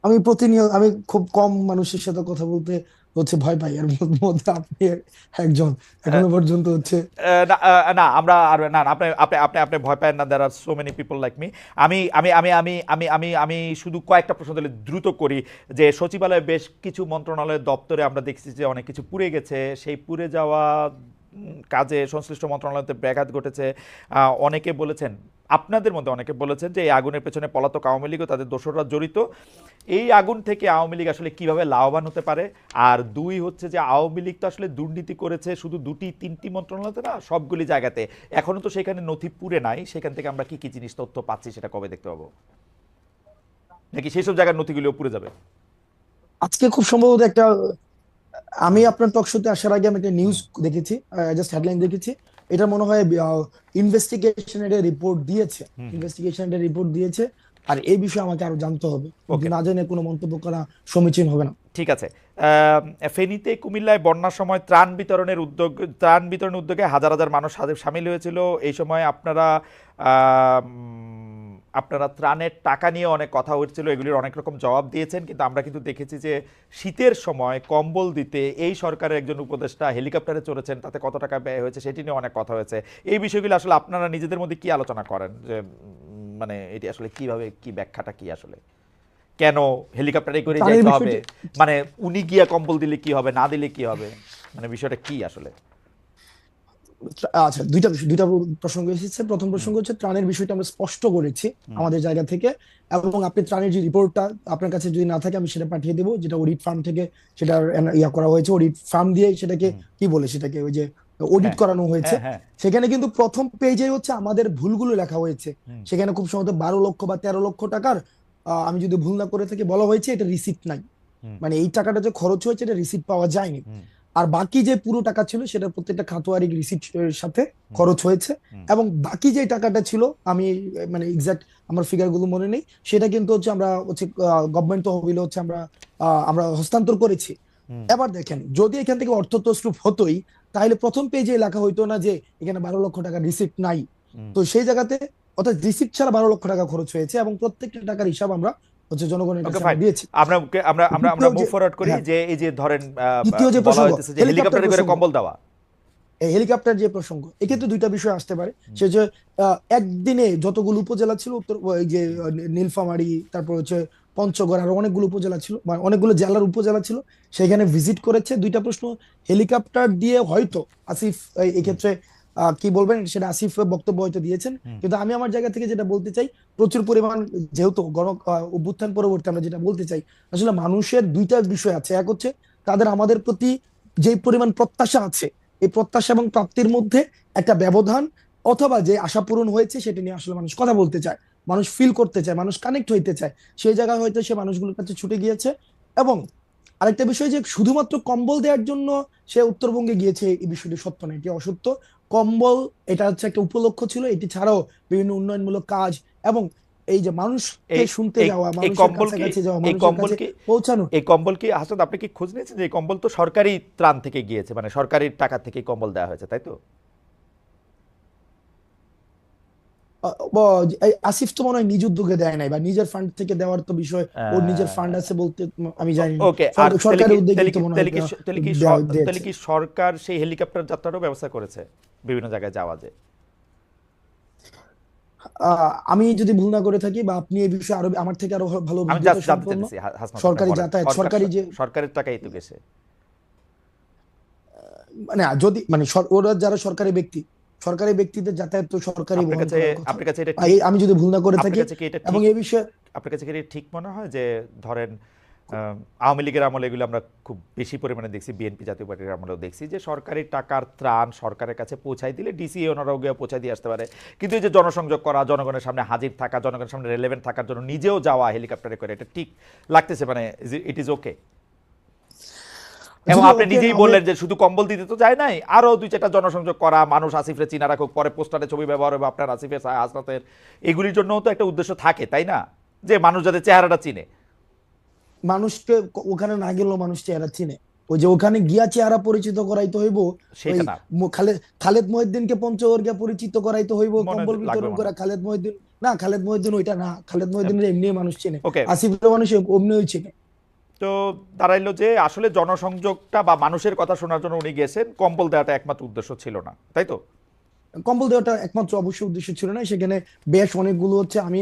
আমি খুব কম মানুষের সাথে কথা বলতে হচ্ছে ভয় পাই, এর মধ্যে আপনি একজন এখনো পর্যন্ত হচ্ছে। না আমরা আর না না, আপনি আপনি আপনি আপনি ভয় পায় না, there are so many people like me. আমি আমি আমি আমি আমি আমি আমি শুধু কয়েকটা প্রশ্ন দিলে দ্রুত করি যে সচিবালয়ে বেশ কিছু মন্ত্রণালয়ের দপ্তরে আমরা দেখছি যে অনেক কিছু পুড়ে গেছে। সেই পুড়ে যাওয়া কাজে সংশ্লিষ্ট মন্ত্রণালয়তে ব্যাঘাত ঘটেছে। অনেকে বলেছেন, আপনাদের মধ্যে অনেকে বলেছেন যে এই আগুনের পেছনে পলাতক আওয়ামী লীগ ও তাদের দোসররা জড়িত। এই আগুন থেকে আওয়ামী লীগ আসলে কিভাবে লাভবান হতে পারে? আর 2 হচ্ছে যে আওয়ামী লীগ তো আসলে দুর্নীতি করেছে শুধু 2-3টি মন্ত্রণালয়তে না, সবগুলি জায়গাতে। এখনো তো সেখানে নথি পুড়ে নাই, সেখান থেকে আমরা কি কি জিনিস তথ্য পাচ্ছি সেটা কবে দেখতে পাবো? নাকি সেই সব জায়গার নথিগুলিও পুড়ে যাবে? আজকে খুব সম্ভবত একটা, আমি আপনার টক শোতে আসার আগে আমি একটা নিউজ দেখেছি, জাস্ট হেডলাইন দেখেছি। এটা মনে হয় ইনভেস্টিগেশনের রিপোর্ট দিয়েছে, ইনভেস্টিগেশনের রিপোর্ট দিয়েছে। আর এই বিষয়ে আমাকে আরো জানতে হবে, ওকে, না জেনে কোনো মন্তব্য করা সমীচীন হবে না। ঠিক আছে। ফেনীতে কুমিল্লায় বন্যার সময় ত্রাণ বিতরণের উদ্যোগে হাজার হাজার মানুষ সামিল হয়েছিল। এই সময় আপনারা ত্রাণের টাকা নিয়ে অনেক কথা হচ্ছিল, এগুলির অনেক রকম জবাব দিয়েছেন, কিন্তু আমরা কিন্তু দেখেছি যে শীতের সময় কম্বল দিতে এই সরকারের একজন উপদেষ্টা হেলিকপ্টারে চড়েছেন, তাতে কত টাকা ব্যয় হয়েছে সেটি নিয়ে অনেক কথা হয়েছে। এই বিষয়গুলো আসলে আপনারা নিজেদের মধ্যে কি আলোচনা করেন যে মানে এটি আসলে কিভাবে, কি ব্যাখ্যাটা কি আসলে, কেন হেলিকপ্টারে করে ত্রাণের যাইতে হবে, বিষয়টি, মানে উনি গিয়া কম্বল দিলে কি হবে, না দিলে কি হবে, মানে বিষয়টা কি আসলে? আচ্ছা, দুইটা প্রসঙ্গ এসেছে। প্রথম প্রসঙ্গ হচ্ছে ত্রাণের বিষয়টা আমরা স্পষ্ট করেছি আমাদের জায়গা থেকে, এবং আপনি ত্রাণের যে রিপোর্টটা আপনার কাছে যদি না থাকে আমি সেটা পাঠিয়ে দেবো, যেটা অডিট ফার্ম থেকে সেটা করা হয়েছে, অডিট ফার্ম দিয়ে সেটাকে কি বলে, সেটাকে ওই যে অডিট হ্যাঁ, করানো হয়েছে। হ্যাঁ, হ্যাঁ। সেখানে কিন্তু প্রথম পেজে হচ্ছে আমাদের ভুলগুলো লেখা হয়েছে। সেখানে খুব সম্ভবত 12 লক্ষ বা 13 লক্ষ টাকার, আমি যদি ভুল না করে থাকি, বলা হয়েছে এটা রিসিপ্ট নাই, মানে এই টাকাটা যে খরচ হয়েছে এটা রিসিপ্ট পাওয়া যায়নি। আর বাকি যে পুরো টাকা ছিল সেটা প্রত্যেকটা খাতোয়ারি রিসিপ্টের সাথে খরচ হয়েছে। এবং বাকি যে টাকাটা ছিল, আমি মানে এক্সাক্ট আমার ফিগার গুলো মনে নেই, সেটা কিন্তু হচ্ছে আমরা হচ্ছে গভর্নমেন্ট তহবিলে হচ্ছে আমরা হস্তান্তর করেছি। এবার দেখেন, যদি এখান থেকে অর্থ তছরূপ হতোই তাহলে প্রথম পেজে লেখা হইতো না যে এখানে 12 লক্ষ টাকা রিসিপ্ট নাই। তো সেই জায়গাতে অর্থাৎ রিসিপ্ট ছাড়া 12 লক্ষ টাকা খরচ হয়েছে এবং প্রত্যেকটা টাকার হিসাব আমরা হচ্ছে জনগণের কাছে আমরা দিয়েছি। আমরা আমরা আমরা আমরা মুভ ফরওয়ার্ড করি হ্যাঁ, যে এই যে ধরেন দ্বিতীয় যে বলা প্রসঙ্গ, হইতেছে যে হেলিকপ্টারে করে কম্বল দেওয়া। হেলিকপ্টার যে প্রসঙ্গ, এক্ষেত্রে দুইটা বিষয় আসতে পারে। সে যে একদিনে যতগুলো উপজেলা ছিল উত্তর ওই যে নীলফামারী, তারপর হচ্ছে পঞ্চগড়, আরো অনেকগুলো উপজেলা ছিল বা অনেকগুলো জেলার উপজেলা ছিল, সেখানে ভিজিট করেছে। দুইটা প্রশ্ন, হেলিকপ্টার দিয়ে হয়তো আসিফ এক্ষেত্রে কি বলবেন সেটা আসিফ বক্তব্য হয়তো দিয়েছেন, কিন্তু আমি আমার জায়গা থেকে যেটা বলতে চাই, প্রচুর পরিমাণ যেহেতু অভ্যুত্থান পরবর্তী আমরা যেটা বলতে চাই, আসলে মানুষের দুইটা বিষয় আছে। এক হচ্ছে তাদের আমাদের প্রতি যে পরিমাণ প্রত্যাশা আছে, এই প্রত্যাশা এবং প্রাপ্তির মধ্যে একটা ব্যবধান, অথবা যে আশা পূরণ হয়েছে সেটা নিয়ে আসলে মানুষ কথা বলতে চায়, মানুষ ফিল করতে চায়, মানুষ কানেক্ট হইতে চায়, সেই জায়গায় হয়তো সে মানুষগুলোর কাছে ছুটে গিয়েছে। এবং আরেকটা বিষয় যে শুধুমাত্র কম্বল দেওয়ার জন্য সে উত্তরবঙ্গে গিয়েছে, এই বিষয়টি সত্য না, এটি অসত্য। কম্বল এটা হচ্ছে একটা উপলক্ষ ছিল, এটি ছাড়াও বিভিন্ন উন্নয়নমূলক কাজ এবং এই যে মানুষকে এই শুনতে এই যাওয়া, এই মানুষের কম্বল কি কাছাকাছি যাওয়া, এই মানুষের কম্বল কাছে কি পৌঁছানো। এই কম্বল কি হাসান, আপনি কি খোঁজ নিয়েছেন যে এই কম্বল তো সরকারি ত্রাণ থেকে গিয়েছে, মানে সরকারি টাকা থেকে কম্বল দেওয়া হয়েছে, তাই তো? আসিফ তো মনে হয় নিজ উদ্যোগে দেয় নাই, বা নিজের ফান্ড থেকে দেওয়ার তো বিষয়, ওর নিজের ফান্ড আছে বলতে আমি জানি না। ওকে, আর সরকারি উদ্যোগেই তো মনে হয় তাহলে দিয়েছে। কি সরকার সেই হেলিকপ্টার যাত্রারও ব্যবস্থা করেছে বিভিন্ন জায়গায় যাওয়া যায়? আমি যদি ভুল না করে থাকি, বা আপনি এই বিষয়ে আরো আমার থেকে আরো ভালো আমি অভিজ্ঞতা জাস্ট জানতে সম্পন্ন, চাইতেছি হাসনাত, আপনি সরকারি বলেন, যাতায়াত, সরকারি যে সরকারের টাকাই তো গেছে। মানে যদি মানে ওরা যারা সরকারি ব্যক্তি, সরকারি ব্যক্তিদের যাতায়াত তো সরকারি আপনার বহন কাছে করার কথা। আপনার কাছে এটা ঠিক, আমি যদি ভুল না করে আপনার থাকি, কাছে কি এটা এবং ঠিক, এই বিষয়ে আপনার কাছে কি এটা ঠিক মনে হয় যে ধরেন আওয়ামী লীগের আমলে এগুলো আমরা খুব বেশি পরিমাণে দেখছি, বিএনপি জাতীয় পার্টির আমলেও দেখছি যে সরকারি টাকার ত্রাণ সরকারের কাছে পৌঁছাই দিলে ডিসি ওনারাও গিয়ে পৌঁছাই দিয়ে আসতে পারে, কিন্তু এই যে জনসংযোগ করা, জনগণের সামনে হাজির থাকা, জনগণের সামনে রেলেভেন্ট থাকার জন্য নিজেও যাওয়া হেলিকপ্টারে করে, এটা ঠিক লাগতেছে? মানে ইট ইজ ওকে? এবং যদি আপনি ওকে নিজেই না হয়ে বললেন যে শুধু কম্বল দিতে তো যায় নাই, আরো দুই চারটা জনসংযোগ করা, মানুষ আসিফের চিনা রাখুক, পরে পোস্টারে ছবি ব্যবহার হবে আপনার আসিফের হাসনাতের, এগুলির জন্য তো একটা উদ্দেশ্য থাকে, তাই না? যে মানুষ যাতে চেহারাটা চিনে। মানুষকে ওখানে না গেলেও মানুষ চেহারা চিনে, ওই যে ওখানে গিয়া চেহারা পরিচিত করাইতে হইব। ওই সেটা না, খালেদ খালেদ মহিউদ্দিনকে পঞ্চগড় গিয়া পরিচিত করাইতে হইব, মনে কম্বল লাগবে বিতরণ মনে করা হয়। খালেদ মহিউদ্দিন না, খালেদ মহিউদ্দিন ওইটা না, খালেদ মহিউদ্দিনের এমনি মানুষ চেনে, ওকে, আসিফের মানুষ অমনিও চিনে। তো দাঁড়াইলো যে আসলে জনসংযোগটা বা মানুষের কথা শোনার জন্য উনি গেছেন, কম্বল দেওয়াটা একমাত্র উদ্দেশ্য ছিল না, তাই তো? কম্বল দেওয়াটা একমাত্র অবশ্যই উদ্দেশ্য ছিল না, সেখানে বেশ অনেকগুলো হচ্ছে আমি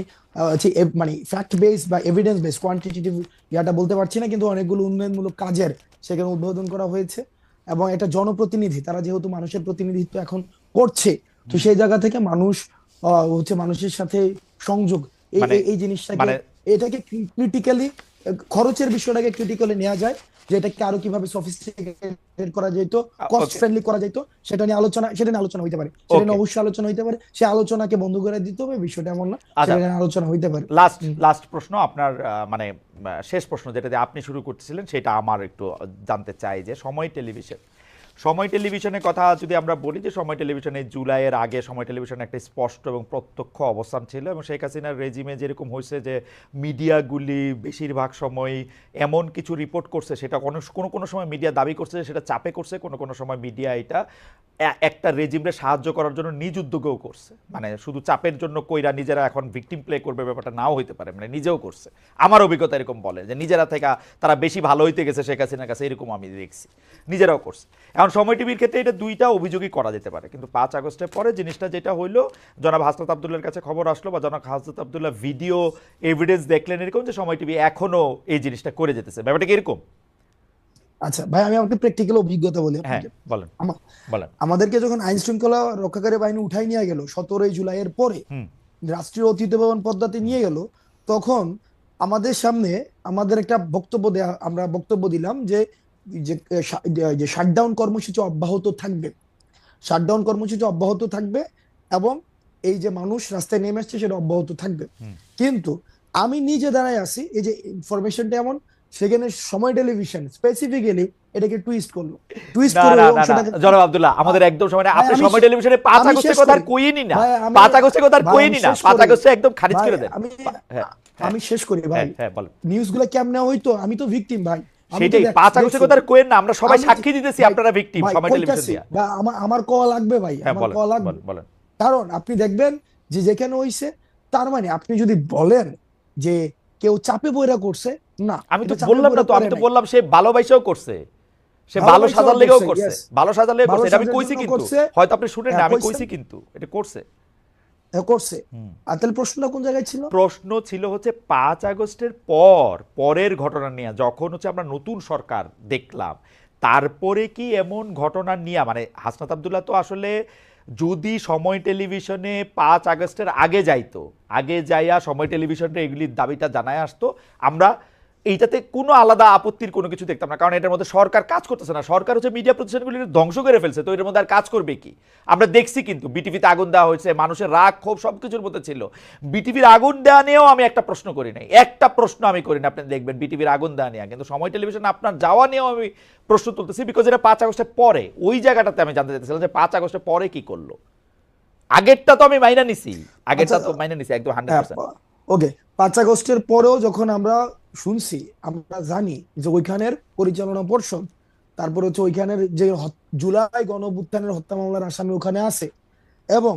মানে ফ্যাক্ট বেস বা এভিডেন্স বেস কোয়ান্টিটেটিভ ইয়াটা বলতে পারছি না, কিন্তু অনেকগুলো উন্নয়নমূলক কাজের সেখানে উদ্বোধন করা হয়েছে। এবং একটা জনপ্রতিনিধি, তারা যেহেতু মানুষের প্রতিনিধিত্ব এখন করছে, তো সেই জায়গা থেকে মানুষ হচ্ছে মানুষের সাথে সংযোগ, এই মানে এই এই জিনিসটাকে, মানে এটাকে ক্রিটিক্যালি, খরচের বিষয়টাকে ক্রিটিক্যালি নেওয়া যায়, যে এটাকে আরো কিভাবে সফিস্টিকেটেড করা যেত, কস্ট ওকে, ফ্রেন্ডলি করা যেত, সেটা নিয়ে আলোচনা হইতে পারে, সেটা ওকে, নিয়ে অবশ্যই আলোচনা হইতে পারে। সে আলোচনাকে বন্ধ করে দিতে হবে বিষয়টা এমন না, আচ্ছা, সেটা নিয়ে আলোচনা হইতে পারে। লাস্ট হুম। লাস্ট প্রশ্ন আপনার, মানে শেষ প্রশ্ন যেটা দিয়ে আপনি শুরু করতেছিলেন, সেটা আমার একটু জানতে চাই যে সময় টেলিভিশনের কথা যদি আমরা বলি, যে সময় টেলিভিশনে জুলাইয়ের আগে সময় টেলিভিশনে একটা স্পষ্ট এবং প্রত্যক্ষ অবস্থান ছিল, এবং শেখ হাসিনার রেজিমে যেরকম হয়েছে যে মিডিয়াগুলি বেশিরভাগ সময় এমন কিছু রিপোর্ট করছে, সেটা কোনো কোনো সময় মিডিয়া দাবি করছে যে সেটা চাপে করছে, কোনো কোনো সময় মিডিয়া এটা একটা রেজিমরে সাহায্য করার জন্য নিজ উদ্যোগেও করছে, মানে শুধু চাপের জন্য কইরা নিজেরা এখন ভিকটিম প্লে করবে ব্যাপারটা নাও হইতে পারে, মানে নিজেও করছে। আমার অভিজ্ঞতা এরকম বলে যে নিজেরা থেকে তারা বেশি ভালো হইতে গেছে শেখ হাসিনার কাছে, এরকম আমি দেখছি, নিজেরাও করছে। এখন সময় টিভির ক্ষেত্রে এটা দুইটা অভিযোগই করা যেতে পারে, কিন্তু 5 আগস্টের পরে জিনিসটা যেটা হইলো, জনাব হাসনাত আবদুল্লাহর কাছে খবর আসলো, বা জনাব হাসনাত আবদুল্লাহ ভিডিও এভিডেন্স দেখলেন এরকম, যে সময় টিভি এখনো এই জিনিসটা করে যেতেছে, ব্যাপারটা কি এরকম? আচ্ছা ভাই, আমি আপনাকে প্র্যাকটিক্যাল অভিজ্ঞতা বলি হ্যাঁ, আপনাকে। বলেন বলেন। আমাদেরকে যখন আইন শৃঙ্খলা রক্ষাকারী বাহিনী উঠাই নিয়ে গেল 17 জুলাইয়ের পরে, হুম, রাষ্ট্রীয় অতিথি ভবন পদ্মাতে নিয়ে গেল, তখন আমাদের সামনে আমাদের একটা বক্তব্য দেয়া, আমরা বক্তব্য দিলাম যে যে যে শাটডাউন কর্মসূচি অব্যাহত থাকবে, শাটডাউন কর্মসূচি অব্যাহত থাকবে, এবং এই যে মানুষ রাস্তায় নেমে আসছে সেটা অব্যাহত থাকবে। হুম। কিন্তু আমি নিজে দাঁড়ায় আছি, এই যে ইনফরমেশনটা এমন, সেখানে সময় টেলিভিশন স্পেসিফিক্যালি এটাকে টুইস্ট করলো, টুইস্ট না করে না ওই না না, অংশটাকে। জনাব আব্দুল্লাহ, আমাদের একদম সময় না, ভাই আপনি আমি সময় টেলিভিশনে 5 আমি আগস্টের শেষ কথা আর করি কইনি না, ভাই, আমি 5 আগস্টের কথা আর ভাই কইনি আমি না, শেষ 5 করি আগস্টে একদম খারিজ ভাই, করে দেন। আমি হ্যাঁ হ্যাঁ আমি শেষ করি ভাই। হ্যাঁ হ্যাঁ, বলেন। নিউজগুলো কেমনে হইতো, আমি তো ভিকটিম ভাই, আমি তো সেটাই, 5 আগস্টের দেখছি। কথা আর কইেন না, আমরা সবাই আমি সাক্ষী দিতেছি ভাই, আপনারা ভিকটিম ভাই সময় টেলিভিশন কইতাছি দিয়া। বা আমার আমার কল লাগবে ভাই, হ্যাঁ, আমার বলেন কল লাগবে। বলেন বলেন। কারণ আপনি দেখবেন যে যেখানে হইছে, তার মানে আপনি যদি বলেন যে কেউ চাপে বইরা করছে, না, আমি তো এটা চাপে বললাম না, বইরা তো আমি করে তো নাই। বললাম সে ভালোবাসাও করছে, সে ভালো সাজার লেগেও করছে, করছে, yes। ভালো সাজার লেগে ভালো করছে, এটা আমি সাজার কইছি জন্য কিন্তু, করছে। হয়তো আপনি শুনেন না, হ্যাঁ, আমি কইছেন। কইছি কিন্তু এটা করছে। করছে। আর তাহলে প্রশ্নটা কোন জায়গায় ছিল? প্রশ্ন ছিল হচ্ছে 5 আগস্টের পরের ঘটনা নিয়ে, যখন হচ্ছে আমরা নতুন সরকার দেখলাম, তারপরে কি এমন ঘটনা নিয়ে, মানে হাসনাত আব্দুল্লাহ তো আসলে যদি সময় টেলিভিশনে 5 আগস্টের আগে যাইতো, আগে যাইয়া সময় টেলিভিশনে এগুলির দাবিটা জানায় আসতো, আমরা এইটাতে কোনো আলাদা আপত্তির কোনো কিছু দেখতাম না, কারণ এটার মধ্যে সরকার কাজ করতেছে না, সরকার হচ্ছে মিডিয়া প্রতিষ্ঠানগুলি ধ্বংস করে ফেলছে, তো এর মধ্যে আর কাজ করবে কি? আমরা দেখছি কিন্তু বিটিভিতে আগুন দেওয়া হয়েছে, মানুষের রাগ ক্ষোভ সবকিছুর মধ্যে ছিল। বিটিভির আগুন দেওয়া নিয়েও আমি একটা প্রশ্ন করি নাই, একটা প্রশ্ন আমি করি না, আপনি দেখবেন বিটিভির আগুন দেওয়া নিয়ে, কিন্তু সময় টেলিভিশনে আপনার যাওয়া নিয়েও আমি প্রশ্ন তুলতেছি, বিকজ এটা 5 আগস্টের পরে, ওই জায়গাটাতে আমি জানতে চাইছিলাম যে 5 আগস্টের পরে কি করলো। আগেরটা তো আমি মাইনা নিছি, আগেরটা তো মাইনা নিছি একদম 100%। ওকে, 5 আগস্টের পরেও যখন আমরা শুনছি, আমরা জানি যে ওইখানের পরিচালনা পর্ষদ, তারপর হচ্ছে ওইখানের যে জুলাই গণঅভ্যুত্থানের হত্যা মামলার আসামি ওখানে আছে, এবং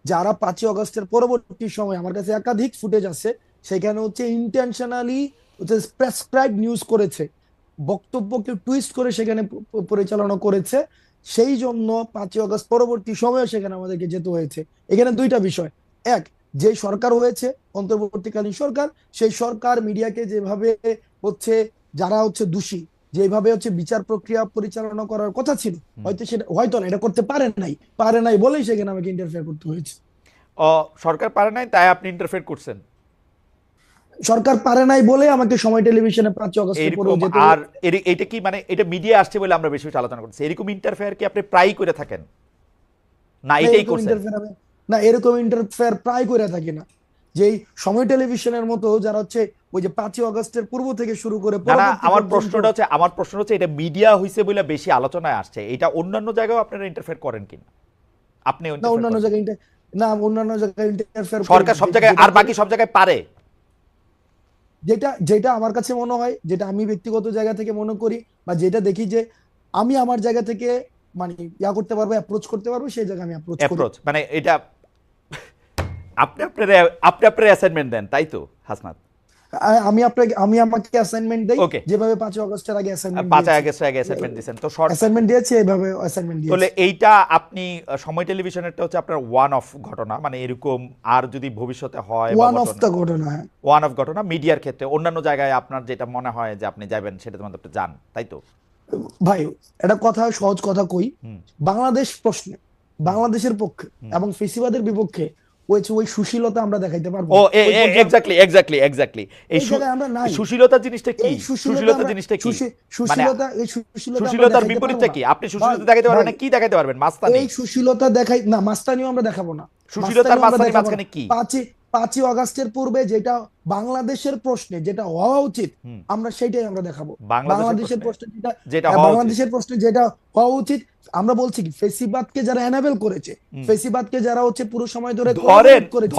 যারা 5 আগস্টের পরবর্তী সময়, আমার কাছে একাধিক ফুটেজ আছে, সেখানে হচ্ছে ইন্টেনশনালি হচ্ছে প্রেসক্রাইব নিউজ করেছে, বক্তব্যকে টুইস্ট করে সেখানে পরিচালনা করেছে, সেই জন্য 5 আগস্ট পরবর্তী সময়ে সেখানে আমাদেরকে যেতে হয়েছে। এখানে দুইটা বিষয়। এক, যে সরকার হয়েছে অন্তর্বর্তীকালীন সরকার, সেই সরকার মিডিয়াকে যেভাবে হচ্ছে, যারা হচ্ছে দোষী, যেভাবে হচ্ছে বিচার প্রক্রিয়া পরিচালনা করার কথা ছিল, হয়তো সেটা হয়তো না, এটা করতে পারে নাই বলেই সেখানে আমাকে ইন্টারফেয়ার করতে হয়েছে। সরকার পারে নাই তাই আপনি ইন্টারফেয়ার করছেন, সরকার পারে নাই বলে আমাকে সময় টেলিভিশনে 5 আগস্টের পরেও এরকম? যেতে আর এটা কি মানে এটা মিডিয়া আসছে বলে আমরা বেশি বেশি আলোচনা করছি, এরকম ইন্টারফেয়ার কি আপনি প্রায়ই করে থাকেন, না এটাই করছেন? না, এরকম ইন্টারফেয়ার প্রায় করে থাকি না। যেই সময় টেলিভিশনের মতো যারা হচ্ছে ওই যে 5 আগস্টের পূর্ব থেকে শুরু করে না না, পরবর্তী আমার পর্যন্ত, প্রশ্নটা হচ্ছে এটা মিডিয়া হইছে বলে বেশি আলোচনায় আসছে, এটা অন্যান্য জায়গায় আপনারা ইন্টারফেয়ার করেন কিনা? আপনি না অন্যান্য জায়গায় অন্যান্য জায়গায় ইন্টারফেয়ার সরকার সব জায়গায় আর বাকি সব জায়গায় পারে? যেটা যেটা আমার কাছে মনে হয়, যেটা আমি ব্যক্তিগত জায়গা থেকে মনে করি, বা যেটা দেখি যে আমি আমার জায়গা থেকে মানে করতে পারবো, অ্যাপ্রোচ করতে পারবো, সেই জায়গায় আমি অ্যাপ্রোচ করি। অ্যাপ্রোচ মানে এটা আপনি আপনার অ্যাসাইনমেন্ট দেন, তাই তো হাসনাত? আমি আমাকে অ্যাসাইনমেন্ট দেই, ওকে, যেভাবে 5 আগস্টের আগে অ্যাসাইনমেন্ট 5 আগস্টের আগে অ্যাসাইনমেন্ট দিয়েছেন তো অ্যাসাইনমেন্ট দিয়েছি, এইভাবে অ্যাসাইনমেন্ট তাহলে দিয়েছি। এইটা আপনি সময় টেলিভিশনেরটা হচ্ছে আপনার ওয়ান অফ ঘটনা, মানে এরকম আর যদি ভবিষ্যতে হয় ওয়ান অফ দ্য ঘটনা। ওয়ান অফ ঘটনা মিডিয়ার ক্ষেত্রে, অন্যান্য জায়গায় আপনার যেটা মনে হয় যে আপনি যাবেন সেটা তোমাদের আপনি যান, তাই তো? ভাই, এটা কথা, সহজ কথা কই, হুম, বাংলাদেশ প্রশ্নে বাংলাদেশের পক্ষে হুম। এবং ফেসিবাদের বিপক্ষে ওই সুশীলতা আমরা দেখাইতে পারবো ও না। ওই পর্যায়ে এক্স্যাক্টলি এই ওই জায়গায় আমরা নাই। সুশীলতা জিনিসটা কি? এই সুশীলতা জিনিসটা কি? মানে সুশীলতা আমরা সুশীলতার দেখাইতে পারবো বিপরীতটা না। কি? আপনি সুশীলতা দেখাইতে পারবেন না, কি দেখাইতে পারবেন? মাস্তানি? এই সুশীলতা দেখাই না, মাস্তানিও আমরা দেখাবো না। সুশীলতার মাস্তানিও আমরা মাস্তানি দেখাবো না। মাঝখানে কি? 5 আগস্টের পূর্বে যেটা বাংলাদেশের প্রশ্নে যেটা হওয়া উচিত, হুম, আমরা সেটাই আমরা দেখাবো। বাংলাদেশের প্রশ্নে যেটা হওয়া উচিত। বাংলাদেশের প্রশ্নে যেটা হওয়া উচিত, আমরা বলছি কি, ফেসিবাদকে যারা এনাবেল করেছে, ফেসিবাদকে যারা হচ্ছে পুরো সময় ধরে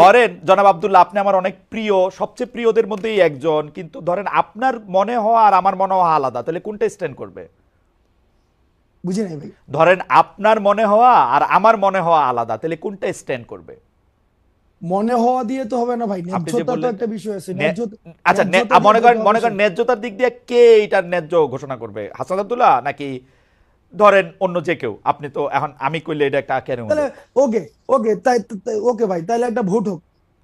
ধরেন জনাব আব্দুল্লাহ, আপনি আমার অনেক প্রিয়, সবচেয়ে প্রিয়দের মধ্যেই একজন, কিন্তু ধরেন আপনার মনে হওয়া আর আমার মনে হওয়া আলাদা, তাহলে কোনটা স্ট্যান্ড করবে? বুঝি নাই ভাই। ধরেন আপনার মনে হওয়া আর আমার মনে হওয়া আলাদা, তাহলে কোনটা স্ট্যান্ড করবে? মনে হওয়া দিয়ে তো হবে না ভাই, আপনি যে ন্যায্যতা তো বললেন একটা বিষয় আছে। আচ্ছা, ন্যায্যতা মনে দিয়ে করেন তো ন্যায্যতার দিক দিয়ে কে এটার ন্যায্য ঘোষণা করবে, হাসান আব্দুল্লাহ নাকি ধরেন অন্য যে কেউ? আপনি তো এখন আমি কইলে এটা একটা কেন? তাহলে ওকে, ওকে ভাই, তাহলে একটা ভোট হোক,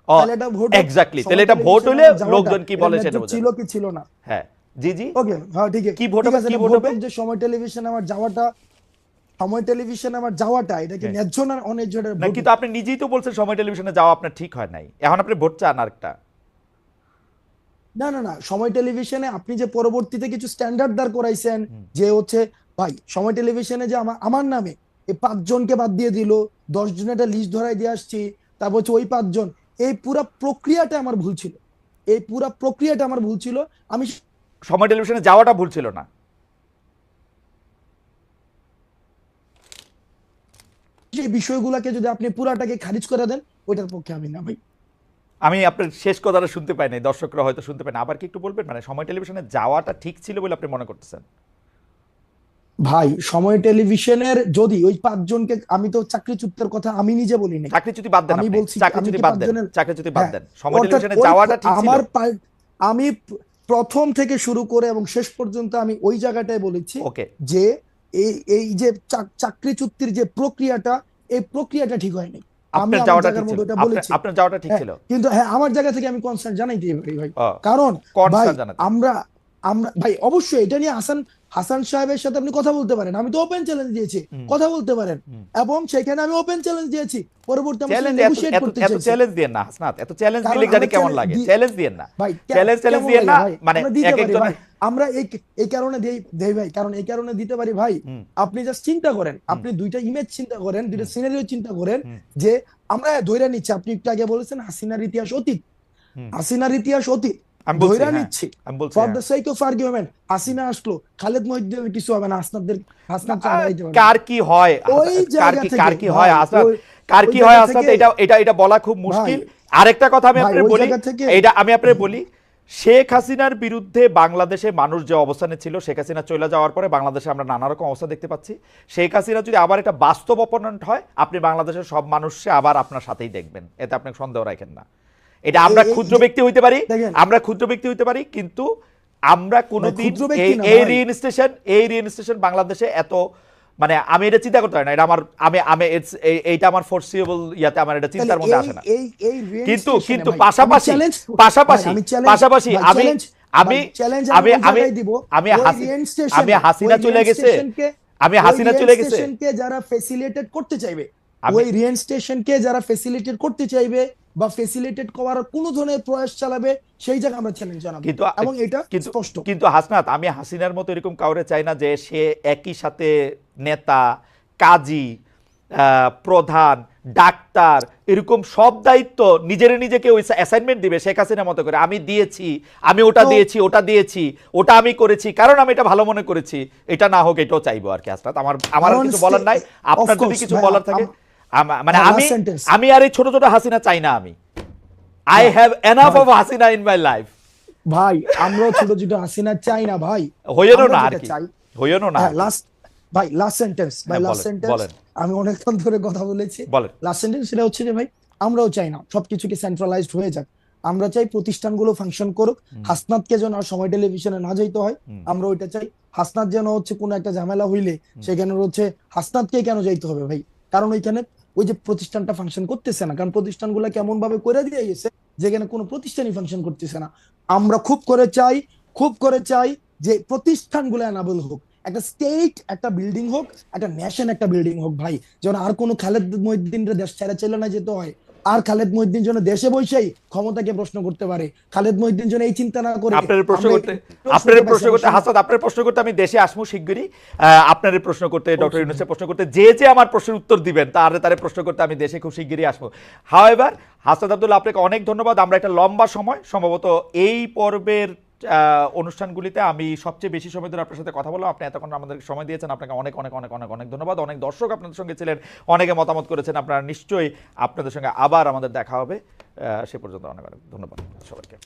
তাহলে একটা ভোট হোক। এক্স্যাক্টলি, তাহলে এটা ভোট হইলে লোকজন কি বলে সেটা বোঝা ছিল কি ছিল না। হ্যাঁ, জি জি, ওকে, হ্যাঁ ঠিক আছে, কি ভোট হবে? কি ভোট হবে? যে সময় টেলিভিশনে আমার যাওয়াটা, এটা কি ন্যায্য না অন্যায্য? না, কিন্তু আপনি নিজেই তো বলছেন সময় টেলিভিশনে যাওয়া আপনার ঠিক হয় নাই, এখন আপনি ভোট চান আরেকটা। না না না, সময় টেলিভিশনে আপনি যে পরবর্তীতে কিছু স্ট্যান্ডার্ড দাঁড় করাইছেন, যে হচ্ছে ভাই সময় টেলিভিশনে যে আমার নামে এই 5 জনকে বাদ দিয়ে দিল, 10 জনের একটা লিস্ট ধরাই দিয়ে আসছি, তারপর হচ্ছে ওই 5 জন, এই পুরা প্রক্রিয়াটা আমার ভুল ছিল। আমি সময় টেলিভিশনে যাওয়াটা ভুল ছিল না? সেই বিষয়গুলোকে যদি আপনি পুরাটাকে খারিজ করে দেন, ওইটার পক্ষে আমি না ভাই। আমি আপনার শেষ কথাটা শুনতে পাই নাই, দর্শকরা হয়তো শুনতে পায় না, আবার কি একটু বলবেন? মানে সময় টেলিভিশনে যাওয়াটা ঠিক ছিল বলে আপনি মনে করতেছেন? ভাই সময় টেলিভিশনের যদি ওই 5 জনকে, আমি তো চাকরিচ্যুতের কথা আমি নিজে বলি নাই, চাকরিচ্যুতি বাদ দেন, আমি আপনি বলছি চাকরিচ্যুতি বাদ দেন, চাকরিচ্যুতি বাদ দেন, সময় অর্থাৎ টেলিভিশনে যাওয়াটা ঠিক ছিল? আমি প্রথম থেকে শুরু করে এবং শেষ পর্যন্ত আমি ওই জায়গাটায় বলেছি ওকে, যে এই যে চাকরি চুক্তির যে প্রক্রিয়াটা, এই প্রক্রিয়াটা ঠিক হয়নি। আমি আপনার আমার যাওয়াটা ঠিক জায়গার ছিল, মধ্যে ওটা বলেছি। আপনার যাওয়াটা ঠিক হ্যাঁ, ছিল। কিন্তু হ্যাঁ আমার জায়গা থেকে আমি কনসার্ন জানাইতে পারি ভাই। ও, কারণ ভাই কনসার্ন জানাতে। আমরা আমরা ভাই অবশ্যই এটা নিয়ে হাসান হাসান সাহেবের সাথে আপনি কথা বলতে পারেন, আমি তো ওপেন চ্যালেঞ্জ দিয়েছি, হুম, কথা বলতে পারেন। হুম। এবং সেখানে আমি ওপেন চ্যালেঞ্জ দিয়েছি, পরবর্তী আমার সাথে চ্যালেঞ্জ, এত নেগোশিয়েট এত করতে এত চাইছি। চ্যালেঞ্জ দিয়েন না হাসনাত, এত চ্যালেঞ্জ কারণ দিলে জানি আমরা কেমন লাগে। চ্যালেঞ্জ চ্যালেঞ্জ দিয়েন না, ভাই চ্যালেঞ্জ কেমন দিয়েন লাগে না, ভাই, মানে আমরা দিতে এক পারি ভাই। একজনের। আমরা এই কারণে দেই ভাই, কারণ এই কারণে দিতে পারি ভাই। হুম, আপনি জাস্ট চিন্তা করেন, হুম, আপনি দুইটা ইমেজ চিন্তা করেন, দুইটা হুম, সিনারিও চিন্তা করেন, হুম, যে আমরা ধইরা নিচ্ছি, আপনি একটু আগে বলেছেন হাসিনার ইতিহাস অতীত, হুম। হাসিনার ইতিহাস অতীত আমি বলছি, ধইরা হ্যাঁ, নিচ্ছি আমি বলছি, ফর হ্যাঁ। The sake of argument. Hasina আসলো, খালেদ মহিউদ্দিনের কিছু হবে না, হাসনাত চাল দাঁড়াইতে পারবে না। কার কি হয়, ওই জায়গা থেকে কার কি হয় ভাই, হাসনাত, ওই কার ওই কি হয় জায়গা হাসনাত, থেকে এটা বলা খুব ভাই, মুশকিল। আরেকটা কথা আমি ভাই আপনাকে ওই বলি, জায়গা থেকে এইটা আমি আপনাকে বলি, শেখ হাসিনার বিরুদ্ধে বাংলাদেশে মানুষ যে অবস্থানে ছিল, শেখ হাসিনা চলে যাওয়ার পরে বাংলাদেশে আমরা নানা রকম অবস্থা দেখতে পাচ্ছি। শেখ হাসিনা যদি আবার একটা বাস্তব অপোনেন্ট হয়, আপনি বাংলাদেশের সব মানুষকে আবার আপনার সাথেই দেখবেন, এতে আপনি সন্দেহ রাখেন না। এটা আমরা ক্ষুদ্র ব্যক্তি হইতে পারি, দেখেন আমরা ক্ষুদ্র ব্যক্তি হইতে পারি, কিন্তু আমরা কোনোদিন ক্ষুদ্র ব্যক্তি না এই ভাই। রিইনস্টেশন বাংলাদেশে এত, মানে আমি এটা চিন্তা করতে পারি না, এটা আমার, আমি এইটা আমার ফোরসিয়েবল ইয়াতে আমার এটা তাহলে চিন্তার মধ্যে আসে না। এই কিন্তু রিয়েনস্টেশনে কিন্তু ভাই, পাশাপাশি আমি পাশাপাশি পাশাপাশি আমি আমি চ্যালেঞ্জ আমি ওই আমি জায়গায় দিব। আমি ওই আমি হাসিনা চলে গেছে, আমি হাসিনা চলে গেছে, রিয়েনস্টেশনকে যারা ফেসিলিটেট করতে চাইবে, আমি ওই রিয়েনস্টেশনকে যারা ফেসিলিটেট করতে চাইবে বা ফেসিলিটেট করার কোন ধরনের প্রয়াস চালাবে, সেই জায়গায় আমরা চ্যালেঞ্জ জানাবো, কিন্তু এবং এটা কিন্তু স্পষ্ট। কিন্তু হাসনাত, আমি হাসিনার মতো এরকম কাউরে চাই না যে সে একই সাথে নেতা, কাজী, প্রধান, ডাক্তার, এরকম সব দায়িত্ব নিজেকে ওই অ্যাসাইনমেন্ট দিবে শেখ হাসিনার মতো করে। আমি দিয়েছি, আমি ওটা দিয়েছি, ওটা আমি করেছি, কারণ আমি এটা ভালো মনে করেছি, এটা না হোক, এটাও চাইবো আর কি হাসনাত। আমার আর কিছু বলার নাই। আপনার যদি কিছু বলার থাকে, মানে আমি আর এই ছোট ছোট হাসিনা চাই না। I have enough of Hasina in my life. ভাই আমরাও ছোট ছোট হাসিনা চাই না ভাই, হইয়েনও আমরা না আর যেটা কি, চাই। হইয়েনও না। হ্যাঁ, লাস্ট সেন্টেন্স ভাই, হ্যাঁ, লাস্ট বলেন, সেন্টেন্স। বলেন, আমি অনেকক্ষণ ধরে কথা বলেছি, বলেন। লাস্ট সেন্টেন্স সেটা হচ্ছে যে ভাই, আমরাও চাই না সবকিছুকে সেন্ট্রালাইজড হয়ে যাক, আমরা চাই প্রতিষ্ঠানগুলো ফাংশন করুক। হাসনাতকে যেন আর সময় টেলিভিশনে না যাইতে হয়, আমরা ওইটা চাই। হাসনাত যেন হচ্ছে কোনো একটা ঝামেলা হইলে সেখানে হচ্ছে হাসনাতকে কেন যাইতে হবে ভাই, কারণ ওইখানে ওই যে প্রতিষ্ঠানটা ফাংশন করতেছে না, কারণ প্রতিষ্ঠানগুলো কেমন ভাবে করে দিয়ে গেছে যেখানে কোনো প্রতিষ্ঠানই ফাংশন করতেছে না। আমরা খুব করে চাই যে প্রতিষ্ঠানগুলো এনাবল হোক, একটা স্টেট একটা বিল্ডিং হোক, একটা ন্যাশন একটা বিল্ডিং হোক ভাই, যেন আর কোনো খালেদ মহিউদ্দিনের দেশ ছেড়ে চলে না যেতে হয়, আর খালেদ মহিউদ্দিন যেন দেশে বসেই ক্ষমতাকে প্রশ্ন করতে পারে, খালেদ মহিউদ্দিন যেন এই চিন্তা না করে। আপনার প্রশ্ন করতে হাসাদ, আপনার প্রশ্ন করতে আমি দেশে আসবো শিগগিরই। আপনার প্রশ্ন করতে, ডক্টর ইউনূসের প্রশ্ন করতে, যে আমার প্রশ্নের উত্তর দিবেন তারে প্রশ্ন করতে আমি দেশে খুব শিগগিরই আসবো। হাওয়েভার হাসাদ আব্দুল্লাহ, আপনাকে অনেক ধন্যবাদ। আমরা একটা লম্বা সময়, সম্ভবত এই পর্বের অনুষ্ঠানগুলিতে আমি সবচেয়ে বেশি সময় ধরে আপনার সাথে কথা বললাম। আপনি এতক্ষণ আমাদের সময় দিয়েছেন, আপনাকে অনেক অনেক অনেক অনেক অনেক ধন্যবাদ। অনেক দর্শক আপনাদের সঙ্গে ছিলেন, অনেকে মতামত করেছেন। আপনারা নিশ্চয়ই, আপনাদের সঙ্গে আবার আমাদের দেখা হবে। সে পর্যন্ত অনেক অনেক ধন্যবাদ সবাইকে।